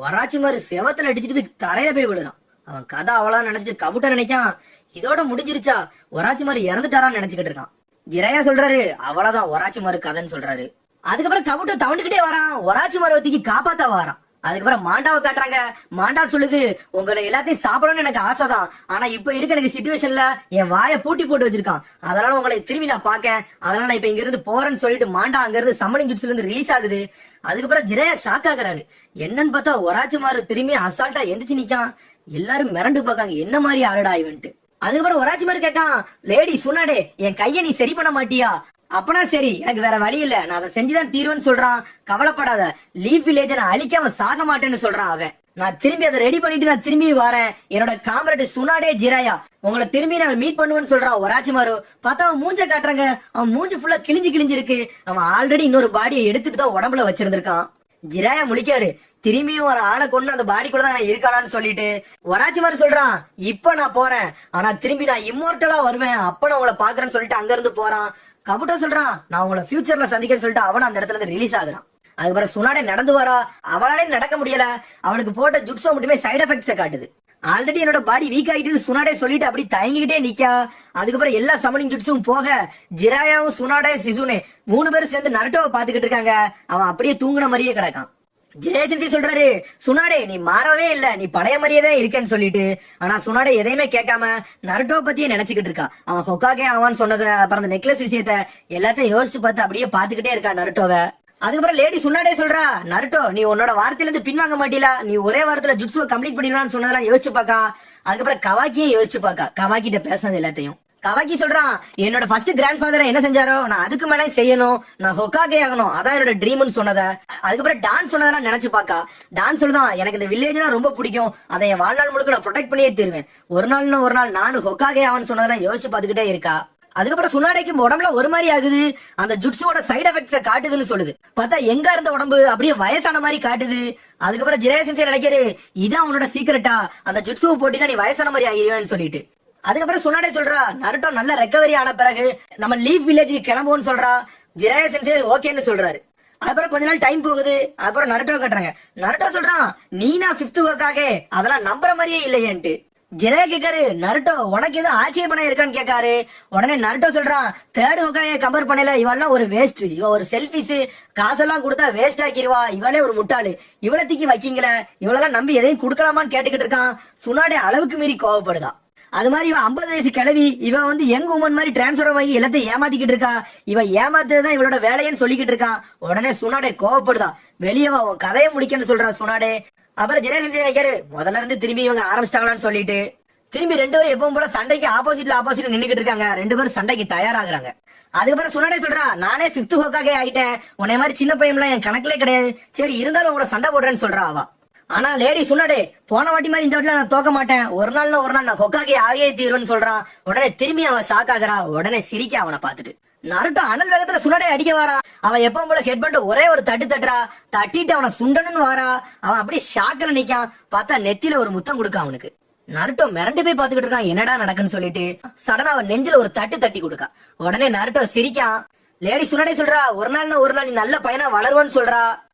ஒராச்சிமாரு செவத்துல அடிச்சுட்டு போய் தரையில போய் விடுறான். அவன் கதை அவ்வளவு நினைச்சிட்டு கபுட்ட நினைக்கான், இதோட முடிஞ்சிருச்சா, ஒராச்சிமாரு இறந்துட்டாரான்னு நினைச்சுக்கிட்டு இருக்கான். ஜிரையா சொல்றாரு, அவ்வளவுதான் ஒராச்சிமாரு கதைன்னு சொல்றாரு. அதுக்கப்புறம் கபுட்ட தவண்டுகிட்டே வரான். ஒராச்சிமாரு தூக்கி காப்பாத்த வரான். அதுக்கப்புறம் மாண்டாவை காட்டுறாங்க. மாண்டா சொல்லுது, உங்களை எல்லாத்தையும் சாப்பிடணும்னு எனக்கு ஆசைதான், ஆனா இப்ப இருக்க எனக்கு சிச்சுவேஷன்ல என் வாயை பூட்டி போட்டு வச்சிருக்கான், அதனால உங்களை திரும்பி நான் பாக்கேன், அதனால நான் இப்ப இங்க இருந்து போறேன்னு சொல்லிட்டு மாண்டா அங்க இருந்து சம்மனிங் ஜுட்ஸ்ல இருந்து ரிலீஸ் ஆகுது. அதுக்கப்புறம் ஜிரையா ஷாக் ஆகுறாரு. என்னன்னு பார்த்தா ஒராச்சிமாரு திரும்பி அசால்ட்டா எந்திரிச்சு நிக்கான். எல்லாரும் மிரண்டு பாக்காங்க, என்ன மாதிரி ஆளுடா இவன்ட்டு. அதுக்கப்புறம் ஒராச்சிமாரு கேட்கான், லேடி சுனாடே என் கைய நீ சரி பண்ண மாட்டியா? அப்பனா சரி, எனக்கு வேற வழி இல்ல, நான் அதை செஞ்சுதான் தீர்வேன்னு சொல்றான். கவலைப்படாத, லீஃப் வில்லேஜ் நான் அழிக்காம சாக மாட்டேன்னு சொல்றான் அவன். நான் திரும்பி அதை ரெடி பண்ணிட்டு நான் திரும்பி வரேன், என்னோட காம்ரேட் சுனாடே ஜிராயா உங்களை திரும்பி நான் மீட் பண்ணுவேன்னு சொல்றான் ஒராச்சிமாரு. பார்த்தா அவன் மூஞ்ச காட்டுறாங்க. அவன் மூஞ்சு ஃபுல்லா கிழிஞ்சிருக்கு. அவன் ஆல்ரெடி இன்னொரு பாடியை எடுத்துட்டு தான் உடம்புல வச்சிருந்திருக்கான். ஜிராயா முழிக்காரு, திரும்பியும் ஒரு ஆளை கொண்டு அந்த பாடிக்குள்ளதான் நான் இருக்கானான்னு சொல்லிட்டு. ஒராச்சிமாரு சொல்றான், இப்ப நான் போறேன், ஆனா திரும்பி நான் இம்மோர்டலா வருவேன், அப்ப நான் உங்களை பாக்குறேன்னு சொல்லிட்டு அங்க இருந்து போறான். கபுட்டோ சொல்றான், நான் உங்களை ஃபியூச்சர்ல சந்திக்கிறேன்னு சொல்லிட்டு அவன் அந்த இடத்துல இருந்து ரிலீஸ் ஆகுறான். அதுக்கப்புறம் சுனாடே நடந்து வரா. அவளாலே நடக்க முடியல, அவனுக்கு போட்ட ஜுட்ஸோ மட்டுமே சைடு எஃபெக்ட்ஸை காட்டுது. ஆல்ரெடி என்னோட பாடி வீக் ஆயிட்டுன்னு சுனாடே சொல்லிட்டு அப்படி தயங்கிக்கிட்டே நிக்கா. அதுக்கப்புறம் எல்லா சமனிங் ஜுட்ஸும் போக ஜிராயாவும் சுனாடே சிசுனே 3 பேரும் சேர்ந்து நருட்டோவை பாத்துக்கிட்டு இருக்காங்க. அவன் அப்படியே தூங்குன மாதிரியே கிடக்கான். ஜெயசன்சி சொல்றாரு, சுனாடே நீ மாறவே இல்ல, நீ பழைய மாதிரியே தான் இருக்கேன்னு சொல்லிட்டு. ஆனா சுனாடே எதையுமே கேட்காம நருட்டோ பத்தியே நினைச்சுக்கிட்டு இருக்கா. அவன் ஹொக்காகே ஆவான்னு சொன்னதை, அப்புறம் அந்த நெக்லஸ் விஷயத்த எல்லாத்தையும் யோசிச்சு பார்த்து அப்படியே பாத்துக்கிட்டே இருக்கா நருட்டோவை. அதுக்கப்புறம் லேடி சுனாடே சொல்றா, நருட்டோ நீ உன்னோட வார்த்தையில இருந்து பின்வாங்க மாட்டீல, நீ ஒரே வாரத்துல ஜுட்ஸுவை கம்ப்ளீட் பண்ணிடுவான்னு சொன்னதெல்லாம் யோசிச்சு பாக்கா. அதுக்கப்புறம் கவாக்கியும் யோசிச்சு பாக்கா, கவாக்கிட்ட பேசினது எல்லாத்தையும். கவாக்கி சொல்றான், என்னோட ஃபர்ஸ்ட் கிராண்ட் ஃபாதர் என்ன செஞ்சாரோ நான் அதுக்கு மேலே செய்யணும், நான் ஹொக்காகே ஆகணும், அதான் என்னோட ட்ரீம்னு சொன்னத. அதுக்கப்புறம் டான் சொன்னதெல்லாம் நினைச்சு பாக்கா. டான் சொல்லுதான், எனக்கு இந்த வில்லேஜ்னா ரொம்ப பிடிக்கும், அதை என் வாழ்நாள் முழுக்க நான் ப்ரொடெக்ட் பண்ணியே தருவேன், ஒரு நாள் நானும் ஹொக்காகே ஆகணும்னு சொன்னதெல்லாம் யோசிச்சு பாத்துக்கிட்டே இருக்கா. அதுக்கப்புறம் சுனாடேக்கு உடம்புல ஒரு மாதிரி ஆகுது, அந்த ஜுட்ஸோட சைடு எஃபெக்ட்ஸ காட்டுதுன்னு சொல்லுது. பார்த்தா எங்க இருந்த உடம்பு அப்படியே வயசான மாதிரி காட்டுது. அதுக்கப்புறம் ஜிரேசன்சி நினைக்கிறாரு, இதான் உன்னோட சீக்கிரட்டா, அந்த ஜுட்ஸுவை போட்டினா நீ வயசான மாதிரி ஆகிடுவேன்னு சொல்லிட்டு. அதுக்கப்புறம் சுனாடே சொல்றா, நருட்டோ நல்ல ரெக்கவரி ஆன பிறகு நம்ம லீஃப் வில்லேஜுக்கு கிளம்புவோம்னு சொல்றா. ஜிரேசன்சி ஓகேன்னு சொல்றாரு. அப்புறம் கொஞ்ச நாள் டைம் போகுது. அப்புறம் நருட்டோ கட்டுறாங்க. நருட்டோ சொல்றான், நீனா 5th ஒர்க்காக அதெல்லாம் நம்புற மாதிரியே இல்லையேன்ட்டு. ஜெரையா கேக்காரு, நருட்டோ உனக்கு எதுவும் ஆட்சேபனை இருக்கான்னு கேக்காரு. உடனே நருட்டோ சொல்றான், 3rd ஹோக்காகையை கம்பேர் பண்ணல, இவெல்லாம் ஒரு வேஸ்ட், இவ ஒரு செல்ஃபிஸ், காசெல்லாம் கொடுத்தா வேஸ்ட் ஆக்கிடுவா, இவளே ஒரு முட்டாளு, இவளை தூக்கி வைக்கீங்களே, இவளெல்லாம் நம்பி எதையும் கொடுக்கலாமான்னு கேட்டுக்கிட்டு இருக்கான். சுனாடே அளவுக்கு மீறி கோவப்படுதா. அது மாதிரி இவன் 50 வயசு கிழவி, இவன் வந்து யங் உமன் மாதிரி டிரான்ஸ்பர் ஆகி எல்லாத்தையும் ஏமாத்திக்கிட்டு இருக்கா. இவன் ஏமாத்துறதுதான் இவளோட வேலைன்னு சொல்லிக்கிட்டு இருக்கான். உடனே சுனாடே கோவப்படுதா, வெளியே வா உன் கதையை முடிக்கன்னு சொல்றா சுனாடே. அப்புறம் ஜெயசன்சி நினைக்காரு, முதல்ல இருந்து திரும்பி இவங்க ஆரம்பிச்சிட்டாங்களான்னு சொல்லிட்டு திரும்பி 2 பேரும் எப்பவும் போல சண்டைக்கு ஆப்போசிட்ல நின்னுக்கிட்டு இருக்காங்க. 2 பேரும் சண்டைக்கு தயாராகிறாங்க. அதுக்கப்புறம் சுனாடே சொல்றா, நானே 5th ஹோக்காகே ஆயிட்டேன், உன்னை மாதிரி சின்ன பையன்லாம் என் கணக்கிலே கிடையாது, சரி இருந்தாலும் உங்களோட சண்டை போடுறேன்னு சொல்றா அவ. ஆனா லேடி சுனாடே, போன வாட்டி மாதிரி இந்த வாட்டில நான் தோக்க மாட்டேன், ஒரு நாள் நான் ஹொக்காகே ஆகியே தீர்வேன்னு சொல்றான். உடனே திரும்பி அவன் ஷாக் ஆகுறா. உடனே சிரிக்க அவனை பாத்துட்டு நருட்டோ அனல் வேகத்துல சுனாடே அடிக்க வாரா. அவன் எப்பவும் போல ஹெட் பண்ணிட்டு ஒரே ஒரு தட்டுறா. தட்டிட்டு அவனை சுண்டணும்னு வாரா. அவன் அப்படியே ஷாக்கில் நிக்கான். பார்த்தா நெத்தியில ஒரு முத்தம் கொடுக்க அவனுக்கு. நருட்டோ மிரண்டு போய் பாத்துக்கிட்டு இருக்கான், என்னடா நடக்குன்னு சொல்லிட்டு. சடனா அவன் நெஞ்சில ஒரு தட்டி கொடுக்கா. உடனே நருட்டோ சிரிக்கான். லேடி சுனாடே சொல்றா, ஒரு நாள் நீ நல்ல பையனா வளருவான்னு சொல்றா.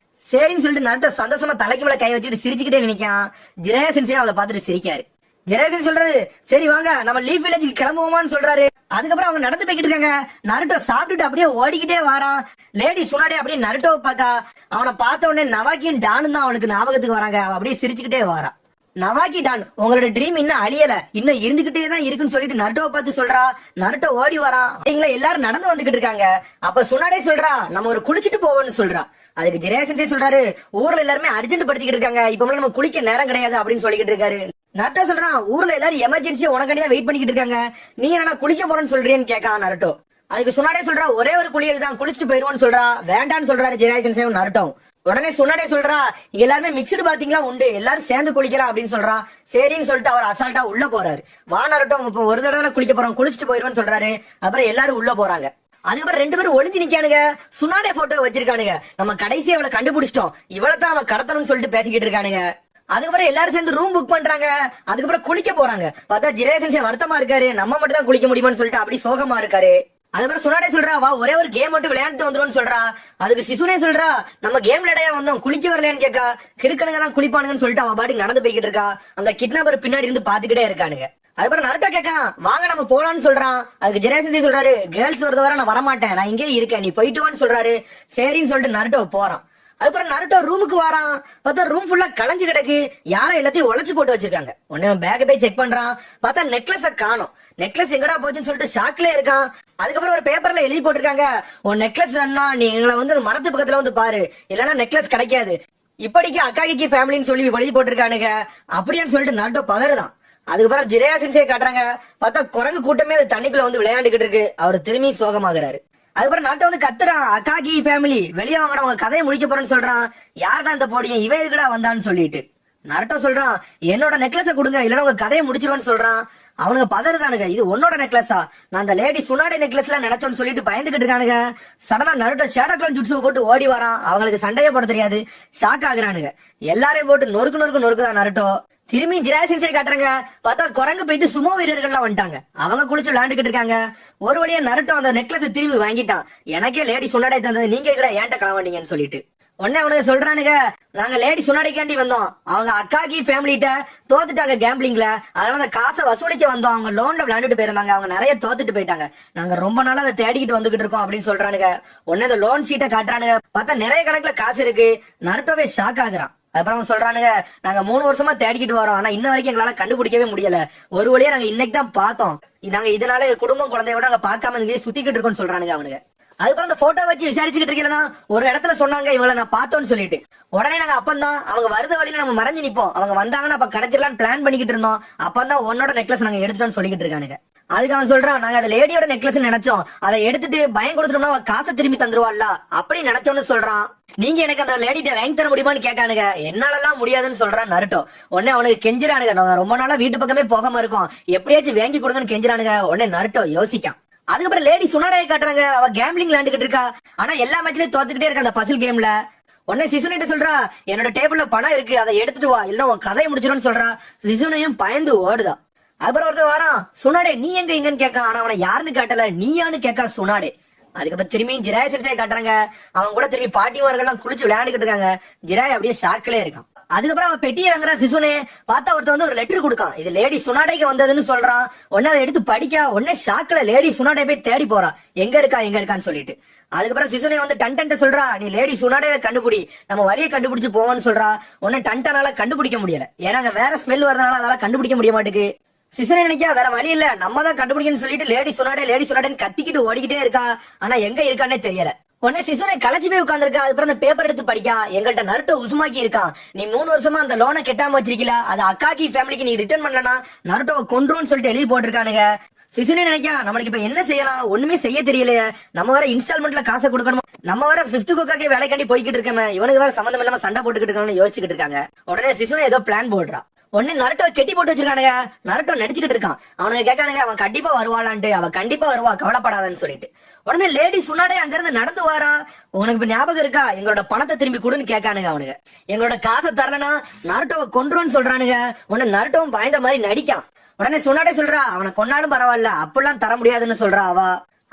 சரின்னு சொல்லிட்டு நருட்டோ சந்தோஷமா தலைக்கு மேல கை வச்சுட்டு சிரிச்சுக்கிட்டே நினைக்கான். ஜிரையா சென்சே அவளை பார்த்துட்டு சிரிக்காரு. ஜிரையா சென்சே சொல்றாரு, சரி வாங்க நம்ம லீஃப் வில்லேஜுக்கு கிளம்புவோமான்னு சொல்றாரு. அதுக்கப்புறம் அவங்க நடந்து போய்கிட்டு இருக்காங்க. நருட்டோ சாப்பிட்டுட்டு அப்படியே ஓடிக்கிட்டே வாரான். லேடி சுனாடே அப்படியே நருட்டோவை பாக்கா. அவனை பார்த்த உடனே நவாக்கியும் டானும் தான் அவனுக்கு ஞாபகத்துக்கு வராங்க. அவன் அப்படியே சிரிச்சுக்கிட்டே வாரான். நவாக்கி டான், உங்களோட ட்ரீம் இன்னும் அழியல, இன்னும் இருந்துகிட்டே தான் இருக்குன்னு சொல்லிட்டு நருட்டோவை பார்த்து சொல்றா. நருட்டோ ஓடி வரான். அப்படிங்களா எல்லாரும் நடந்து வந்துகிட்டு இருக்காங்க. அப்ப சுனாடே சொல்றா, நம்ம ஒரு குளிச்சுட்டு போவோம்னு சொல்றா. அதுக்கு ஜிரையா சென்சே சொல்றாரு, ஊர்ல எல்லாருமே அர்ஜென்ட் படுத்திக்கிட்டு இருக்காங்க, இப்ப நம்ம குளிக்க நேரம் கிடையாது அப்படின்னு சொல்லிக்கிட்டு இருக்காரு. நருட்டோ சொல்றான், ஊர்ல எல்லாரும் எமர்ஜென்சியா உனக்காண்டிதான் வெயிட் பண்ணிக்கிட்டு இருக்காங்க, நீ என்ன குளிக்க போறேன்னு சொல்றேன்னு கேட்கான் நருட்டோ. அதுக்கு சுனாடே சொல்றா, ஒரே ஒரு குளியல் தான், குளிச்சுட்டு போயிருவோன்னு சொல்றா. வேண்டான்னு சொல்றாரு ஜிரையா சென்சேவும் நருட்டோ. உடனே சுனாடே சொல்றா, எல்லாருமே மிக்சடு பாத்தீங்களா உண்டு, எல்லாரும் சேர்ந்து குளிக்கலாம் அப்படின்னு சொல்றா. சரின்னு சொல்லிட்டு அவர் அசால்ட்டா உள்ள போறாரு. வா நருட்டோ, இப்ப ஒரு தடவை குளிக்க போறோம், குளிச்சுட்டு போயிருவோன்னு சொல்றாரு. அப்புறம் எல்லாரும் உள்ள போறாங்க. அதுக்கப்புறம் 2 பேரும் ஒளிஞ்சு நிக்கானுங்க. சுனாடே போட்டோ வச்சிருக்கானுங்க. நம்ம கடைசியா அவளை கண்டுபிடிச்சிட்டோம், இவளைத்தான் நம்ம கடத்தணும்னு சொல்லிட்டு பேசிக்கிட்டு இருக்கானுங்க. அதுக்கப்புறம் எல்லாரும் சேர்ந்து ரூம் புக் பண்றாங்க. அதுக்கப்புறம் குளிக்க போறாங்க. பார்த்தா ஜிரையா சென்சே வருத்தமா இருக்காரு, நம்ம மட்டும் தான் குளிக்க முடியுமான்னு சொல்லிட்டு அப்படி சோகமா இருக்காரு. அதுக்கப்புறம் சுனாடே சொல்றா, வா ஒரே ஒரு கேம் மட்டும் விளையாண்டு வந்துருவோம்னு சொல்றா. அதுக்கு சிசுனே சொல்றா, நம்ம கேம் விளையாட வந்தோம், குளிக்க வரலையான்னு கேட்கா. கிறுக்கனுங்க தான் குளிப்பானுங்கன்னு சொல்லிட்டு அவ பாட்டுக்கு நடந்து போய்கிட்டு இருக்கா. அந்த கிட்னாப்பர் பின்னாடி இருந்து பாத்துக்கிட்டே இருக்கானுங்க. அதுக்கப்புறம் நருட்டோ கேட்கான், வாங்க நம்ம போலான்னு சொல்றான். அதுக்கு ஜிரையா சென்சே சொல்றாரு, கேர்ள்ஸ் வரது வர நான் வரமாட்டேன், நான் இங்கே இருக்கேன், நீ போயிட்டு வான்னு சொல்றாரு. சரின்னு சொல்லிட்டு நருட்டோ போறான். அதுக்கப்புறம் நருட்டோ ரூமுக்கு வரான். பார்த்தா ரூம் ஃபுல்லா களைஞ்சு கிடக்கு, யாரும் எல்லாத்தையும் உழைச்சு போட்டு வச்சிருக்காங்க. உடனே பேக் போய் செக் பண்றான். பார்த்தா நெக்லஸ காணோம். நெக்லஸ் எங்கடா போச்சுன்னு சொல்லிட்டு ஷாக்ல இருக்கான். அதுக்கப்புறம் ஒரு பேப்பர்ல எழுதி போட்டிருக்காங்க, உன் நெக்லஸ் வேணா நீ எங்களை வந்து மரத்து பக்கத்துல வந்து பாரு, இல்லன்னா நெக்லஸ் கிடைக்காது. இப்படிக்கு அக்காகிக்கு ஃபேமிலின்னு சொல்லி எழுதி போட்டிருக்கானுங்க. அப்படின்னு சொல்லிட்டு நருட்டோ பதறுதான். அதுக்கப்புறம் ஜிரையா சென்சே காட்டுறாங்க. பார்த்தா குரங்கு கூட்டமே அது தண்ணிக்குள்ள வந்து விளையாண்டுகிட்டு இருக்கு. அவர் திரும்பி சோகமாகறாரு. அதுக்கப்புறம் நருட்டோ வந்து கத்துறான், அக்காகி ஃபேமிலி வெளியே வாங்கடா, உங்க கதையை முடிக்க போறேன்னு சொல்றான். யாருடா இந்த போடியும், இவன் எதுக்குடா வந்தான்னு சொல்லிட்டு நருட்டோ சொல்றான், என்னோட நெக்லஸ கொடுங்க, இல்லன்னா உங்க கதையை முடிச்சிருவேன்னு சொல்றான். அவனுங்க பதறுதானுங்க, இது உன்னோட நெக்லஸா, நான் அந்த லேடி சுனாடே நெக்லஸ்ல நினைச்சோன்னு சொல்லிட்டு பயந்துகிட்டு இருக்கானுங்க. சடனா நருட்டோ ஷேடோ கிளான் ஜுட்ஸுவை போட்டு ஓடி வரான். அவங்களுக்கு சண்டையே போட தெரியாது, ஷாக் ஆகுறானுங்க. எல்லாரையும் போட்டு நொறுக்குதான் நருட்டோ. திரும்பி ஜிரையா சென்சே காட்டுறாங்க. பார்த்தா குரங்கு போயிட்டு சுமோ வீரர்கள்லாம் வந்துட்டாங்க. அவங்க குளிச்சு விளையாண்டுகிட்டு இருக்காங்க. ஒரு வழியா நருட்டோ அந்த நெக்லஸ் திரும்பி வாங்கிட்டான். எனக்கே லேடி சுனாடே தந்தது, நீங்க கூட ஏன்ட்ட கிளம்பிட்டீங்கன்னு சொல்லிட்டு. உடனே அவனுக்கு சொல்றானுங்க, நாங்க லேடி சுனாடிக்காண்டி வந்தோம், அவங்க அக்காகி ஃபேமிலிட்ட தோத்துட்டாங்க கேம்பிளிங்ல, அதனால அந்த காசை வசூலிக்க வந்தோம், அவங்க லோன்ல விளையாண்டுட்டு போயிருந்தாங்க, அவங்க நிறைய தோத்துட்டு போயிட்டாங்க, நாங்க ரொம்ப நாளா அதை தேடிக்கிட்டு வந்துகிட்டு இருக்கோம் அப்படின்னு சொல்றானுங்க. உடனே அந்த லோன் ஷீட்டை காட்டுறானுங்க. பார்த்தா நிறைய கணக்குல காசு இருக்கு. நருட்டோவே ஷாக் ஆகுறான். அப்புறம் சொல்றானுங்க, நாங்க 3 வருஷமா தேடிக்கிட்டு வரோம், ஆனா இன்ன வரைக்கும் எங்களால கண்டுபிடிக்கவே முடியல, ஒரு வழியா நாங்க இன்னைக்கு தான் பார்த்தோம், நாங்க இதனால குடும்பம் குழந்தையோட நாங்க பார்க்காம இங்கே சுத்திக்கிட்டு இருக்கோம்னு சொல்றானுங்க அவனுங்க. அதுக்கப்புறம் அந்த போட்டோ வச்சு விசாரிச்சுக்கிட்டு இருக்கீங்கன்னா ஒரு இடத்துல சொன்னாங்க இவங்களை நான் பார்த்தோன்னு சொல்லிட்டு. உடனே நாங்க அப்பந்தான் அவங்க வருத வழியில நம்ம மறைஞ்சு நிப்போம், அவங்க வந்தாங்கன்னா அப்ப கிடைச்சிடலான்னு பிளான் பண்ணிக்கிட்டு இருந்தோம். அப்பந்தான் உன்னோட நெக்லஸ் நாங்க எடுத்துட்டோம்னு சொல்லிக்கிட்டு இருக்கானுங்க. அதுக்கு அவன் சொல்றான், நாங்க அந்த லேடியோட நெக்லஸ் நினைச்சோம், அதை எடுத்துட்டு பயம் கொடுத்துட்டோம்னா காசை திரும்பி தந்துருவாள்ல அப்படி நினைச்சோம்னு சொல்றான். நீங்க எனக்கு அந்த லேடிட்ட வாங்கி தர முடியுமான்னு கேட்கானுங்க. என்னாலலாம் முடியாதுன்னு சொல்றான் நருட்டோ. உடனே அவனுக்கு கெஞ்சிரானுங்க, நாங்க ரொம்ப நாளா வீட்டு பக்கமே போகாம இருக்கோம், எப்படியாச்சும் வாங்கி கொடுங்கன்னு கெஞ்சிரானுங்க. உடனே நருட்டோ யோசிக்கான். அதுக்கப்புறம் லேடி சுனாடே காட்டுறாங்க. அவ கேம்பிளிங் விளையாண்டுகிட்டு இருக்கா, ஆனா எல்லா மேட்ச்லயும் தோத்துக்கிட்டே இருக்கா அந்த பசில் கேம்ல. உடனே சிசுனிட்ட சொல்றா, என்னோட டேபிள்ல பணம் இருக்கு, அதை எடுத்துட்டு வா, இல்ல உன் கதையை முடிச்சிடும்னு சொல்றா. சிசுனையும் பயந்து ஓடுதா. அப்புறம் ஒருத்தர் வரான், சுனாடே நீ எங்கன்னு கேட்கான். ஆனா அவனை யாருன்னு காட்டல, நீயான்னு கேட்கா சுனாடே. அதுக்கப்புறம் திரும்பி ஜிரையா சென்சே காட்டுறாங்க. அவங்க கூட திரும்பி பாட்டிமார்கள்லாம் குளிச்சு விளையாண்டுகிட்டு இருக்காங்க. ஜிராய் அப்படியே ஷாக்கிலே இருக்கான். அதுக்கப்புறம் அவன் பெட்டியை வாங்குறா சிசுனே. பார்த்தா ஒருத்தன் வந்து ஒரு லெட்டர் கொடுக்கான், இது லேடி சுனாடேக்கு வந்ததுன்னு சொல்றான். உடனே அதை எடுத்து படிக்கா. உடனே ஷாக்ல லேடி சுனாடே போய் தேடி போறா, எங்க இருக்கான்னு சொல்லிட்டு. அதுக்கப்புறம் சிசுனே வந்து டன்டன்ட்ட சொல்றா, நீ லேடி சுனாடேவை கண்டுபிடி, நம்ம வழியை கண்டுபிடிச்சு போவோம்னு சொல்றா. உடனே டன்டனால கண்டுபிடிக்க முடியல, ஏன்னா அங்க வேற ஸ்மெல் வரதுனால அதனால கண்டுபிடிக்க முடிய மாட்டேங்குது. சிசுனே நினைக்கா வேற வழி இல்ல, நம்ம தான் கண்டுபிடிக்கணும்னு சொல்லிட்டு லேடி சுனாடேன்னு கத்திக்கிட்டு ஓடிக்கிட்டே இருக்கா. ஆனா எங்க இருக்கானே தெரியல. உடனே சிசுனே களைச்சு போய் உட்கார்ந்துருக்கா. அதுக்கப்புறம் அந்த பேப்பர் எடுத்து படிக்கா. எங்கள்கிட்ட நருட்டோ உசுமாக்கி இருக்கான், நீ 3 வருஷமா அந்த லோனை கெட்டாம வச்சிருக்கல, அது அக்காக்கி ஃபேமிலிக்கு நீ ரிட்டர்ன் பண்ணலனா நருட்டோவை கொன்றுன்னு சொல்லிட்டு எழுதி போட்டிருக்கானுங்க. சிசுனே நினைக்கா, நம்மளுக்கு இப்ப என்ன செய்யலாம், ஒண்ணுமே செய்ய தெரியலையே, நம்ம வேற இன்ஸ்டால்மெண்ட்ல காசை கொடுக்கணும், நம்ம வேற 5th கோக்காக்கே வேலைக்காண்டி போய்கிட்டு இருக்கமே, இவனுக்கு வேற சம்பந்தம் இல்லாம சண்டை போட்டுக்கிட்டு இருக்கணும்னு யோசிச்சுக்கிட்டு இருக்காங்க. உடனே சிசுனே ஏதோ பிளான் போடுறா. உடனே நருட்டோ கெட்டி போட்டு வச்சிருக்கானுங்க. நருட்டோ நடிச்சுக்கிட்டு இருக்கான். அவனுக்கு கேட்கானுங்க, அவன் கண்டிப்பா வருவாளான்ட்டு. அவ கண்டிப்பா வருவா, கவலைப்படாதான்னு சொல்லிட்டு. உடனே லேடி சுனாடே அங்க இருந்து நடந்து வாரா. உனக்கு இப்ப ஞாபகம் இருக்கா, எங்களோட பணத்தை திரும்பி கொடுன்னு கேட்கானுங்க அவனுங்க. எங்களோட காசை தரலனா நருட்டோவை கொன்றுன்னு சொல்றானுங்க. உடனே நருட்டோவும் பயந்த மாதிரி நடிக்கான். உடனே சுனாடே சொல்றா, அவனை கொன்னாலும் பரவாயில்ல, அப்படிலாம் தர முடியாதுன்னு சொல்றா அவ.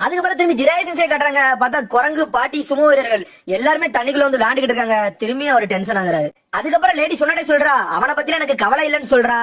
அதுக்கப்புறம் திரும்பி ஜிராய சென்சே காட்டுறாங்க. பார்த்தா குரங்கு, பாட்டி, சுமோ வீரர்கள் எல்லாருமே தண்ணிக்குள்ள வந்து விளையாண்டுகிட்டு இருக்காங்க. திரும்பியும் அவர் டென்ஷன் ஆகுறாரு. அதுக்கப்புறம் லேடி சொன்னாடே சொல்றா அவனை பத்தி எனக்கு கவலை இல்லைன்னு சொல்றா.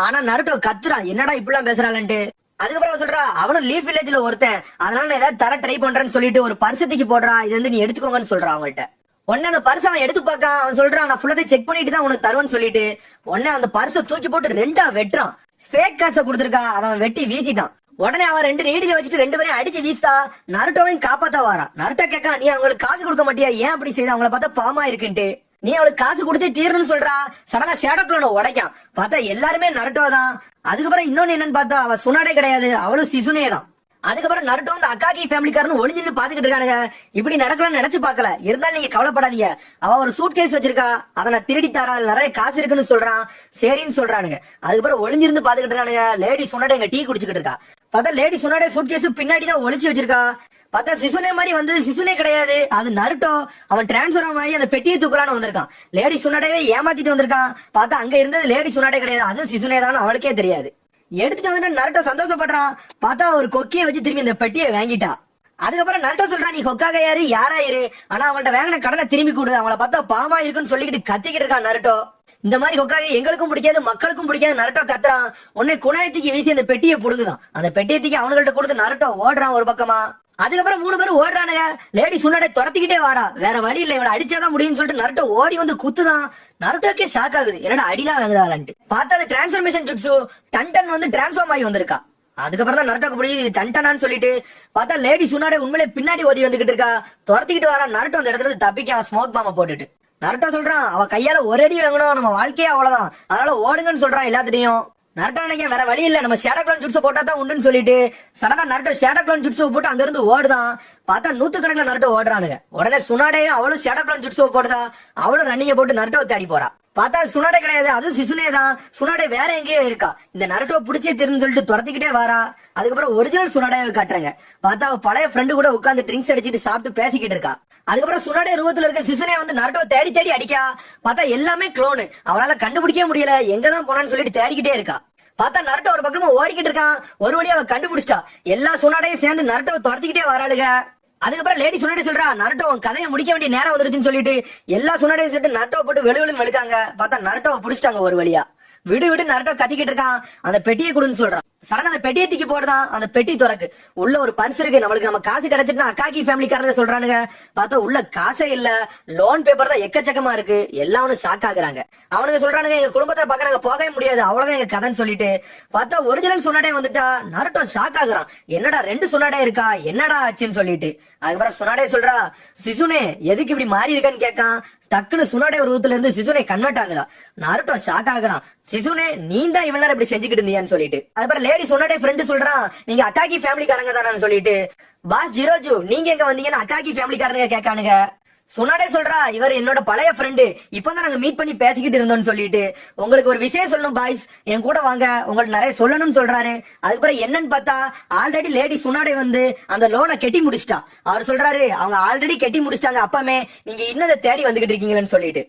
ஆனா நருட்டோ கத்துறான், என்னடா இப்படிலாம் பேசுறான்ட்டு. அதுக்கப்புறம் சொல்றா அவனும் லீஃப் வில்லேஜ்ல ஒருத்தன், அதனால நான் ஏதாவது தர ட்ரை பண்றேன்னு சொல்லிட்டு ஒரு பரிசத்துக்கு போடுறா, இது வந்து நீ எடுத்துக்கோங்கன்னு சொல்றான் அவங்கள்ட்ட. உடனே அந்த பர்ஸ் அவன் எடுத்து பார்க்கான். அவன் சொல்றான் நான் ஃபுல்லாவே செக் பண்ணிட்டு தான் உனக்கு தருவேன்னு சொல்லிட்டு உடனே அந்த பர்ஸை தூக்கி போட்டு ரெண்டா வெட்டுறான். ஃபேக் காசை கொடுத்துருக்கா, அவன் வெட்டி வீசிட்டான். உடனே அவன் ரெண்டு நீடில வச்சுட்டு ரெண்டு பேரும் அடிச்சு வீசா. நருட்டோவையும் காப்பாத்தா வாரா. நருட்டோ கேட்கா நீ அவங்களுக்கு காசு கொடுக்க மாட்டியா, ஏன் அப்படி செய்த, அவங்கள பார்த்தா பாமா இருக்குன்ட்டு. நீ அவளுக்கு காசு கொடுத்தே தீரணும்னு சொல்றா. சடனா ஷேடோ க்ளோனை உடைக்கான். பார்த்தா எல்லாருமே நருட்டோ தான். அதுக்கப்புறம் இன்னொன்னு என்னன்னு பார்த்தா அவ சுனாடே கிடையாது, அவளும் சிசுனே தான். அதுக்கப்புறம் நருட்டோ வந்து அக்காகி ஃபேமிலிக்காரன்னு ஒளிஞ்சின்னு பாத்துக்கிட்டு இருக்கானுங்க. இப்படி நடக்கலாம்னு நினைச்சு பாக்கல. இருந்தாலும் நீங்க கவலைப்படாதீங்க, அவ ஒரு சூட் கேஸ் வச்சிருக்கா, அதை நான் திருடி தரா, நிறைய காசு இருக்குன்னு சொல்றான். சரின்னு சொல்றானுங்க. அதுக்கப்புறம் ஒளிஞ்சிருந்து பாத்துக்கிட்டு இருக்கானுங்க. லேடி சுனாடே எங்க டீ குடிச்சுக்கிட்டு இருக்கா. பார்த்தா லேடி சுனாடே சூட் கேஸ் பின்னாடி தான் ஒளிச்சு வச்சிருக்கா. பார்த்தா சிசுனே மாதிரி வந்தது சிசுனே கிடையாது, அது நருட்டோ. அவன் டிரான்ஸ்பர் ஆகி அந்த பெட்டியை தூக்குறான்னு வந்திருக்கான். லேடி சுனாடேவே ஏமாத்திட்டு வந்திருக்கான். பார்த்தா அங்க இருந்தது லேடி சுனாடே கிடையாது, அதுவும் சிசுனே தான் அவளுக்கே தெரியாது. எடுத்துட்டு வந்துட்டு நருட்டோ சந்தோஷப்படுறான். பார்த்தா ஒரு கொக்கியை வச்சு திரும்பி இந்த பெட்டியை வாங்கிட்டா. அதுக்கப்புறம் நருட்டோ சொல்றான் நீ கொக்காக யாராயிரு, ஆனா அவங்கள்ட்ட வாங்கின கடனை திரும்பி கொடு, அவங்கள பார்த்தா பாமா இருக்குன்னு சொல்லிக்கிட்டு கத்திக்கிட்டு இருக்கான் நருட்டோ. இந்த மாதிரி கொக்காக எங்களுக்கும் பிடிக்காது மக்களுக்கும் பிடிக்காது நருட்டோ கத்துறான். உடனே குணாயத்துக்கு வீசி அந்த பெட்டியை புடுங்குதான். அந்த பெட்டியத்துக்கு அவங்கள்ட்ட கொடுத்து நருட்டோ ஓடுறான் ஒரு பக்கமா. அதுக்கப்புறம் 3 பேரும் ஓடுறானுங்க. லேடி சுனாடே துரத்திக்கிட்டே வாரா. வேற வழி இல்ல, இவளை அடிச்சாதான் முடியும்னு சொல்லிட்டு நருட்டோ ஓடி வந்து குத்துதான். நருட்டோக்கே ஷாக் ஆகுது, என்னடா அடிலாம் வாங்குதாலன்ட்டு. பார்த்தா அது டிரான்ஸ்ஃபர்மேஷன் ஜுட்சு. டன் வந்து டிரான்ஸ்ஃபார்ம் ஆகி வந்திருக்கா. அதுக்கப்புறம் தான் நருட்டோக்கு புரியுது இது டன்டனான்னு சொல்லிட்டு. பார்த்தா லேடி சுனாடே உண்மையிலே பின்னாடி ஓடி வந்துகிட்டு இருக்கா. துரத்திக்கிட்டு வரா. நருட்டோ அந்த இடத்துல தப்பிக்கான் ஸ்மோக் பாம்ப போட்டுட்டு. நருட்டோ சொல்றான் அவ கையால ஒரு அடி வாங்கணும், நம்ம வாழ்க்கையே அவ்வளவுதான், அதனால ஓடுங்கன்னு சொல்றான் எல்லாத்திட்டையும். நருட்டோ நினைக்க வேற வழி இல்ல, நம்ம ஷேடோ க்ளோன் ஜுட்ஸை போட்டா தான் உண்டுன்னு சொல்லிட்டு சடனா நருட்டோ ஷேடோ க்ளோன் ஜுட்ஸை போட்டு அங்க இருந்து ஓடுதான். பார்த்தா 100கணக்கில் நருட்டோ ஓடுறானுங்க. உடனே சுனாடேயும் அவளும் ஷேடோ க்ளோன் ஜுட்ஸை போடுதா. அவளும் ரன்னிங்க போட்டு நருட்டோ தேடி போறா. பார்த்தா சுனாடே கிடையாது, அதுவும் சிசுனே தான். சுனாடே வேற எங்கேயோ இருக்கா. இந்த நருட்டோ பிடிச்சே திருன்னு சொல்லிட்டு துரத்திக்கிட்டே வாரா. அதுக்கப்புறம் ஒரிஜினல் சுனாடேவை காட்டுறாங்க. பார்த்தா அவ பழைய ஃப்ரெண்டு கூட உட்காந்து ட்ரிங்க்ஸ் அடிச்சிட்டு சாப்பிட்டு பேசிக்கிட்டு இருக்கா. அதுக்கப்புறம் சுனாடே ரூபத்துல இருக்க சிசுனே வந்து நருட்டோ தேடி தேடி அடிக்கா. பார்த்தா எல்லாமே க்ளோனு, அவளால கண்டுபிடிக்கவே முடியல, எங்கதான் போனான்னு சொல்லிட்டு தேடிக்கிட்டே இருக்கா. பார்த்தா நருட்டோ ஒரு பக்கமா ஓடிக்கிட்டு இருக்கான். ஒரு வழியா அவ கண்டுபிடிச்சிட்டா. எல்லா சுனாடையும் சேர்ந்து நருட்டோவை துரத்திக்கிட்டே வராளுங்க. அதுக்கப்புறம் லேடி சுனாடே சொல்றா நருட்டோ கதையை முடிக்க வேண்டிய நேரம் வந்துருச்சுன்னு சொல்லிட்டு எல்லா சுனாடையும் சேர்த்து நருட்டோவை போட்டு வெளுவெளுன்னு வெளுக்காங்க. பார்த்தா நருட்டோவை புடிச்சிட்டாங்க ஒரு வழியா. விடு விடு நருட்டோ கத்திக்கிட்டு இருக்கான். அந்த பெட்டியை கொடுன்னு சொல்றான். சடனா அந்த பெட்டியை தூக்கி போடுதான். அந்த பெட்டி திறக்கு. உள்ள ஒரு பர்ஸ் இருக்கு. நம்மளுக்கு நம்ம காசு கிடைச்சிட்டுனா அக்காகி ஃபேமிலிக்காரங்க சொல்றானுங்க. பார்த்தா உள்ள காசே இல்ல, லோன் பேப்பர் தான் எக்கச்சக்கமா இருக்கு. எல்லாரும் ஷாக் ஆகுறாங்க. அவனுங்க சொல்றானுங்க எங்க குடும்பத்தை பார்க்க நாங்க போகவே முடியாது, அவ்வளவுதான் எங்க கதைன்னு சொல்லிட்டு. பார்த்தா ஒரிஜினல் சுனாடே வந்துட்டா. நருட்டோ ஷாக் ஆகுறான். என்னடா 2 சுனாடே இருக்கா, என்னடா ஆச்சுன்னு சொல்லிட்டு. அதுக்கப்புறம் சுனாடே சொல்றா சிசுனே எதுக்கு இப்படி மாறி இருக்கான்னு கேட்கான். டக்குன்னு சுனாடே உருவத்துல இருந்து சிசுனே கன்வெர்ட் ஆகுதா. நருட்டோ ஷாக் ஆகுறான். சிசுனே நீ தான் இவன் இப்படி செஞ்சுக்கிட்டு இருந்தியான்னு சொல்லிட்டு. அதுக்கப்புறம் லேடி சுனாடே ஃப்ரெண்டு சொல்றான் நீங்க அக்காகி ஃபேமிலிக்காரங்க தானு சொல்லிட்டு. பாஸ் ஜிரோஜு நீங்க எங்க வந்தீங்கன்னு அக்காகி ஃபேமிலிக்காரங்க கேட்கானுங்க. சுனாடே சொல்றா இவர் என்னோட பழைய ஃப்ரெண்டு, இப்பதான் நாங்க மீட் பண்ணி பேசிக்கிட்டு இருந்தோம்னு சொல்லிட்டு. உங்களுக்கு ஒரு விஷயம் சொல்லணும் பாய்ஸ், என் கூட வாங்க, உங்களுக்கு நிறைய சொல்லணும்னு சொல்றாரு. அதுக்கப்புறம் என்னன்னு பார்த்தா ஆல்ரெடி லேடி சுனாடே வந்து அந்த லோனை கெட்டி முடிச்சிட்டா. அவர் சொல்றாரு அவங்க ஆல்ரெடி கெட்டி முடிச்சிட்டாங்க அப்பமே, நீங்க இன்னதை தேடி வந்துகிட்டு இருக்கீங்கன்னு சொல்லிட்டு.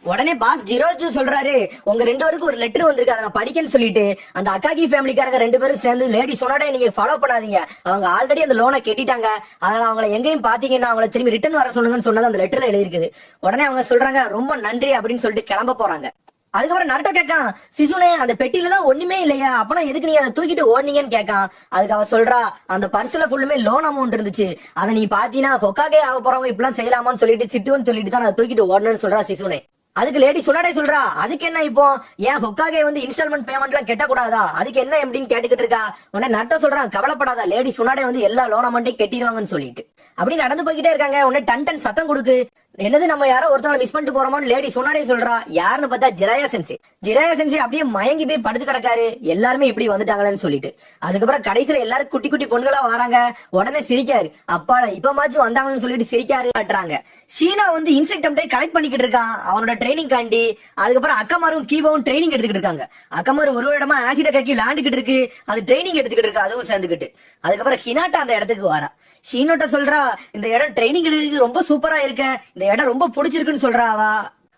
உடனே பாஸ் ஜிரோஜு சொல்றாரு உங்க 2 பேருக்கு ஒரு லெட்டர் வந்திருக்கு, அதை நான் படிக்கன்னு சொல்லிட்டு. அந்த அக்காகி ஃபேமிலிக்காரங்க 2 பேரும் சேர்ந்து லேடி சுனாடே நீங்க ஃபாலோ பண்ணாதீங்க, அவங்க ஆல்ரெடி அந்த லோனை கெட்டிட்டாங்க, அதனால அவங்கள எங்கேயும் பாத்தீங்கன்னா அவங்கள திரும்பி ரிட்டர்ன் வர சொல்லுங்கன்னு சொன்னது அந்த லெட்டர்ல எழுதிருக்குது. உடனே அவங்க சொல்றாங்க ரொம்ப நன்றி அப்படின்னு சொல்லிட்டு கிளம்ப போறாங்க. அதுக்கப்புறம் நருட்டோ கேட்கான் சிசுனே அந்த பெட்டியில தான் ஒண்ணுமே இல்லையா, அப்பனா எதுக்கு நீ அதை தூக்கிட்டு ஓடுனீங்கன்னு கேட்கான். அதுக்கு அவ சொல்றா அந்த பர்ஸ்ல ஃபுல்லுமே லோன் அமௌண்ட் இருந்துச்சு, அதை நீ பாத்தீங்கன்னா ஹொக்காகே ஆக போறவங்க இப்பெல்லாம் செய்யலாமான்னு சொல்லிட்டு சிட்டுன்னு சொல்லிட்டு தான் அதை தூக்கிட்டு ஓடணும்னு சொல்றா சிசுனே. அதுக்கு லேடி சுனாடே சொல்றா அதுக்கு என்ன இப்போ, ஏன் ஹொக்காகே வந்து இன்ஸ்டால்மெண்ட் பேமெண்ட் எல்லாம் கெட்டக்கூடாதா, அதுக்கு என்ன அப்படின்னு கேட்டுக்கிட்டு இருக்கா. உடனே நருட்டோ சொல்றான் கவலைப்படாதா, லேடி சுனாடே வந்து எல்லா லோன் அமௌண்ட்டையும் கெட்டிடுவாங்கன்னு சொல்லிட்டு. அப்படி நடந்து போய்கிட்டே இருக்காங்க. உடனே டன் சத்தம் கொடுக்கு. என்னது நம்ம யாரோ ஒருத்தவங்க மிஸ் பண்ணிட்டு போறோமோன்னு லேடி சுனாடே சொல்றா. யாருன்னு பார்த்தா ஜிராயா சென்சி. ஜிராயா சென்சி அப்படியே மயங்கி போய் படுத்து கிடக்காரு. எல்லாருமே இப்படி வந்துட்டாங்களேன்னு சொல்லிட்டு. அதுக்கப்புறம் கடைசியில எல்லாரும் குட்டி குட்டி பொண்ணுகளா வராங்க. உடனே சிரிக்காரு. அப்பாடா இப்பமாச்சும் வந்தாங்கன்னு சொல்லிட்டு சிரிக்காரு காட்டுறாங்க. ஷீனா வந்து இன்செக்டம்டை கலெக்ட் பண்ணிக்கிட்டு இருக்கான் அவனோட ட்ரைனிங் காண்டி. அதுக்கப்புறம் அக்கமாரும் கீபாவும் ட்ரைனிங் எடுத்துக்கிட்டு இருக்காங்க. அக்கமாரு ஒரு இடமா ஆசிட கக்கி விளையாண்டுகிட்டு இருக்கு, அது ட்ரைனிங் எடுத்துக்கிட்டு இருக்கு, அதுவும் சேர்ந்துக்கிட்டு. அதுக்கப்புறம் ஹினாட்டா அந்த இடத்துக்கு வரா. ஷீனோட்ட சொல்றா இந்த இடம் ட்ரைனிங் எடுக்கிறதுக்கு ரொம்ப சூப்பரா இருக்க, இந்த இடம் ரொம்ப பிடிச்சிருக்குன்னு சொல்றா அவ.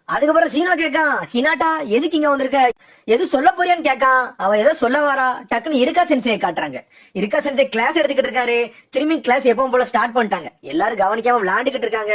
அதுக்கப்புறம் சீனோ கேட்கான், ஹினாட்டா எதுக்கு இங்க வந்திருக்க, எது சொல்ல போறியான்னு கேட்கான். அவ ஏதோ சொல்ல வரா. டக்குன்னு இருக்கா சென்சே காட்டுறாங்க. இருக்கா சென்சே கிளாஸ் எடுத்துக்கிட்டு இருக்காரு. திரும்பி கிளாஸ் எப்பவும் போல ஸ்டார்ட் பண்ணிட்டாங்க. எல்லாரும் கவனிக்காம விளையாண்டுகிட்டு இருக்காங்க.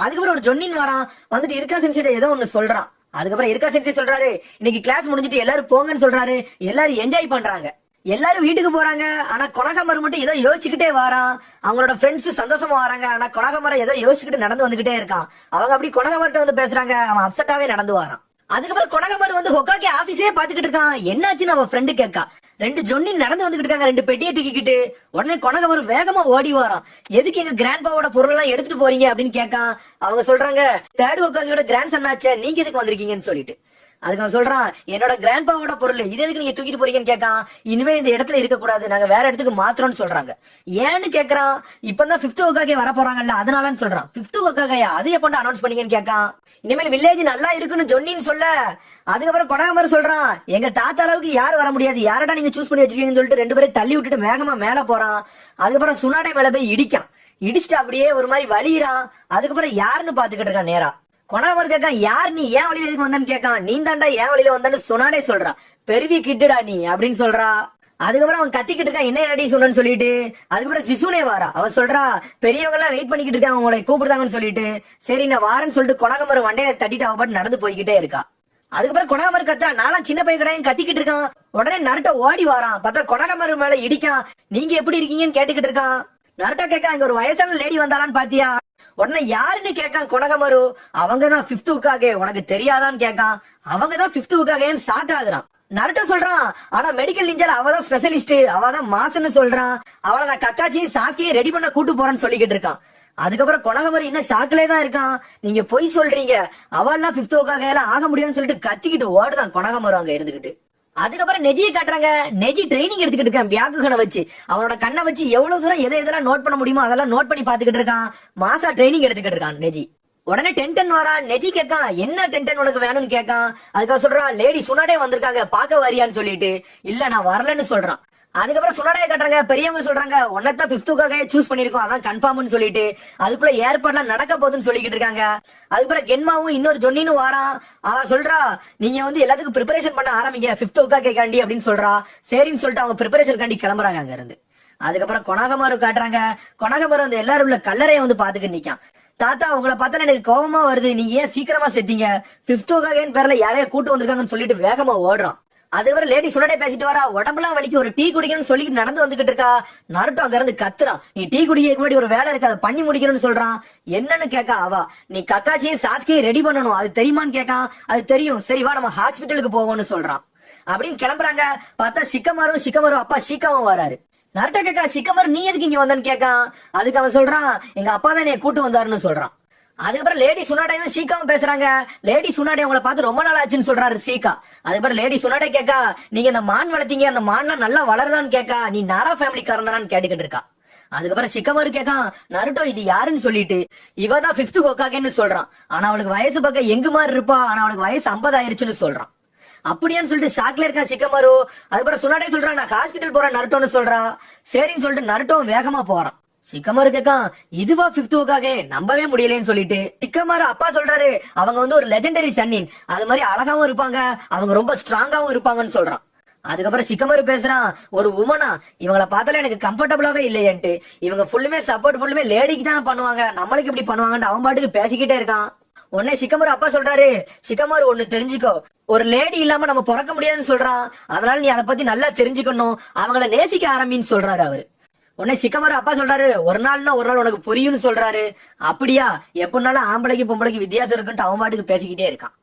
அதுக்கப்புறம் ஒரு ஜொன்னின் வரான். வந்துட்டு இருக்கா சென்சே ஏதோ ஒண்ணு சொல்றான். அதுக்கப்புறம் இருக்கா சென்சே சொல்றாரு, இன்னைக்கு கிளாஸ் முடிஞ்சிட்டு எல்லாரும் போங்கன்னு சொல்றாரு. எல்லாரும் என்ஜாய் பண்றாங்க. எல்லாரும் வீட்டுக்கு போறாங்க. ஆனா கொனகமரு மட்டும் ஏதோ யோசிச்சுக்கிட்டே வாரான். அவங்களோட ஃப்ரெண்ட்ஸ் சந்தோஷமா வராங்க. ஆனா கொனகமரம் ஏதோ யோசிச்சுக்கிட்டு நடந்து வந்துகிட்டே இருக்கான். அவங்க அப்படி கொனகமர்ட்ட வந்து பேசுறாங்க. அவன் அப்செட்டாவே நடந்து வாரான். அதுக்கப்புறம் கொனகமரு வந்து ஹொக்காகே ஆபீஸே பாத்துக்கிட்டு இருக்கான். என்னாச்சுன்னு அவன் ஃப்ரெண்டு கேட்கா. ரெண்டு ஜொன்னி நடந்து வந்துகிட்டு இருக்காங்க, ரெண்டு பெட்டியை தூக்கிக்கிட்டு. உடனே கொனகமரு வேகமா ஓடி வாரான். எதுக்கு எங்க கிராண்ட் பாவோட பொருள் எல்லாம் எடுத்துட்டு போறீங்க அப்படின்னு கேட்கான். அவங்க சொல்றாங்க, தேர்ட் ஹொக்காகேயோட கிராண்ட் சன் ஆச்சே, நீங்க எதுக்கு வந்திருக்கீங்கன்னு சொல்லிட்டு. அதுக்கு அவன் சொல்றான், என்னோட கிராண்ட்பாவோட பொருள் இது எதுக்கு நீங்க தூக்கிட்டு போறீங்கன்னு கேட்கான். இனிமே இந்த இடத்துல இருக்க கூடாது, நாங்க வேற இடத்துக்கு மாத்திரம்னு சொல்றாங்க. ஏன்னு கேக்குறான். இப்பதான் 5th ஹொக்காகே வர போறாங்கல்ல, அதனாலன்னு சொல்றான். 5th ஹொக்காகேயா, அது எப்ப அனௌன்ஸ் பண்ணீங்கன்னு கேட்கான். இனிமேல் வில்லேஜ் நல்லா இருக்குன்னு ஜொன்னின்னு சொல்ல. அதுக்கப்புறம் கொனகமரு சொல்றான், எங்க தாத்தா அளவுக்கு யாரும் வர முடியாது, யாரடா நீங்க சூஸ் பண்ணி வச்சிருக்கீங்கன்னு சொல்லிட்டு ரெண்டு பேரும் தள்ளி விட்டுட்டு வேகமா மேல போறான். அதுக்கப்புறம் சுனாடே மேல போய் இடிக்கான். இடிச்சுட்டு அப்படியே ஒரு மாதிரி வலிறான். அதுக்கப்புறம் யாருன்னு பாத்துக்கிட்டு இருக்கான் நேரா. கொனகமரு கேட்கான், யார் நீ, ஏன் வழியில எதுக்கு வந்தான்னு கேட்கான். நீ தாண்டா ஏன் வழியில வந்தான்னு சுனாடே சொல்றா. பெருவி கிட்டுடா நீ அப்படின்னு சொல்றா. அதுக்கப்புறம் அவன் கத்திக்கிட்டு இருக்கான், என்ன என்னடி சொன்னு சொல்லிட்டு. அதுக்கப்புறம் சிசுனே வாரா. அவன் சொல்றா, பெரியவங்க எல்லாம் வெயிட் பண்ணிக்கிட்டு இருக்காங்க, உங்களை கூப்பிடுதாங்கன்னு சொல்லிட்டு. சரி நான் வாரேன்னு சொல்லிட்டு கொனகமரு வண்டையை தட்டிட்டு அவ பாட்டு நடந்து போய்கிட்டே இருக்கா. அதுக்கப்புறம் கொனகமரு கத்துறா, நானும் சின்ன பையன் கடையும் கத்திக்கிட்டு இருக்கான். உடனே நருட்டோ ஓடி வாரான். பார்த்தா கொனகமரு மேல இடிக்கான். நீங்க எப்படி இருக்கீங்கன்னு கேட்டுக்கிட்டு இருக்கான். நருட்டோ கேட்கான், இங்க ஒரு வயசான லேடி வந்தாலான்னு பாத்தியா. உடனே யாருன்னு கேட்கான் கொனகமரு. அவங்கதான் 5th ஹொக்காகே, உனக்கு தெரியாதான்னு கேட்கான். அவங்கதான் 5th ஹொக்காகேன்னு ஷாக் ஆகுறான். நருட்டோ சொல்றான், ஆனா மெடிக்கல் நிஞ்சால அவதான் ஸ்பெஷலிஸ்ட், அவதான் மாசுன்னு சொல்றான். அவளை நான் கக்காச்சியும் சாஸ்கியும் ரெடி பண்ண கூட்டு போறேன்னு சொல்லிக்கிட்டு இருக்கான். அதுக்கப்புறம் கொனகமரு இன்னும் ஷாக்லே தான் இருக்கான். நீங்க பொய் சொல்றீங்க, அவள்லாம் 5th ஹொக்காகேல ஆக முடியும்னு சொல்லிட்டு கத்திக்கிட்டு ஓடுதான் கொனகமரு அங்க இருந்துகிட்டு. அதுக்கப்புறம் நெஜியை காட்டுறாங்க. நெஜி ட்ரைனிங் எடுத்துக்கிட்டு இருக்கான் பியாக்குகனை வச்சு. அவனோட கண்ணை வச்சு எவ்வளவு தூரம் எதெல்லாம் நோட் பண்ண முடியுமோ அதெல்லாம் நோட் பண்ணி பாத்துக்கிட்டு இருக்கான். மாசா ட்ரைனிங் எடுத்துக்கிட்டு இருக்கான் நெஜி. உடனே டென்டன் வரான். நெஜி கேட்கான், என்ன டென்டன் உனக்கு வேணும்னு கேட்கான். அதுக்காக சொல்றான், லேடி சுனாடே வந்திருக்காங்க, பாக்க வரியான்னு சொல்லிட்டு. இல்ல நான் வரலன்னு சொல்றான். அதுக்கப்புறம் சுனாடைய காட்டுறாங்க. பெரியவங்க சொல்றாங்க, ஒன்னதான் 5th ஹொக்காகே சூஸ் பண்ணிருக்கோம், அதான் கன்ஃபார்ம்னு சொல்லிட்டு. அதுக்குள்ள ஏற்பாடுலாம் நடக்க போகுதுன்னு சொல்லிக்கிட்டு இருக்காங்க. அதுக்கப்புறம் கென்மாவும் இன்னொரு ஜொன்னினும் வாரான். அவன் சொல்றா, நீங்க வந்து எல்லாத்துக்கும் ப்ரிப்பரேஷன் பண்ண ஆரம்பிங்க 5th ஹொக்காகே காண்டி அப்படின்னு சொல்றா. சரின்னு சொல்லிட்டு அவங்க ப்ரிப்பரேஷன் காண்டி கிளம்புறாங்க அங்க இருந்து. அதுக்கப்புறம் கொனகமரு காட்டுறாங்க. கொனகமரு வந்து எல்லாரும் உள்ள கல்லறையை வந்து பாத்துக்கிட்டு நிக்கான். தாத்தா உங்களை பார்த்தா எனக்கு கோபமா வருது, நீங்க ஏன் சீக்கிரமா செத்தீங்க, 5th ஹொக்காகேன்னு பேர்ல யாரையா கூட்டு வந்திருக்காங்கன்னு சொல்லிட்டு வேகமா ஓடுறான். அதுக்கப்புறம் லேடி சுனாடே பேசிட்டு வரா. உடம்புலாம் வலிக்கு, ஒரு டீ குடிக்கணும்னு சொல்லிட்டு நடந்து வந்துகிட்டு இருக்கா. நருட்டோ அங்க இருந்து கத்துறான், நீ டீ குடிக்க முன்னாடி ஒரு வேலை இருக்கு, அதை பண்ணி முடிக்கணும்னு சொல்றான். என்னன்னு கேட்கா அவ, நீ கக்காச்சியும் சாஸ்கியும் ரெடி பண்ணணும், அது தெரியுமான்னு கேட்கான். அது தெரியும், சரி வா நம்ம ஹாஸ்பிட்டலுக்கு போவோம்னு சொல்றான். அப்படின்னு கிளம்புறாங்க. பார்த்தா சிக்கமரும் அப்பா ஷீக்காவும் வராரு. நருட்டோ கேட்கா, சிக்கமரு நீ எதுக்கு இங்க வந்தான்னு கேட்கான். அதுக்கு அவன் சொல்றான், எங்க அப்பா தான் என்னை கூட்டு வந்தாருன்னு சொல்றான். அதுக்கப்புறம் லேடி சுனாடையும் ஷீக்காவும் பேசுறாங்க. லேடி சுனாடே உங்களை பார்த்து ரொம்ப நாள் ஆச்சுன்னு சொல்றாரு ஷீக்கா. அதுக்கப்புறம் லேடி சுனாடே கேட்கா, நீங்க இந்த மான் வளர்த்தீங்க, அந்த மான்லாம் நல்லா வளருதான்னு கேட்கா. நீ நாரா ஃபேமிலி காரனான்னு கேட்டுக்கிட்டு இருக்கா. அதுக்கப்புறம் சிக்கமரு கேட்கான், நருட்டோ இது யாருன்னு சொல்லிட்டு. இவதான் 5th ஹொக்காகேன்னு சொல்றான். ஆனா அவளுக்கு வயசு பக்கம் எங்கு மாதிரி இருப்பா, ஆனா அவளுக்கு வயசு 50 ஆயிருச்சுன்னு சொல்றான். அப்படியான்னு சொல்லிட்டு ஷாக்ல இருக்கான் சிக்கமரு. அதுக்கப்புறம் சுனாடே சொல்றான், நான் ஹாஸ்பிட்டல் போறேன் நருட்டோன்னு சொல்றா. சரின்னு சொல்லிட்டு நருட்டோ வேகமா போறான். சிக்கமரு கேட்கான், இதுவா 5th ஹொக்காகே, நம்பவே முடியலன்னு சொல்லிட்டு. சிக்கமரு அப்பா சொல்றாரு, அவங்க வந்து ஒரு லெஜெண்டரி சன்னின், அது மாதிரி அழகாவும் இருப்பாங்க, அவங்க ரொம்ப ஸ்ட்ராங்காவும் இருப்பாங்கன்னு சொல்றான். அதுக்கப்புறம் சிக்கமரு பேசுறான், ஒரு உமனா இவங்களை பார்த்தால எனக்கு கம்ஃபர்டபுளாவே இல்லையன்ட்டு. இவங்க ஃபுல்லுமே சப்போர்ட் ஃபுல்லுமே லேடிக்கு தான் பண்ணுவாங்க, நம்மளுக்கு இப்படி பண்ணுவாங்கன்னு அவன் பாட்டுக்கு பேசிக்கிட்டே இருக்கான். உடனே சிக்கமரு அப்பா சொல்றாரு, சிக்கமரு ஒண்ணு தெரிஞ்சுக்கோ, ஒரு லேடி இல்லாம நம்ம பிறக்க முடியாதுன்னு சொல்றான். அதனால நீ அதை பத்தி நல்லா தெரிஞ்சுக்கணும், அவங்கள நேசிக்க ஆரம்பின்னு சொல்றாரு அவரு. உடனே சிக்கமரு அப்பா சொல்றாரு, ஒரு நாள்னா ஒரு நாள் உனக்கு புரியும்னு சொல்றாரு. அப்படியா, எப்படினாலும் ஆம்பளைக்கு பொம்பளைக்கு வித்தியாசம் இருக்குன்ட்டு அவன் பாட்டுக்கு பேசிக்கிட்டே இருக்கான்.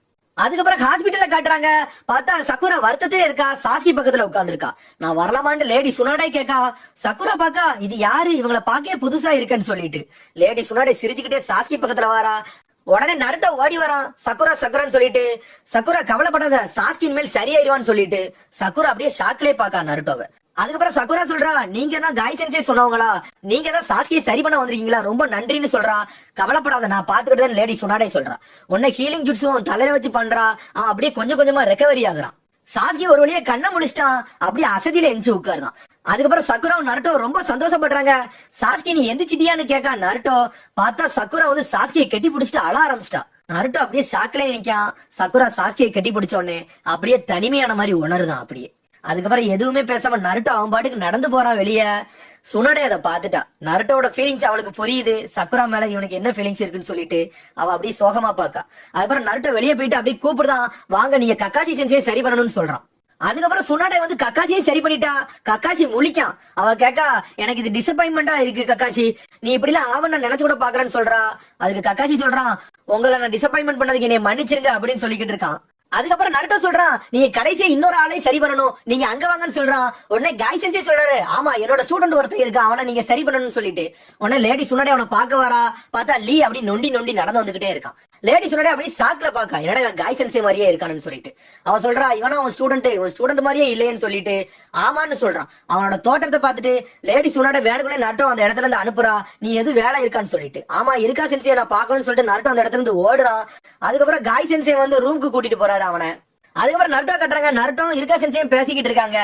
அதுக்கப்புறம் ஹாஸ்பிட்டல்ல காட்டுறாங்க. பார்த்தா சக்குரா வருத்தத்தே இருக்கா, சாஸ்கி பக்கத்துல உட்கார்ந்துருக்கா. நான் வரலாமான்னு லேடி சுனாடே கேட்கா. சக்குரா பாக்கா, இது யாரு, இவங்களை பாக்கே புதுசா இருக்குன்னு சொல்லிட்டு. லேடி சுனாடே சிரிச்சுக்கிட்டே சாஸ்கி பக்கத்துல வாரா. உடனே நருட்டோ ஓடி வரான், சக்குரான்னு சொல்லிட்டு. சக்குரா கவலைப்படாத, சாஸ்கின் மேல் சரியாயிருவான்னு சொல்லிட்டு. சக்குரா அப்படியே ஷாக்லே பாக்கா நருட்டோவை. அதுக்கப்புறம் சக்குரா சொல்றா, நீங்க தான் காய் சென்சே சொன்னவங்களா, நீங்க தான் சாஸ்கியை சரி பண்ண வந்திருக்கீங்களா, ரொம்ப நன்றின்னு சொல்றா. கவலைப்படாத, நான் பாத்துக்கிட்டு லேடி சுனாடே சொல்றா. உடனே ஹீலிங் ஜுட்ஸும் தலையில வச்சு பண்றா. அவன் அப்படியே கொஞ்சம் கொஞ்சமா ரெக்கவரி ஆகுறான். சாஸ்கி ஒரு வழியே கண்ணை முடிச்சிட்டான், அப்படியே அசதியில எந்திச்சு உட்காருதான். அதுக்கப்புறம் சக்குராவும் நருட்டோ ரொம்ப சந்தோஷப்படுறாங்க. சாஸ்கி நீ எந்திரிச்சிட்டியான்னு கேட்கா நருட்டோ. பார்த்தா சக்குரா வந்து சாஸ்கியை கெட்டி பிடிச்சிட்டு அழ ஆரம்பிச்சிட்டா. நருட்டோ அப்படியே ஷாக்ல நிக்கான். சக்குரா சாஸ்கியை கட்டி பிடிச்ச உடனே அப்படியே தனிமையான மாதிரி உணருதான் அப்படியே. அதுக்கப்புறம் எதுவுமே பேசாம நருட்டோ அவன் பாட்டுக்கு நடந்து போறான் வெளியே. சுனடே அதை பாத்துட்டா. நருட்டோட ஃபீலிங்ஸ் அவளுக்கு புரியுது. சக்குரா மேல இவனுக்கு என்ன ஃபீலிங்ஸ் இருக்குன்னு சொல்லிட்டு அவ அப்படியே சோகமா பாக்கா. அதுக்கப்புறம் நருட்டோ வெளியே போயிட்டு அப்படியே கூப்பிடுதான், வாங்க நீங்க கக்காச்சி சென்சையை சரி பண்ணணும்னு சொல்றான். அதுக்கப்புறம் சுனாடே வந்து கக்காச்சியை சரி பண்ணிட்டா. கக்காச்சி முழிக்கான். அவ கேக்கா, எனக்கு இது டிசப்பாயின்மெண்டா இருக்கு கக்காச்சி, நீ இப்படி எல்லாம் ஆவண நினைச்சு கூட பாக்குறேன்னு சொல்றா. அதுக்கு கக்காச்சி சொல்றான், உங்களை நான் டிசப்பாயின்மெண்ட் பண்ணதுக்கு என்னை மன்னிச்சிருங்க அப்படின்னு சொல்லிக்கிட்டு இருக்கான். அதுக்கப்புறம் நருட்டோ சொல்றான், நீங்க கடைசியா இன்னொரு ஆளை சரி பண்ணணும், நீங்க அங்க வாங்கன்னு சொல்றான். உடனே காய் செஞ்சே சொல்றாரு, ஆமா என்னோட ஸ்டூடெண்ட் ஒருத்தர் இருக்கான், அவனை நீங்க சரி பண்ணணும்னு சொல்லிட்டு உடனே லேடி சுனாடே அவனை பார்க்க வரா. பார்த்தா லீ அப்படி நொண்டி நொண்டி நடந்து வந்துகிட்டே இருக்கான். லேடி சுனாடே அப்படி ஷாக்ல பாக்கா, என்னடா இவன் காய் சென்சே மாதிரியே இருக்கான்னு சொல்லிட்டு. அவன் சொல்றா, இவனா அவன் ஸ்டூடெண்ட் மாதிரியே இல்லையேன்னு சொல்லிட்டு ஆமான்னு சொல்றான். அவனோட தோட்டத்தை பார்த்துட்டு லேடி சுனாடே வேணுக்குள்ளே நருட்டோ அந்த இடத்துல இருந்து அனுப்புறா, நீ எது வேலை இருக்கான்னு சொல்லிட்டு. ஆமா இருக்கா சென்சே, நான் பாக்கணும்னு சொல்லிட்டு நருட்டோ அந்த இடத்துல இருந்து ஓடுறான். அதுக்கப்புறம் காய் சென்சே வந்து ரூமுக்கு கூட்டிட்டு போறாரு அவனை. அதுக்கப்புறம் நருட்டோ கட்டுறாங்க. நருட்டோ இருக்கா சென்சையும் பேசிக்கிட்டு இருக்காங்க.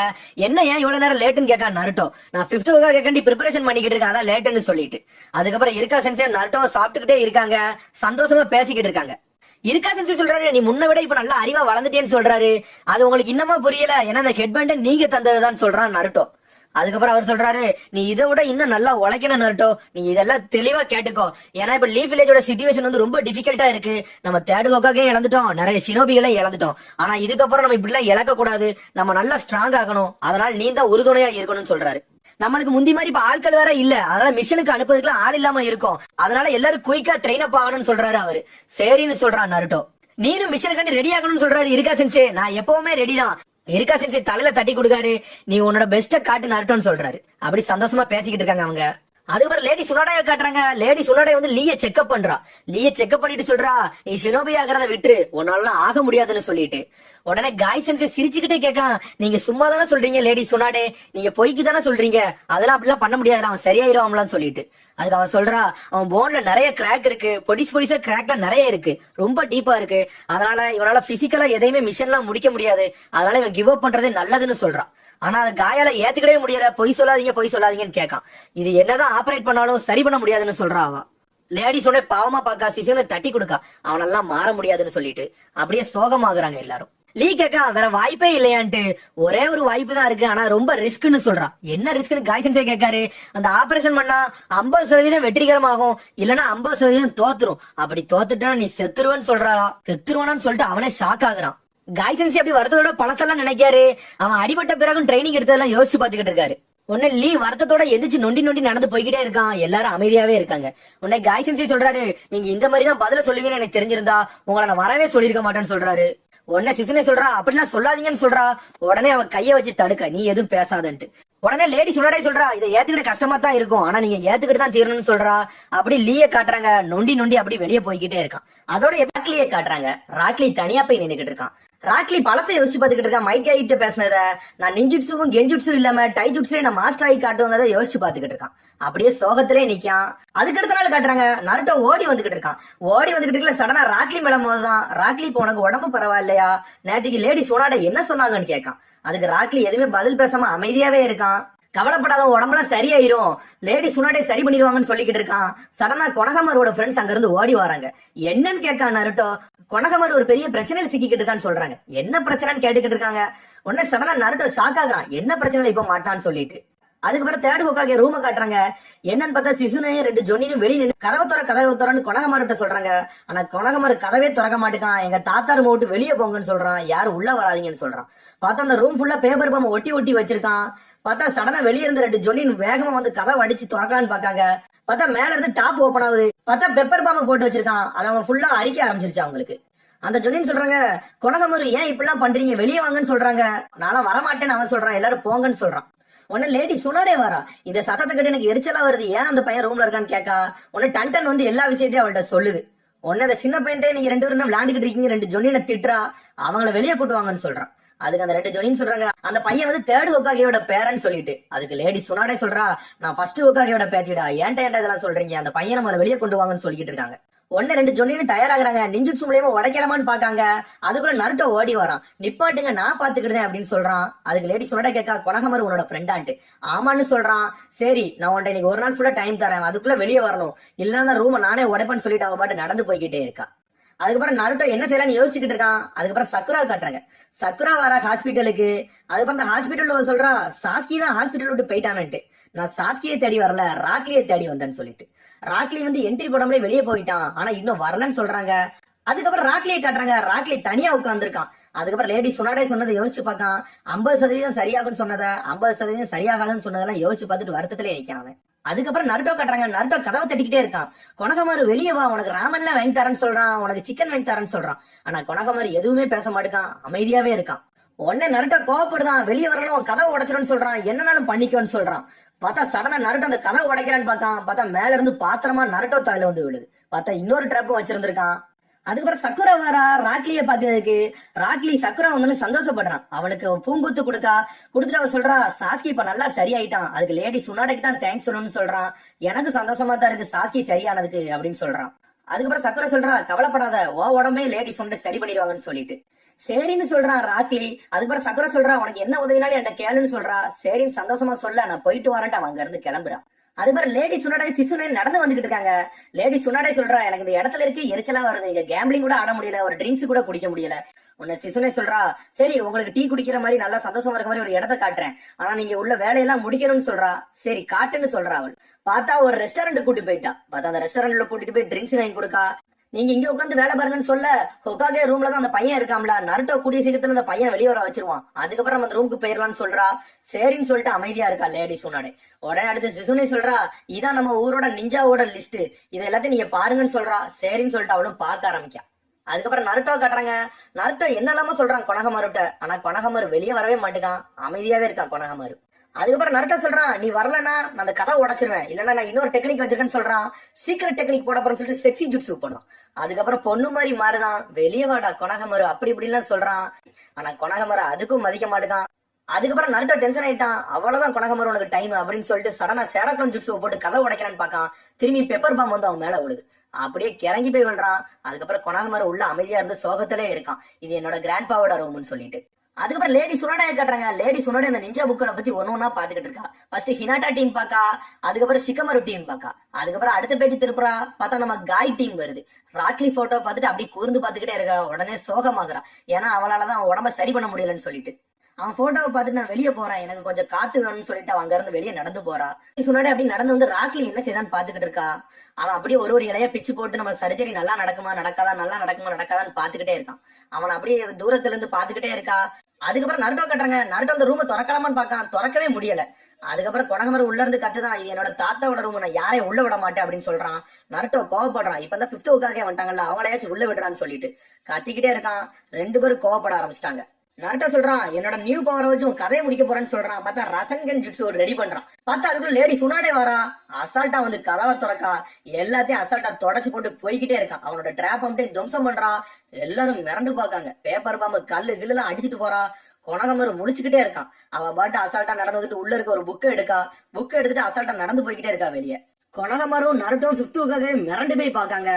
என்ன ஏன் இவ்வளவு நேரம் லேட்டுன்னு கேட்கா நருட்டோ. நான் 5th கேட்கண்டி ப்ரிப்பரேஷன் பண்ணிக்கிட்டு இருக்கேன், அதான் லேட்டுன்னு சொல்லிட்டு. அதுக்கப்புறம் இருக்கா சென்சையும் நருட்டோ சாப்பிட்டுக்கிட்டே இருக்காங்க, சந்தோஷமா பேசிக்கிட்டு இருக்காங்க. இருக்கா சென்சை சொல்றாரு, நீ முன்ன விட இப்ப நல்லா அறிவா வளர்ந்துட்டேன்னு சொல்றாரு. அது உங்களுக்கு இன்னமா புரியல, ஏன்னா அந்த ஹெட்பேண்ட் நீங்க தந்ததுதான் சொல்றான் நருட்டோ. அதுக்கப்புறம் அவர் சொல்றாரு, நீ இதை விட இன்னும் நல்லா உழைக்கணும் நருட்டோ, நீ இதெல்லாம் தெளிவா கேட்டுக்கோ. ஏன்னா இப்ப லீஃப் வில்லேஜோட சிச்சுவேஷன் வந்து ரொம்ப டிஃபிகல்ட்டா இருக்கு. நம்ம தேர்ட் ஹோக்காகே இழந்துட்டோம், நிறைய ஷினோபிகளை இழந்துட்டோம். ஆனா இதுக்கப்புறம் நம்ம இப்படி எல்லாம் இழக்க கூடாது, நம்ம நல்லா ஸ்ட்ராங் ஆகணும். அதனால நீ தான் உறுதுணையா இருக்கணும்னு சொல்றாரு. நம்மளுக்கு முந்தி மாதிரி இப்ப ஆட்கள் வேற இல்ல, அதனால மிஷனுக்கு அனுப்புறதுக்கு ஆள் இல்லாம இருக்கும். அதனால எல்லாரும் குயிக்கா ட்ரெயின் அப் ஆகணும்னு சொல்றாரு அவரு. சரின்னு சொல்றான் நருட்டோ. நீனும் மிஷனுக்காண்டி ரெடி ஆகணும்னு சொல்றாரு இருக்கா சென்சே. நான் எப்பவுமே ரெடி தான். இருக்கா சென்சே தலையில தட்டி கொடுக்காரு, நீ உன்னோட பெஸ்ட காட்டு நருட்டோன்னு சொல்றாரு. அப்படி சந்தோஷமா பேசிக்கிட்டு இருக்காங்க அவங்க. அதுக்கப்புறம் லேடி சுனாடாவை காட்டுறாங்க. லேடி சுனாடே வந்து லீய செக்அப் பண்றா. லீய செக்அப் பண்ணிட்டு சொல்றா, நீ ஷினோபி ஆகிறத விட்டு உன்னால ஆக முடியாதுன்னு சொல்லிட்டு. உடனே காய் சென்சே சிரிச்சுக்கிட்டே கேட்கான், நீங்க சும்மா தானே சொல்றீங்க லேடி சுனாடே, நீங்க பொய்க்கு தானே சொல்றீங்க, அதெல்லாம் அப்படிலாம் பண்ண முடியாது, அவன் சரியாயிருவான்லாம் சொல்லிட்டு. அதுக்கு அவன் சொல்றா, அவன் போன்ல நிறைய கிராக் இருக்கு, பொடிசா கிராக்ல நிறைய இருக்கு, ரொம்ப டீப்பா இருக்கு. அதனால இவனால பிசிக்கலா எதையுமே மிஷன்லாம் முடிக்க முடியாது, அதனால இவன் கிவ் அப் பண்றதே நல்லதுன்னு சொல்றான். ஆனா அதை காயால ஏத்துக்கவே முடியல. பொய் சொல்லாதீங்கன்னு கேட்கான். இது என்னதான் ஆபரேட் பண்ணாலும் சரி பண்ண முடியாதுன்னு சொல்றா அவ. லேடி சொன்ன பாவமா பாக்கா, சிசுனை தட்டி கொடுக்கா, அவனெல்லாம் மாற முடியாதுன்னு சொல்லிட்டு அப்படியே சோகமாகறாங்க எல்லாரும். லீ கேக்கா, வேற வாய்ப்பே இல்லையான்ட்டு. ஒரே ஒரு வாய்ப்பு தான் இருக்கு, ஆனா ரொம்ப ரிஸ்க்னு சொல்றான். என்ன ரிஸ்க்னு காய் சென்சே கேட்காரு. அந்த ஆபரேஷன் பண்ணா 50% வெற்றிகரமாகும், இல்லன்னா 50% தோத்துரும். அப்படி தோத்துட்டா நீ செத்துருவன்னு சொல்றாரா. செத்துருவானு சொல்லிட்டு அவனே ஷாக் ஆகுறான். காய் சென்சே அப்படி வருத்தத்தோட பழசெல்லாம் நினைக்காரு. அவன் அடிபட்ட பிறகும் ட்ரைனிங் எடுத்ததெல்லாம் யோசிச்சு பாத்துக்கிட்டு இருக்காரு. உடனே லீ வருத்தத்தோட எந்திரிச்சு நொண்டி நடந்து போய்கிட்டே இருக்கான். எல்லாரும் அமைதியாவே இருக்காங்க. உடனே காய் சென்சே சொல்றாரு, நீங்க இந்த மாதிரி தான் பதில சொல்லுவீங்கன்னு எனக்கு தெரிஞ்சிருந்தா உங்களை நான் வரவே சொல்லிருக்க மாட்டேன்னு சொல்றாரு. உடனே சிசுனே சொல்றா, அப்படிலாம் சொல்லாதீங்கன்னு சொல்றா. உடனே அவன் கைய வச்சு தடுக்க, நீ எதுவும் பேசாதன்ட்டு. உடனே லேடி சுனாடே சொல்றா, இதை ஏத்துக்கிட்ட கஷ்டமா தான் இருக்கும், ஆனா நீங்க ஏத்துக்கிட்டு தான் தீரணும்னு சொல்றா. அப்படி லீய காட்டுறாங்க. நொண்டி அப்படி வெளியே போய்கிட்டே இருக்கான். அதோட ராக்லியை காட்டுறாங்க. ராக்லி தனியா போய் நின்னுக்கிட்டு இருக்கான். ராக்லி பழசை யோசிச்சு பாத்துக்கிட்டு இருக்கான். மைட் கிட்ட பேசினத, நான் நிஞ்சுட்சுவும் கெஞ்சுட்சும் இல்லாம டைஜுட்சுலயே நான் மாஸ்டர் ஆகி காட்டுவதை யோசிச்சு பாத்துக்கிட்டு இருக்கான். அப்படியே சோகத்திலே நிக்கான். அதுக்கடுத்த நாள் காட்டுறாங்க. நருட்டோ ஓடி வந்துகிட்டு இருக்கான். ஓடி வந்துகிட்டு இருக்கல, சடனா ராக்லி மேடம் போதுதான். ராக்லி இப்போ உனக்கு உடம்பு பரவாயில்லையா, நேற்றுக்கு லேடி சுனாடே என்ன சொன்னாங்கன்னு கேட்கான். அதுக்கு ராக்லி எதுவுமே பதில் பேசாம அமைதியாவே இருக்கான். கவலைப்படாத, உடம்புலாம் சரியாயிரும், லேடி சுனாடே சரி பண்ணிடுவாங்கன்னு சொல்லிக்கிட்டு இருக்கான். சடனா கொனகமரோட ஃப்ரெண்ட்ஸ் அங்க இருந்து ஓடி வராங்க. என்னன்னு கேட்கான் நருட்டோ. கொனகமர் ஒரு பெரிய பிரச்சனையில சிக்கிக்கிட்டு இருக்கான்னு சொல்றாங்க. என்ன பிரச்சனைன்னு கேட்டுக்கிட்டு இருக்காங்க. உடனே சடனா நருட்டோ ஷாக் ஆகுறான், என்ன பிரச்சனையில இப்ப மாட்டான்னு சொல்லிட்டு. அதுக்கப்புறம் தேர்ட் ஹோக்காகே ரூம காட்டுறாங்க. என்னன்னு பார்த்தா சிசுனையும் 2 ஜொன்னியும் வெளியே நின்று கதவை திறன்னு கொனகமார்கிட்ட சொல்றாங்க. ஆனா கொனகமார் கதவே திறக்க மாட்டேக்கான். எங்க தாத்தா ரூம் விட்டு வெளியே போங்கன்னு சொல்றான், யாரும் உள்ள வராதீங்கன்னு சொல்றான். பார்த்தா அந்த ரூம் ஃபுல்லா பேப்பர் பாம் ஒட்டி வச்சிருக்கான். பார்த்தா சடனா வெளியே இருந்த 2 ஜொன்னின் வேகமா வந்து கதவை அடிச்சு திறக்கலான்னு பாக்காங்க. பார்த்தா மேல இருந்து டாப் ஓபன் ஆகுது. பார்த்தா பெப்பர் பாம்பை போட்டு வச்சிருக்கான். அதை அவங்க ஃபுல்லா அரிக்க ஆரம்பிச்சிருச்சு அவங்களுக்கு. அந்த ஜொன்னின் சொல்றாங்க, கொனகமாரு ஏன் இப்படிலாம் பண்றீங்க, வெளியே வாங்கன்னு சொல்றாங்க. நானும் வரமாட்டேன்னு அவன் சொல்றான், எல்லாரும் போங்கன்னு சொல்றான். உடனே லேடி சுனாடே வரா. இந்த சத்தத்தை கிட்ட எனக்கு எரிச்சலா வருது, ஏன் அந்த பையன் ரூம்ல இருக்கான்னு கேட்கா. உடனே டன் வந்து எல்லா விஷயத்தையும் அவள்கிட்ட சொல்லுது. உடனே அந்த சின்ன பையன்ட்டே நீங்க 2 பேரும் விளையாண்டுக்கிட்டு இருக்கீங்க, 2 ஜொன்னினை திட்டுறா, அவங்கள வெளியே கூட்டுவாங்கன்னு சொல்றான். அதுக்கு அந்த 2 ஜொன்னின்னு சொல்றாங்க, அந்த பையன் வந்து தேர்ட் ஹோக்காகேயோட பேரன்னு சொல்லிட்டு. அதுக்கு லேடி சுனாடே சொல்றா, நான் ஃபர்ஸ்ட் ஹோக்காகேயோட பேத்திடா, ஏன்டா இதெல்லாம் சொல்றீங்க, அந்த பையனை நம்மள வெளியே கொண்டு வாங்கன்னு சொல்லிட்டு இருக்காங்க. ஒன்னு 2 ஜொன்னின்னு தயாராகிறாங்க. நிஞ்சுட்சு மூலியமா உடைக்கலாமான்னு பாக்காங்க. அதுக்குள்ள நருட்டோ ஓடி வரான். நிப்பாட்டுங்க, நான் பாத்துக்கிட்டேன் அப்படின்னு சொல்றான். அதுக்கு லேடி சுனாடே கேட்கா, கொனகமர் உன்னோட ஃப்ரெண்டான்ட்டு. ஆமான்னு சொல்றான். சரி, நான் உன்ட்ட இன்னைக்கு ஒரு நாள் ஃபுல்லா டைம் தரேன், அதுக்குள்ள வெளியே வரணும், இல்லன்னா ரூமை நானே உடைப்பேன்னு சொல்லிட்டு அவ பாட்டு நடந்து போய்கிட்டே இருக்கா. அதுக்கப்புறம் நருட்டோ என்ன செய்யலாம்னு யோசிச்சுக்கிட்டு இருக்கான். அதுக்கப்புறம் சக்குரா காட்டுறாங்க. சக்குரா வர ஹாஸ்பிட்டலுக்கு. அதுக்கப்புறம் அந்த ஹாஸ்பிட்டல்ல சொல்றா சாஸ்கி தான் ஹாஸ்பிட்டல் விட்டு போயிட்டான்ட்டு. நான் சாஸ்கியை தேடி வரல, ராக்லியை தேடி வந்தேன்னு சொல்லிட்டு. ராக்லி வந்து என்ட்ரி போடாமலே வெளியே போயிட்டான், ஆனா இன்னும் வரலன்னு சொல்றாங்க. அதுக்கப்புறம் ராக்லியை காட்டுறாங்க. ராக்லி தனியா உட்கார்ந்துருக்கான். அதுக்கப்புறம் லேடி சுனாடே சொன்னதை யோசிச்சு பார்க்கான். 50% சரியாகும்னு சொன்னதை 50% சரியாகாதுன்னு சொன்னதெல்லாம் யோசிச்சு பார்த்துட்டு வருத்தத்திலே நிக்காம. அதுக்கப்புறம் நருட்டோ காட்டுறாங்க. நருட்டோ கதவை தட்டிக்கிட்டே இருக்கான். கொனகமாரு வெளியே வா, உனக்கு ராமன்லாம் வாங்கி தரேன்னு சொல்றான், உனக்கு சிக்கன் வாங்கி தரேன்னு சொல்றான். ஆனா கொனகமாரு எதுவுமே பேச மாட்டேக்கான், அமைதியாவே இருக்கான். உடனே நருட்டோ கோவப்படுதான். வெளியே வரணும், கதவை உடைச்சிடும்னு சொல்றான், என்னன்னாலும் பண்ணிக்கோன்னு சொல்றான். பார்த்தா சடனா நருட்டோ அந்த கதவை உடைக்கிறான்னு பார்த்தான். பார்த்தா மேல இருந்து பாத்திரமா நருட்டோ தலையில வந்து விழுது. பார்த்தா இன்னொரு ட்ராப்பும் வச்சிருந்திருக்கான். அதுக்கப்புறம் சக்குரா வரா ராக்லிய பாக்குறதுக்கு. ராக்லி சக்குரா வந்து சந்தோஷப்படுறான். அவனுக்கு பூங்குத்து கொடுத்துட்டு அவ சொல்றா சாஸ்கி இப்ப நல்லா சரியாயிட்டான், அதுக்கு லேடி சுனாடைக்கு தான் தேங்க்ஸ் சொல்லணும்னு சொல்றான். எனக்கு சந்தோஷமா தான் இருக்கு சாஸ்கி சரியானதுக்கு அப்படின்னு சொல்றான். அதுக்கப்புறம் சக்குரா சொல்றா கவலைப்படாத, ஓ உடம்பே லேடி சுண்டை சரி பண்ணிடுவாங்கன்னு சொல்லிட்டு சரின்னு சொல்றான் ராக்லி. அதுக்கப்புறம் சக்குரா சொல்றா உனக்கு என்ன உதவினாலும் என்கிட்ட கேளுன்னு சொல்றா. சரின்னு சந்தோஷமா சொல்ல நான் போயிட்டு வரேன்ட்டு அவங்க இருந்து கிளம்புறான். அதுக்கப்புறம் லேடி சுனாடை சிசுனே நடந்து வந்துகிட்டு இருக்காங்க. லேடி சுனாடை சொல்றா எனக்கு இந்த இடத்துல இருக்கு எரிச்சலா வருது, இங்க கேம்பிளிங் கூட ஆட முடியல, ஒரு ட்ரிங்க்ஸ் கூட குடிக்க முடியல. உன்னை சிசுனே சொல்றா சரி உங்களுக்கு டீ குடிக்கிற மாதிரி நல்லா சந்தோஷமா இருக்க மாதிரி ஒரு இடத்த காட்டுறேன், ஆனா நீங்க உள்ள வேலையெல்லாம் முடிக்கணும்னு சொல்றா. சரி காட்டுன்னு சொல்றா. அவள் பார்த்தா ஒரு ரெஸ்டாரண்ட் கூட்டிட்டு போயிட்டா. பார்த்தா அந்த ரெஸ்டாரண்ட்ல கூட்டிட்டு போய் ட்ரிங்க்ஸ் வாங்கி கொடுக்கா. நீங்க இங்க உட்காந்து வேலை பாருங்கன்னு சொல்ல ஹொகாகே ரூம்ல தான் அந்த பையன் இருக்காம்ல. நருட்டோ கூடிய சீக்கிரத்துல அந்த பையன் வெளியே வர வச்சிருவான். அதுக்கப்புறம் நம்ம அந்த ரூமுக்கு போயிடலாம்னு சொல்றா. சரின்னு சொல்லிட்டு அமைதியா இருக்கா லேடி சுனாடே. உடனே அடுத்து சிசுனே சொல்றா இதான் நம்ம ஊரோட நிஞ்சாவோட லிஸ்ட், இதை எல்லாத்தையும் நீங்க பாருங்கன்னு சொல்றா. சரின்னு சொல்லிட்டு அவளும் பார்க்க ஆரம்பிக்கா. அதுக்கப்புறம் நருட்டோ காட்டுறாங்க. நருட்டோ என்னெல்லாம சொல்றான் கொனகமாருட்ட, ஆனா கொனகமாரு வெளியே வரவே மாட்டேங்கான், அமைதியாவே இருக்கான் கொனகமாரு. அதுக்கப்புறம் நருட்டோ சொல்றான் நீ வரலன்னா நான் அந்த கதை உடைச்சிருவேன், இல்லன்னா நான் இன்னொரு டெக்னிக் வச்சிருக்கேன்னு சொல்றான். சீக்கிரம் டெக்னிக் போட போறேன்னு சொல்லிட்டு செக்ஸி ஜுட்ஸு போடுறான். அதுக்கப்புறம் பொண்ணு மாதிரி மாறுதான். வெளியே வாடா கொனகமாரு அப்படி இப்படிலாம் சொல்றான். ஆனா கொனகமாரு அதுக்கும் மதிக்க மாட்டேங்கான். அதுக்கப்புறம் நருட்டோ டென்ஷன் ஆயிட்டான். அவ்வளவுதான் கொனகமாரு உனக்கு டைம் அப்படின்னு சொல்லிட்டு சடனா ஷேடோக்ளோன் ஜுட்ஸு போட்டு கதை உடைக்கிறான்னு பார்க்கான். திரும்பி பெப்பர் பாம் வந்து அவன் மேல விழுது. அப்படியே கிறங்கி போய் விழுறான். அதுக்கப்புறம் கொனகமாரு உள்ள அமைதியா இருந்து சோகத்திலே இருக்கான். இது என்னோட கிராண்ட் பாவோட ரூம்னு சொல்லிட்டு. அதுக்கப்புறம் லேடி சுனாடையை காட்டுறாங்க. லேடி சுனாடை அந்த நிஞ்சா புக்களை பத்தி ஒன்னொன்னா பாத்துக்கிட்டு இருக்கா. ஃபர்ஸ்ட் ஹினாட்டா டீம் பாக்கா, அதுக்கப்புறம் ஷிகமரு டீம் பாக்கா, அதுக்கப்புறம் அடுத்த பேச்சு திருப்புறா. பார்த்தா நம்ம காய் டீம் வருது. ராக்லி போட்டோ பார்த்துட்டு அப்படி கூர்ந்து பாத்துக்கிட்டே இருக்கா. உடனே சோகமாகறா. ஏன்னா அவளாலதான் உடம்ப சரி பண்ண முடியலன்னு சொல்லிட்டு. அவன் போட்டோவை பார்த்துட்டு நான் வெளியே போறேன், எனக்கு கொஞ்சம் காத்து வேணும்னு சொல்லிட்டு அவன் அங்க இருந்து வெளியே நடந்து போறா. சுனாடே அப்படி நடந்து வந்து ராக்லி என்ன செய்தான்னு பாத்துக்கிட்டு இருக்கா. அவன் அப்படியே ஒரு இலையா பிச்சு போட்டு நம்ம சர்ஜரி நல்லா நடக்குமா நடக்காதா, நல்லா நடக்குமா நடக்காதான்னு பாத்துக்கிட்டே இருக்கான். அவன் அப்படியே தூரத்துல இருந்து பாத்துக்கிட்டே இருக்கா. அதுக்கப்புறம் நருட்டோ கட்டுறாங்க. நருட்டோ அந்த ரூமை திறக்கலாமான்னு பார்க்கான், திறக்கவே முடியல. அதுக்கப்புறம் கொனகமாரு உள்ள இருந்து கத்துதான் இது என்னோட தாத்தாவோட ரூம், நான் யாரையும் உள்ள விட மாட்டேன் அப்படின்னு சொல்றான். நருட்டோ கோவப்படுறான். இப்ப தான் 5th உக்காக வந்துட்டாங்கல்ல அவங்களையாச்சும் உள்ள விடுறான்னு சொல்லிட்டு கத்திக்கிட்டே இருக்கான். 2 பேரும் கோவப்பட ஆரம்பிச்சிட்டாங்க. நருட்டோ சொல்றான் என்னோட நியூ பவரை வச்சு உன் கதையை முடிக்க போறேன்னு சொல்றான். பார்த்தா ரசன்கன் ஜுட்ஸு ஒரு ரெடி பண்றான். பார்த்தா அதுக்குள்ள லேடி சுனாடே வரா. அசால்ட்டா வந்து கதவை திறக்கா. எல்லாத்தையும் அசால்ட்டா தொடச்சு போட்டு போய்கிட்டே இருக்கான். அவனோட டிராப் அம்டையும் துவம்சம் பண்றான். எல்லாரும் மிரண்டு பாக்காங்க. பேப்பர் பாம்பு கல்லு கில்லுலாம் அடிச்சுட்டு போறா. கொனகமாரு முழிச்சுக்கிட்டே இருக்கான். அவ பாட்டு அசால்ட்டா நடந்து வந்துட்டு உள்ள இருக்க ஒரு புக்கை எடுத்துட்டு அசால்ட்டா நடந்து போய்கிட்டே இருக்கா வெளியே. கொனகமாரும் நருட்டோவும் 5th உக்காக மிரண்டு போய் பாக்காங்க.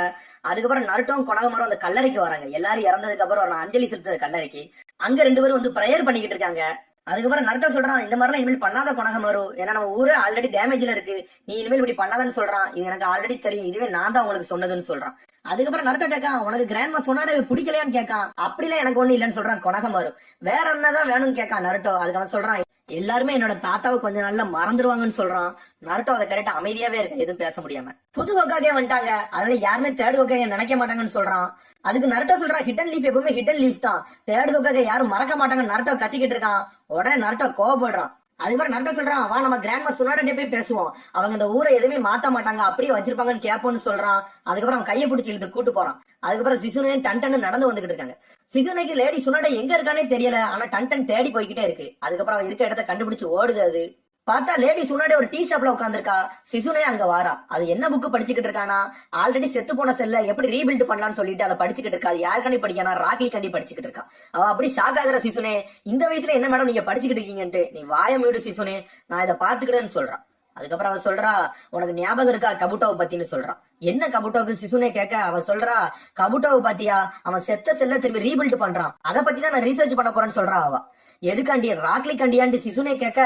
அதுக்கப்புறம் நருட்டோவும் கொனகமாரும் அந்த கல்லறைக்கு வராங்க. எல்லாரும் இறந்ததுக்கு அப்புறம் ஒரு அஞ்சலி செலுத்த கல்லறைக்கு. அங்க 2 பேரும் வந்து பிரேயர் பண்ணிக்கிட்டு இருக்காங்க. அதுக்கப்புறம் நருட்டோ சொல்றான் இந்த மாதிரிலாம் இனிமேல் பண்ணாத கொனகமாரு, ஏன்னா நம்ம ஊரே ஆல்ரெடி டேமேஜ்ல இருக்கு, நீ இனிமேல் இப்படி பண்ணாதான்னு சொல்றான். இது எனக்கு ஆல்ரெடி தெரியும், இதுவே நான் தான் உங்களுக்கு சொன்னதுன்னு சொல்றான். அதுக்கப்புறம் நருட்டோ கேட்கான் உனக்கு கிராண்ட்மா சொன்னாடே பிடிக்கலையான்னு கேட்கான். அப்படிலாம் எனக்கு ஒண்ணு இல்லைன்னு சொல்றான் கொனகமாரு. வேற என்னதான் வேணும்னு கேட்கான் நருட்டோ. அதுக்கு அவன் சொல்றான் எல்லாருமே என்னோட தாத்தாவை கொஞ்ச நாள்ல மறந்துருவாங்கன்னு சொல்றான். நருட்டோ அதை கரெக்டா அமைதியாவே இருக்க, எதுவும் பேச முடியாம. புது ஹொகாகே வந்துட்டாங்க, அதனால யாருமே தேர்ட் ஹொகாகே நினைக்க மாட்டாங்கன்னு சொல்றான். அதுக்கு நருட்டோ சொல்றான் ஹிடன் லீஃப் எப்பவுமே ஹிடன் லீஃப் தான், தேர்ட் ஹொகாகே யாரும் மறக்க மாட்டாங்கன்னு நருட்டோ கத்திக்கிட்டு இருக்கான். உடனே நருட்டோ கோவப்படுறான். அதுக்கப்புறம் நருட்டோ சொல்றான் வா நம்ம கிராண்ட்மா சுனாடே போய் பேசுவோம், அவங்க இந்த ஊரை எதுவுமே மாத்த மாட்டாங்க அப்படியே வச்சிருப்பாங்கன்னு கேப்போம்னு சொல்றான். அதுக்கப்புறம் அவன் கையை பிடிச்சி இழுத்து கூட்டு போறான். அதுக்கப்புறம் சிசுனே டன்டன் நடந்து வந்துகிட்டு இருக்காங்க. சிசுனைக்கு லேடி சுனாடே எங்க இருக்கானே தெரியல, ஆனா டன்டன் தேடி போய்கிட்டே இருக்கு. அதுக்கப்புறம் அவன் இருக்க இடத்த கண்டுபிடிச்சு ஓடுது. அது பார்த்தா லேடி சுனாடே ஒரு டீ ஷாப்ல உட்காந்துருக்கா. சிசுனே அங்க வாரா. அது என்ன புக் படிச்சுக்கிட்டு இருக்கானா, ஆல்ரெடி செத்து போன செல்ல எப்படி ரீபில்ட் பண்ணலாம்னு சொல்லிட்டு அதை படிச்சுக்கிட்டு இருக்கா. யாருக்காண்டி படிக்கானா, ராக்லி கண்டி படிச்சுக்கிட்டு இருக்கா. அவ அப்படி ஷாக் ஆகுற சிசுனே இந்த வயசுல என்ன மேடம் நீங்க படிச்சுக்கிட்டு இருக்கீங்கன்ட்டு. நீ வாயம் விடு சிசுனே, நான் இதை பாத்துக்கிட்டேன்னு சொல்றான். அதுக்கப்புறம் அவ சொல்றா உனக்கு ஞாபகம் இருக்கா கபுட்டோவை பத்தின்னு சொல்றான். என்ன கபுட்டோவுக்கு சிசுனே கேட்க அவ சொல்றா கபுட்டோவை பாத்தியா, அவன் செத்த செல்ல திரும்பி ரீபில்ட் பண்றான், அதை பத்தி தான் நான் ரீசர்ச் பண்ண போறேன்னு சொல்றா. அவ எதுக்காண்டி ராக்லி கண்டியாண்டி சிசுனே கேட்க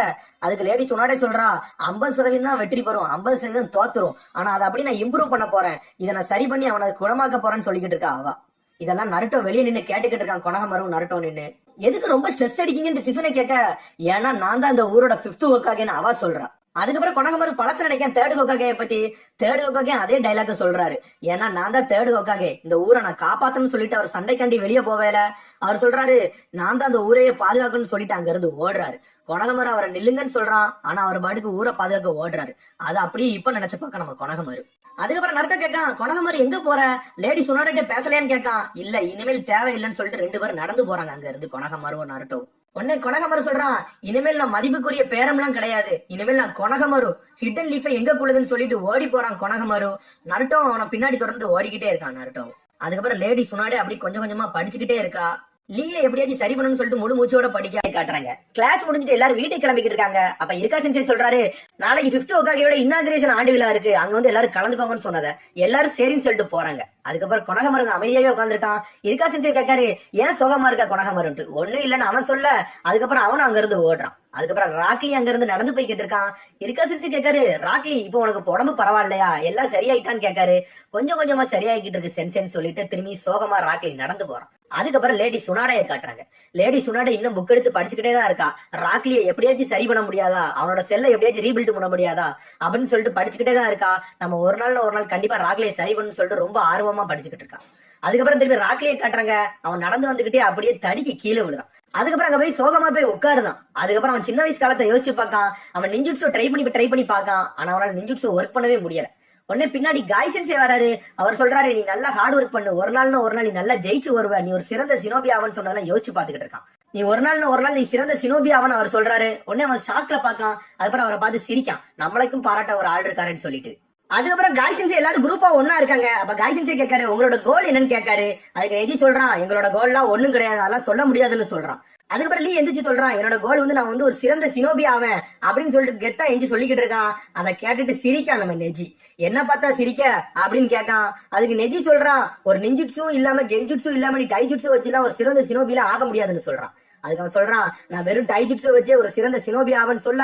அதுக்கு லேடி சுனாடே சொல்றா 50% தான் வெற்றி பெறும், 50% தோத்துரும், ஆனா அதை அப்படி நான் இம்ப்ரூவ் பண்ண போறேன், இதை நான் சரி பண்ணி அவனை குணமாக்க போறேன்னு சொல்லிக்கிட்டு இருக்கா அவ. இதெல்லாம் நருட்டோ வெளியே நின்னு கேட்டுக்கிட்டு இருக்கான் கொனகமரும் நருட்டோ நின்னு. எதுக்கு ரொம்ப ஸ்ட்ரெஸ் அடிக்கீங்கன்னு சிசுனை கேட்க, ஏன்னா நான் தான் இந்த ஊரோட 5th ஹோக்காகேன்னு அவ சொல்றா. அதுக்கப்புறம் கொனகமரு பழச நினைக்கிறேன் 3rd ஹோக்காகே பத்தி. 3rd ஹோக்காகே அதே டைலாக் சொல்றாரு, ஏன்னா நான் தான் 3rd ஹோக்காகே, இந்த ஊரை நான் காப்பாத்தணும்னு சொல்லிட்டு அவர் சண்டைக்காண்டி வெளியே போவேல. அவர் சொல்றாரு நான் தான் அந்த ஊரையே பாதுகாக்கணும்னு சொல்லிட்டு அங்க இருந்து ஓடுறாரு. கொனகமரு அவரை நில்லுங்கன்னு சொல்றான், ஆனா அவர் பாட்டுக்கு ஊரை பாதுகாக்க ஓடுறாரு. அது அப்படியே இப்ப நினைச்சு பார்க்க நம்ம கொனகமரு. அதுக்கப்புறம் நருட்டோ கேட்கான், கொனகமரு எங்க போற, லேடி சுனாடே பேசலையான்னு கேட்கான். இல்ல இனிமேல் தேவையில்லைன்னு சொல்லிட்டு 2 பேரும் நடந்து போறாங்க அங்க இருந்து கொனகமரு நருட்டோ. உடனே கொனகமரு சொல்றான், இனிமேல் நான் மதிப்புக்குரிய பேரம்லாம் கிடையாது, இனிமேல் நான் கொனகமரு, ஹிடன் லீஃபை எங்க குழுதுன்னு சொல்லிட்டு ஓடி போறான் கொனகமரு. நருட்டோ அவனை பின்னாடி தொடர்ந்து ஓடிக்கிட்டே இருக்கான் நருட்டோ. அதுக்கப்புறம் லேடி சுனாடே அப்படி கொஞ்சம் கொஞ்சமா படிச்சுக்கிட்டே இருக்கா. லீய எப்படியாச்சும் சரி பண்ணணும்னு சொல்லிட்டு முழு மூச்சோட படிக்க காட்டுறாங்க. கிளாஸ் முடிஞ்சிட்டு எல்லாரும் வீட்டுக்கு கிளம்பிக்கிட்டு இருக்காங்க. அப்ப இருக்கா சென்சே சொல்றாரு, நாளைக்கு 5th ஹோக்காகேயோட இன்னாகிரேஷன் ஆண்டு விழா இருக்கு, அங்க வந்து எல்லாரும் கலந்துக்கோங்கன்னு சொன்னதை எல்லாரும் சரின்னு சொல்லிட்டு போறாங்க. அதுக்கப்புறம் கொனகமருங்க அமைதியாவே உட்காந்துருக்கான். இருக்கா சென்சே கேட்காரு, ஏன் சோகமா இருக்கா கொனகமருன்ட்டு. ஒண்ணும் இல்லன்னு அவன் சொல்ல, அதுக்கப்புறம் அவனும் அங்க இருந்து ஓடுறான். அதுக்கப்புறம் ராக்லி அங்க இருந்து நடந்து போய்கிட்டு இருக்கான். இருக்கா சென்சே கேட்காரு, ராக்லி இப்போ உனக்கு உடம்பு பரவாயில்லையா, எல்லாம் சரியாயிட்டான்னு கேட்காரு. கொஞ்சம் கொஞ்சமா சரியாகிட்டு இருக்கு சென்சேன்னு சொல்லிட்டு திரும்பி சோகமா ராக்லி நடந்து போறான். அதுக்கப்புறம் லேடி சுனாடையை காட்டுறாங்க. லேடி சுனாடை இன்னும் புக் எடுத்து படிச்சுக்கிட்டே தான் இருக்கா. ராக்லியை எப்படியாச்சும் சரி பண்ண முடியாதா, அவனோட செல்லை எப்படியாச்சும் ரீபில்ட் பண்ண முடியாதா அப்படின்னு சொல்லிட்டு படிச்சுக்கிட்டே தான் இருக்கா. நம்ம ஒரு நாள் கண்டிப்பா ராக்லியை சரி பண்ணு சொல்லிட்டு ரொம்ப ஆர்வமா படிச்சுக்கிட்டு இருக்கா. அதுக்கப்புறம் திரும்பி ராக்லியை காட்டுறாங்க. அவன் நடந்து வந்துகிட்டே அப்படியே தடிக்கு கீழே விழுறான். அதுக்கப்புறம் அங்க போய் சோகமா போய் உட்காருதான். அதுக்கப்புறம் அவன் சின்ன வயசு காலத்தை யோசிச்சு பார்க்கான். அவன் நிஞ்சுட்சு ட்ரை பண்ணி பார்க்கான். ஆனா அவனால நிஞ்சுட்சு ஒர்க் பண்ணவே முடியல. உடனே பின்னாடி காய் சென்சே வராரு. அவர் சொல்றாரு, நீ நல்லா ஹார்ட் ஒர்க் பண்ணு, ஒரு நாள் நீ நல்லா ஜெயிச்சு வருவ, நீ ஒரு சிறந்த சினோபி ஆவன்னு சொன்னதெல்லாம் யோசிச்சு பாத்துக்கிட்டு இருக்கான். நீ ஒரு நாள் நீ சிறந்த சினோபி ஆவன்னு அவர் சொல்றாரு. உடனே அவன் ஷாக்ல பாக்கான். அதுக்கப்புறம் அவரை பார்த்து சிரிக்கான், நம்மளுக்கும் பாராட்ட ஒரு ஆள் இருக்காருன்னு சொல்லிட்டு. அதுக்கப்புறம் காய் சென்சே எல்லாரும் குரூப்பா ஒன்னா இருக்காங்க. அப்ப காய் சென்சே கேட்காரு, உங்களோட கோல் என்னன்னு கேட்காரு. அதுக்கு நெஜி சொல்றான், எங்களோட கோல் எல்லாம் ஒண்ணும் கிடையாது, அதெல்லாம் சொல்ல முடியாதுன்னு சொல்றான். அதுக்கப்புறம் லீ எந்திரிச்சு சொல்றான், என்னோட கோல் வந்து நான் வந்து ஒரு சிறந்த சினோபி ஆவேன் அப்படின்னு சொல்லிட்டு கெத்தா எஞ்சி சொல்லிக்கிட்டு இருக்கான். அதை கேட்டுட்டு சிரிக்கான் நம்ம நெஜி. என்ன பார்த்தா சிரிக்க அப்படின்னு கேட்கான். அதுக்கு நெஜி சொல்றான், ஒரு நிஞ்சுட்ஸும் இல்லாம கெஞ்சுட்ஸும் இல்லாம நீ டைஜுட்ஸும் வச்சுன்னா ஒரு சிறந்த சினோபியில ஆக முடியாதுன்னு சொல்றான். அதுக்கு அவன் சொல்றான், நான் வெறும் டைஜுட்ஸை வச்சே ஒரு சிறந்த சினோபி ஆவன்னு சொல்ல.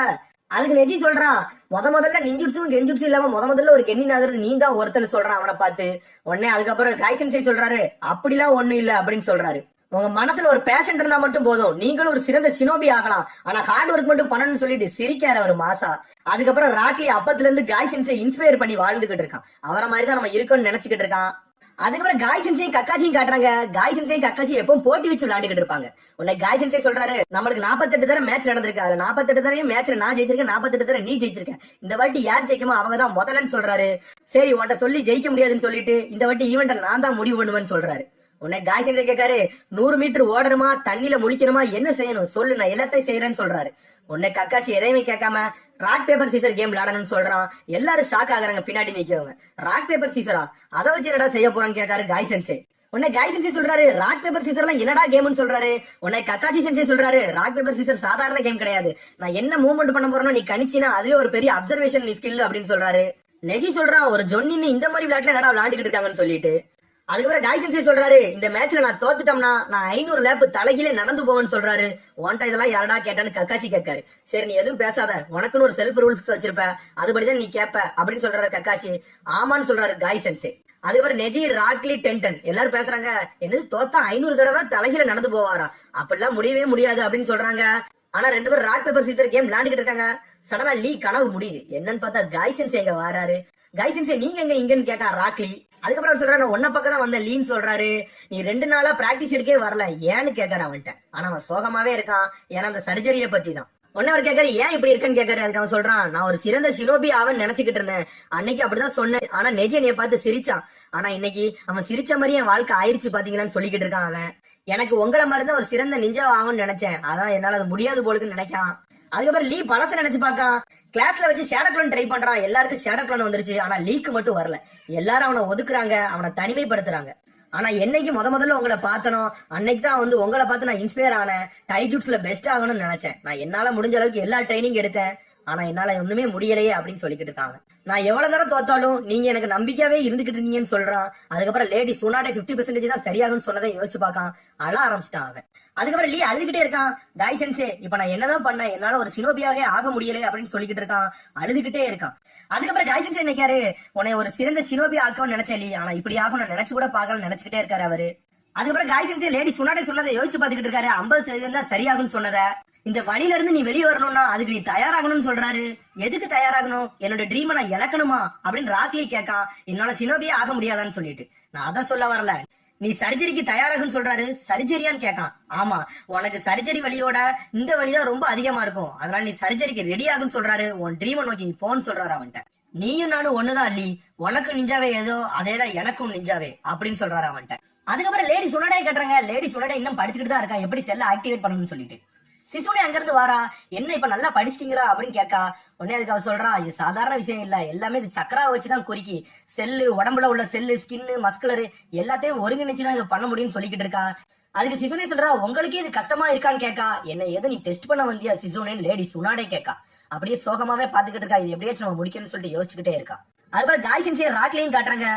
அதுக்கு நெஜி சொல்றான், முதல்ல நிஞ்சுட்ஸும் கெஞ்சுட்ஸும் இல்லாம முதல்ல ஒரு கென்னின் ஆகுறது நீ தான் ஒருத்தன்னு சொல்றான் அவனை பார்த்து. உடனே அதுக்கப்புறம் காய் சென்சே சொல்றாரு, அப்படிலாம் ஒண்ணும் இல்ல அப்படின்னு சொல்றாரு. உங்க மனசுல ஒரு பேஷன் இருந்தா மட்டும் போதும், நீங்களும் ஒரு சிறந்த சினோபி ஆகலாம், ஆனா ஹார்ட் ஒர்க் மட்டும் பண்ணணும்னு சொல்லிட்டு சிரிக்காரு ஒரு மாசா. அதுக்கப்புறம் ராக்லி அப்பத்துல இருந்து காய் சென்சே இன்ஸ்பயர் பண்ணி வாழ்ந்துகிட்டு இருக்கான். அவரை மாதிரிதான் நம்ம இருக்கணும்னு நினைச்சுக்கிட்டு இருக்கான். அதுக்கப்புறம் காய் சென்சே கக்காச்சியும் காட்டுறாங்க. காய் சென்சே கக்காச்சி எப்பவும் போட்டி வச்சு விளையாண்டுகிட்டு இருப்பாங்க. உடனே காய் சென்சே சொல்றாரு, நம்மளுக்கு 48 தடவை மேட்ச் நடந்திருக்கு, அதுல 48 தடவையும் மேட்ச்ல நான் ஜெயிச்சிருக்கேன், 48 தடவை நீ ஜெயிச்சிருக்க, இந்த வாட்டி யார் ஜெயிக்குமோ அவங்க தான் முதலன்னு சொல்றாரு. சரி உன்கிட்ட சொல்லி ஜெயிக்க முடியாதுன்னு சொல்லிட்டு இந்த வாட்டி ஈவெண்ட்டை நான் தான் முடிவு பண்ணுவேன்னு சொல்றாரு. உடனே காய் சென்சே கேட்காரு, 100 மீட்டர் ஓடணுமா, தண்ணியில முழிக்கணுமா, என்ன செய்யணும் சொல்லு, நான் எல்லாத்தையும் செய்யறேன்னு சொல்றாரு. உடனே கக்காச்சி எதையுமே கேட்காம ராக் பேப்பர் சீசர் கேம் விளையாடணும்னு சொல்றான். எல்லாரும் ஷாக் ஆகுறாங்க பின்னாடி நிக்கிறவங்க. ராக் பேப்பர் சீசரா, அதை வச்சு என்னடா செய்ய போறான்னு கேட்காரு காய் சென்சே. உடனே காய் சென்சே சொல்றாரு, ராக் பேப்பர் சீசர் எல்லாம் என்னடா கேம்னு சொல்றாரு. உடனே கக்காச்சி சென்சே சொல்றாரு, ராக் பேப்பர் சீசர் சாதாரண கேம் கிடையாது, நான் என்ன மூவ்மெண்ட் பண்ண போறேன்னு நீ கணிச்சினா அதுவே ஒரு பெரிய அப்சர்வேஷன் ஸ்கில் அப்படின்னு சொல்றாரு. நெஜி சொல்றான், ஒரு ஜொன்னின்னு இந்த மாதிரி விளையாட்டுல என்னடா விளையாண்டுக்கிட்டு இருக்காங்கன்னு சொல்லிட்டு. அதுக்கப்புறம் காய் சென்சே சொல்றாரு, இந்த மேட்ச்ல நான் தோத்துட்டோம்னா நான் 500 லேப் தலைகீழே நடந்து போவேன்னு சொல்றாரு. உன்ட்ட இதெல்லாம் யாரடா கேட்டான்னு கக்காச்சி கேட்காரு. சரி நீ எதுவும் பேசாத, உனக்குன்னு ஒரு செல்ஃப் ரூல்ஸ் வச்சிருப்ப, அதுபடிதான் நீ கேப்ப அப்படின்னு சொல்றாரு கக்காச்சி. ஆமான்னு சொல்றாரு காய் சென்சே. அதுக்கப்புறம் நெஜி ராக்லி டென்டன் எல்லாரும் பேசுறாங்க, என்னது தோத்தா 500 தடவை தலைகீழ நடந்து போவாரா, அப்படிலாம் முடியவே முடியாது அப்படின்னு சொல்றாங்க. ஆனா 2 பேரும் ராக் பேப்பர் சீசர் கேம் விளையாண்டுக்கிட்டு இருக்காங்க. சடனா லீ கனவு முடியுது. என்னன்னு பார்த்தா காய் சென்சே எங்க வராரு. காய் சென்சே நீங்க எங்க இங்கன்னு கேட்கான் ராக்லி. அதுக்கப்புறம் சொல்றாரு, நான் உன்ன பக்கம் தான் வந்தேன் லீன்னு சொல்றாரு. நீ 2 நாளா பிராக்டிஸ் எடுக்கவே வரல ஏன்னு கேட்கற அவன்கிட்ட. ஆனா அவன் சோகமாவே இருக்கான், ஏன்னா அந்த சர்ஜரிய பத்தி தான். உடனே அவர் கேட்காரு, ஏன் இப்படி இருக்குன்னு கேட்காரு. அதுக்கு அவன் சொல்றான், நான் ஒரு சிறந்த சினோபி ஆவன்னு நினைச்சுக்கிட்டு இருந்தேன், அன்னைக்கு அப்படிதான் சொன்னேன், ஆனா நெஜி என்னைய பார்த்து சிரிச்சான், ஆனா இன்னைக்கு அவன் சிரிச்ச மாதிரி என் வாழ்க்கை ஆயிருச்சு பாத்தீங்களான்னு சொல்லிக்கிட்டு இருக்கான் அவன். எனக்கு உங்களை மாதிரிதான் ஒரு சிறந்த நிஞ்சா ஆகும்னு நினைச்சேன், அதான் என்னால அது முடியாது போலுக்குன்னு நினைக்கான். அதுக்கப்புறம் லீ பழச நினைச்சு பார்க்கான். கிளாஸ்ல வச்சு ஷேடோ க்ளோன் ட்ரை பண்றான், எல்லாருக்கும் ஷேடோ க்ளோன் வந்துருச்சு, ஆனா லீக்கு மட்டும் வரல. எல்லாரும் அவனை ஒதுக்குறாங்க, அவனை தனிமைப்படுத்துறாங்க. ஆனா என்னைக்கு முதல்ல உங்களை பார்த்தனோ அன்னைக்கு தான் வந்து உங்களை பார்த்து நான் இன்ஸ்பயர் ஆனேன், டைஜுட்ஸ்ல பெஸ்ட் ஆகணும்னு நினைச்சேன், நான் என்னால முடிஞ்ச அளவுக்கு எல்லா ட்ரைனிங் எடுத்தேன், ஆனா என்னால ஒண்ணுமே முடியலையே அப்படின்னு சொல்லிக்கிட்டு இருக்காங்க. நான் எவ்வளவு தடவை தோத்தாலும் நீங்க எனக்கு நம்பிக்கையாவே இருந்துகிட்டு இருந்தீங்கன்னு சொல்றான். அதுக்கப்புறம் லேடி சுனாடே 50% தான் சரியாகும்னு சொன்னதை யோசிச்சு பார்க்கான். அழ ஆரம்பிச்சிட்டான் அவன். அதுக்கப்புறம் லீ அழுதுகிட்டே இருக்கான். காய் சென்சே இப்ப நான் என்னதான் பண்ணேன், என்னால ஒரு சினோபியாவே ஆக முடியல அப்படின்னு சொல்லிக்கிட்டு இருக்கான், அழுதுகிட்டே இருக்கான். அதுக்கப்புறம் காய் சென்சே நினைக்காரு, உன்னை ஒரு சிறந்த சினோபியா ஆக்கணும்னு நினைச்சேன் லீ, ஆனா இப்படி ஆகும் நான் நினைச்சு கூட பாக்கணும்னு நினைச்சுக்கிட்டே இருக்காரு அவரு. அதுக்கப்புறம் காய் சென்சே லேடி சுனாடே சொன்னதை யோசிச்சு பாத்துக்கிட்டு இருக்காரு. 50% தான் சரியாகும்னு சொன்னத. இந்த வழியில இருந்து நீ வெளியே வரணும்னா அதுக்கு நீ தயாராகணும்னு சொல்றாரு. எதுக்கு தயாராகணும்? என்னோட ட்ரீமை நான் இழக்கணுமா அப்படின்னு ராக்லி கேட்கான். என்னால சினோபியே ஆக முடியாதான்னு சொல்லிட்டு. நான் அதான் சொல்ல வரல, நீ சர்ஜரிக்கு தயாராகுன்னு சொல்றாரு. சர்ஜரியான்னு கேட்கான். ஆமா, உனக்கு சர்ஜரி வழியோட இந்த வழிதான் ரொம்ப அதிகமா இருக்கும், அதனால நீ சர்ஜரிக்கு ரெடி ஆகுன்னு சொல்றாரு. உன் ட்ரீமை நோக்கி போன்னு சொல்றாரு அவன்கிட்ட. நீயும் நானும் ஒண்ணுதான் அல்லி, உனக்கு நிஞ்சாவே ஏதோ அதேதான் எனக்கும் நிஞ்சாவே அப்படின்னு சொல்றாரு அவன்கிட்ட. அதுக்கப்புறம் லேடி சுனடே கேட்டுறாங்க. லேடி சுனடே இன்னும் படிச்சுக்கிட்டு தான் இருக்கா, எப்படி செல்ல ஆக்டிவேட் பண்ணணும்னு சொல்லிட்டு. சிசுனே அங்க இருந்து வாரா. என்ன இப்ப நல்லா படிச்சிட்டீங்களா அப்படின்னு கேட்கா. உடனே அதுக்கு அவ சொல்றா, இது சாதாரண விஷயம் இல்ல, எல்லாமே இது சக்கராவை வச்சுதான் குறிக்கி, செல்லு உடம்புல உள்ள செல்லு, ஸ்கின்னு, மஸ்குலரு எல்லாத்தையும் ஒருங்கிணைச்சுதான் இதை பண்ண முடியும்னு சொல்லிக்கிட்டு இருக்கா. அதுக்கு சிசுனே சொல்றா, உங்களுக்கே இது கஷ்டமா இருக்கான்னு கேட்கா. என்ன எது நீ டெஸ்ட் பண்ண வந்தியா சிசுனேன்னு லேடி சுனாடே கேட்கா. அப்படியே சோகமாவே பாத்துக்கிட்டு இருக்கா. இது எப்படியாச்சும் நம்ம முடிக்கணும்னு சொல்லிட்டு யோசிச்சுக்கிட்டே இருக்கா. அதுக்கப்புறம் காய் சென்சே ராக்லியும் காட்டுறாங்க.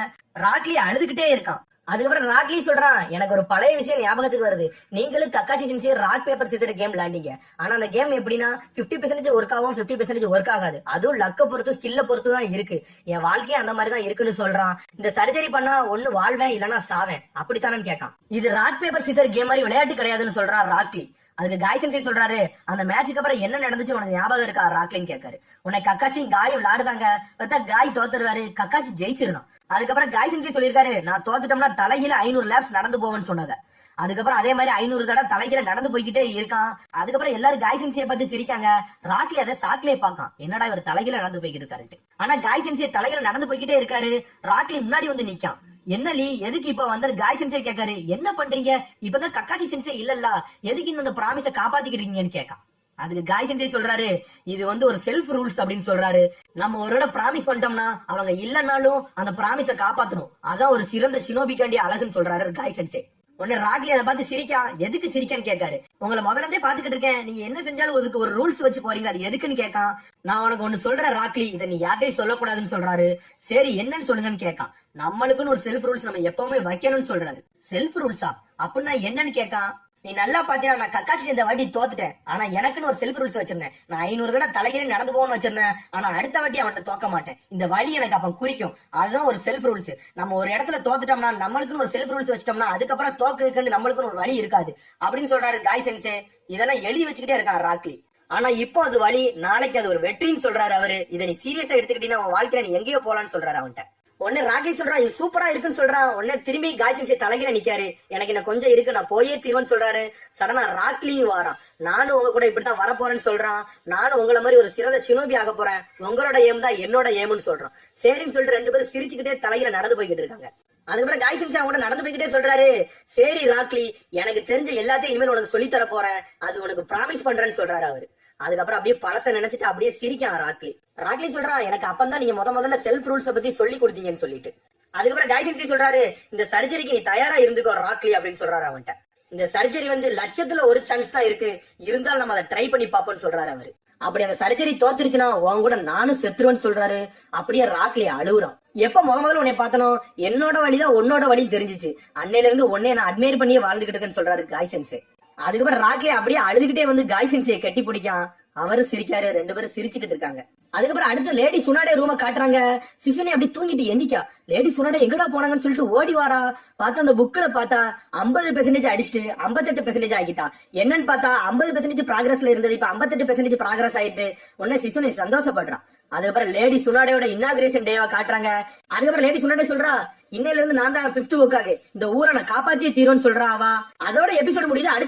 ராக்லி அழுதுகிட்டே இருக்கான். அதுக்கப்புறம் ராக்லி சொல்றான், எனக்கு ஒரு பழைய விஷயம் ஞாபகத்துக்கு வருது. நீங்களும் Kakashi sensei rock paper scissor game விளையாண்டீங்க. ஆனா அந்த கேம் எப்படின்னா 50% ஒர்க் ஆகும், 50% ஒர்க் ஆகாது. அதுவும் லக்க பொறுத்து ஸ்கில்ல பொறுத்து தான் இருக்கு. என் வாழ்க்கையே அந்த மாதிரி தான் இருக்குன்னு சொல்றான். இந்த சர்ஜரி பண்ணா ஒண்ணு வாழ்வேன் இல்லன்னா சாவேன், அப்படித்தானு கேட்கான். இது ராக் பேப்பர் சிசர் கேம் மாதிரி விளையாட்டு கிடையாதுன்னு சொல்றான் ராக்லி. அதுக்கு காய் சென்சே சொல்றாரு, அந்த மேட்சுக்கு அப்புறம் என்ன நடந்துச்சு உனக்கு ஞாபகம் இருக்கா ராக்லின்னு கேட்காரு. உன்னை கக்காச்சி காய் விளையாடுதாங்க, பார்த்தா காய் தோத்துறாரு, கக்காச்சி ஜெயிச்சிருந்தான். அதுக்கப்புறம் காய் சென்சே சொல்லியிருக்காரு, நான் தோத்துட்டோம்னா தலையில 500 லேப்ஸ் நடந்து போவேன்னு சொன்னத. அதுக்கப்புறம் அதே மாதிரி 500 தடவை தலைகீழ நடந்து போய்கிட்டே இருக்கான். அதுக்கப்புறம் எல்லாரும் காய் சென்சியை பார்த்து சிரிக்காங்க. ராக்லி அதை சாக்லே பாக்கான், என்னடா இவர் தலைகீழ நடந்து போய்கிட்டு இருக்காரு. ஆனா காய் சென்சியை தலைகீழ நடந்து போய்கிட்டே இருக்காரு. ராக்லி முன்னாடி வந்து நிக்கான். என்ன லீ, எதுக்கு இப்ப வந்து காய் சென்சே கேட்காரு, என்ன பண்றீங்க, இப்பதான் கக்காச்சி சென்சே இல்லல்ல, எதுக்கு இந்த ப்ராமிஸ காப்பாத்திக்கிட்டீங்கன்னு கேட்கான். அதுக்கு காய் சென்சே சொல்றாரு, இது வந்து ஒரு செல்ஃப் ரூல்ஸ் அப்படின்னு சொல்றாரு. நம்ம ஒரு இடம் ப்ராமிஸ் பண்ணிட்டோம்னா அவங்க இல்லைன்னாலும் அந்த ப்ராமிஸ காப்பாத்தணும், அதான் ஒரு சிறந்த ஷினோபிக்காண்டி அழகுன்னு சொல்றாரு காய் சென்சே. உடனே ராக்லி அதை பார்த்து சிரிக்கா. எதுக்கு சிரிக்கான்னு கேட்காரு. உங்களை முதல்ல இருந்தே பாத்துக்கிட்டு இருக்கேன், நீங்க என்ன செஞ்சாலும் அதுக்கு ஒரு ரூல்ஸ் வச்சு போறீங்க, அது எதுக்குன்னு கேட்கான். நான் உனக்கு ஒண்ணு சொல்றேன் ராக்லி, இதை நீ யார்ட்டையும் சொல்லக்கூடாதுன்னு சொல்றாரு. சரி என்னன்னு சொல்லுங்கன்னு கேட்கான். நம்மளுக்குன்னு ஒரு செல்ஃப் ரூல்ஸ் நம்ம எப்பவுமே வைக்கணும்னு சொல்றாரு. செல்ஃப் ரூல்ஸா அப்படின்னா என்னன்னு கேட்கான். நீ நல்லா பாத்தீங்கன்னா நான் கக்காச்சி இந்த வாட்டி தோத்துட்டேன், ஆனா எனக்குன்னு ஒரு செல்ஃப் ரூல்ஸ் வச்சிருந்தேன். நான் 500 தடவை தலையிலே நடந்து போகணும்னு வச்சிருந்தேன், ஆனா அடுத்த வாட்டி அவன்கிட்ட தோக்க மாட்டேன், இந்த வழி எனக்கு அப்ப குறிக்கும், அதுதான் ஒரு செல்ஃப் ரூல்ஸ். நம்ம ஒரு இடத்துல தோத்துட்டோம்னா நம்மளுக்குன்னு ஒரு செல்ஃப் ரூல்ஸ் வச்சிட்டோம்னா அதுக்கப்புறம் தோக்குறதுக்கு நம்மளுக்குன்னு ஒரு வழி இருக்காது அப்படின்னு சொல்றாரு காய் சென்சே. இதெல்லாம் எழுதி வச்சுக்கிட்டே இருக்கான் ராக்லி. ஆனா இப்போ அது வழி, நாளைக்கு அது ஒரு வெற்றின்னு சொல்றாரு அவரு. இதை நீ சீரியஸா எடுத்துக்கிட்டீங்கன்னா உன் வாழ்க்கையில நீ எங்கேயோ போலான்னு சொல்றாரு அவன்கிட்ட. உடனே ராக்லி சொல்றான், இது சூப்பரா இருக்குன்னு சொல்றான். உடனே திரும்பி காய் சென்சே தலைகீழ நிக்காரு. எனக்கு என்ன கொஞ்சம் இருக்கு, நான் போயே தீர்வேன்னு சொல்றாரு. சடனா ராக்லியும் வாரான். நானும் உங்க கூட இப்படித்தான் வரப்போறேன்னு சொல்றான். நானும் உங்களை மாதிரி ஒரு சிறந்த ஷினோபி ஆக போறேன், உங்களோட ஏம் தான் என்னோட ஏம்னு சொல்றான். சரின்னு சொல்லிட்டு ரெண்டு பேரும் சிரிச்சுக்கிட்டே தலைகீழ நடந்து போய்கிட்டு இருக்காங்க. அதுக்கப்புறம் காய் சென்சே அவங்க நடந்து போய்கிட்டே சொல்றாரு, சரி ராக்லி, எனக்கு தெரிஞ்ச எல்லாத்தையும் இனிமேல் உனக்கு சொல்லி தர போறேன், அது உனக்கு ப்ராமிஸ் பண்றேன்னு சொல்றாரு அவரு. அதுக்கப்புறம் அப்படியே பழச நினைச்சிட்டு அப்படியே சிரிக்கான் ராக்லி. ராக்லி சொல்றான், எனக்கு அப்பந்தான் நீங்க முதல்ல செல்ஃப் ரூல்ஸ பத்தி சொல்லி கொடுத்தீங்கன்னு சொல்லிட்டு. அதுக்கப்புறம் காய் சென்சே சொல்றாரு, இந்த சர்ஜரிக்கு நீ தயாரா இருந்துக்கோ ராக்லி அப்படின்னு சொல்றாரு அவன்கிட்ட. இந்த சர்ஜரி வந்து லட்சத்துல ஒரு சான்ஸ் தான் இருக்கு, இருந்தாலும் நம்ம அதை ட்ரை பண்ணி பாப்போம்னு சொல்றாரு அவரு. அப்படி அந்த சர்ஜரி தோத்துருச்சுன்னா உன் கூட நானும் செத்துருவேன்னு சொல்றாரு. அப்படியே ராக்லி அழுகுறான். எப்ப முதல்ல உன்னை பார்த்தனோ என்னோட வழிதான் உன்னோட வழி தெரிஞ்சிச்சு, அன்னையில இருந்து உன்னை நான் அட்மையர் பண்ணியே வாழ்ந்துகிட்டு இருக்கேன்னு சொல்றாரு காய் சென்சே. அதுக்கப்புறம் ராக்லி அப்படியே அழுதுகிட்டே வந்து காய் சென்சேயை கட்டி பிடிக்கான். அவரும் சிரிக்காரு, ரெண்டு பேரும் சிரிச்சுக்கிட்டு இருக்காங்க. அதுக்கப்புறம் அடுத்து லேடி சுனாடே ரூம காட்டுறாங்க. சிசுனே அப்படி தூங்கிட்டு எந்திக்கா. லேடி சுனாடே எங்கடா போனாங்கன்னு சொல்லிட்டு ஓடி வாரா. பார்த்தா அந்த புக்ல பார்த்தா 50% அடிச்சுட்டு 58% ஆகிட்டா. என்னன்னு பார்த்தா 50% ப்ராக்ரஸ்ல இருந்தது, இப்ப 58% ப்ராக்ரஸ் ஆயிட்டு. உடனே சிசுனே சந்தோஷப்படுறான். அதுக்கப்புறம் லேடி சுனாடேயோட இன்னாகிரேஷன் டேவா காட்டுறாங்க. அதுக்கப்புறம் லேடி சுனாடே சொல்றா, இன்னையில இருந்து நான் தான் 5th ஒர்க்காக இந்த ஊரை நான் காப்பாத்தியே தீரும்னு சொல்றா அவ. அதோட எபிசோட் முடியுது. அடுத்த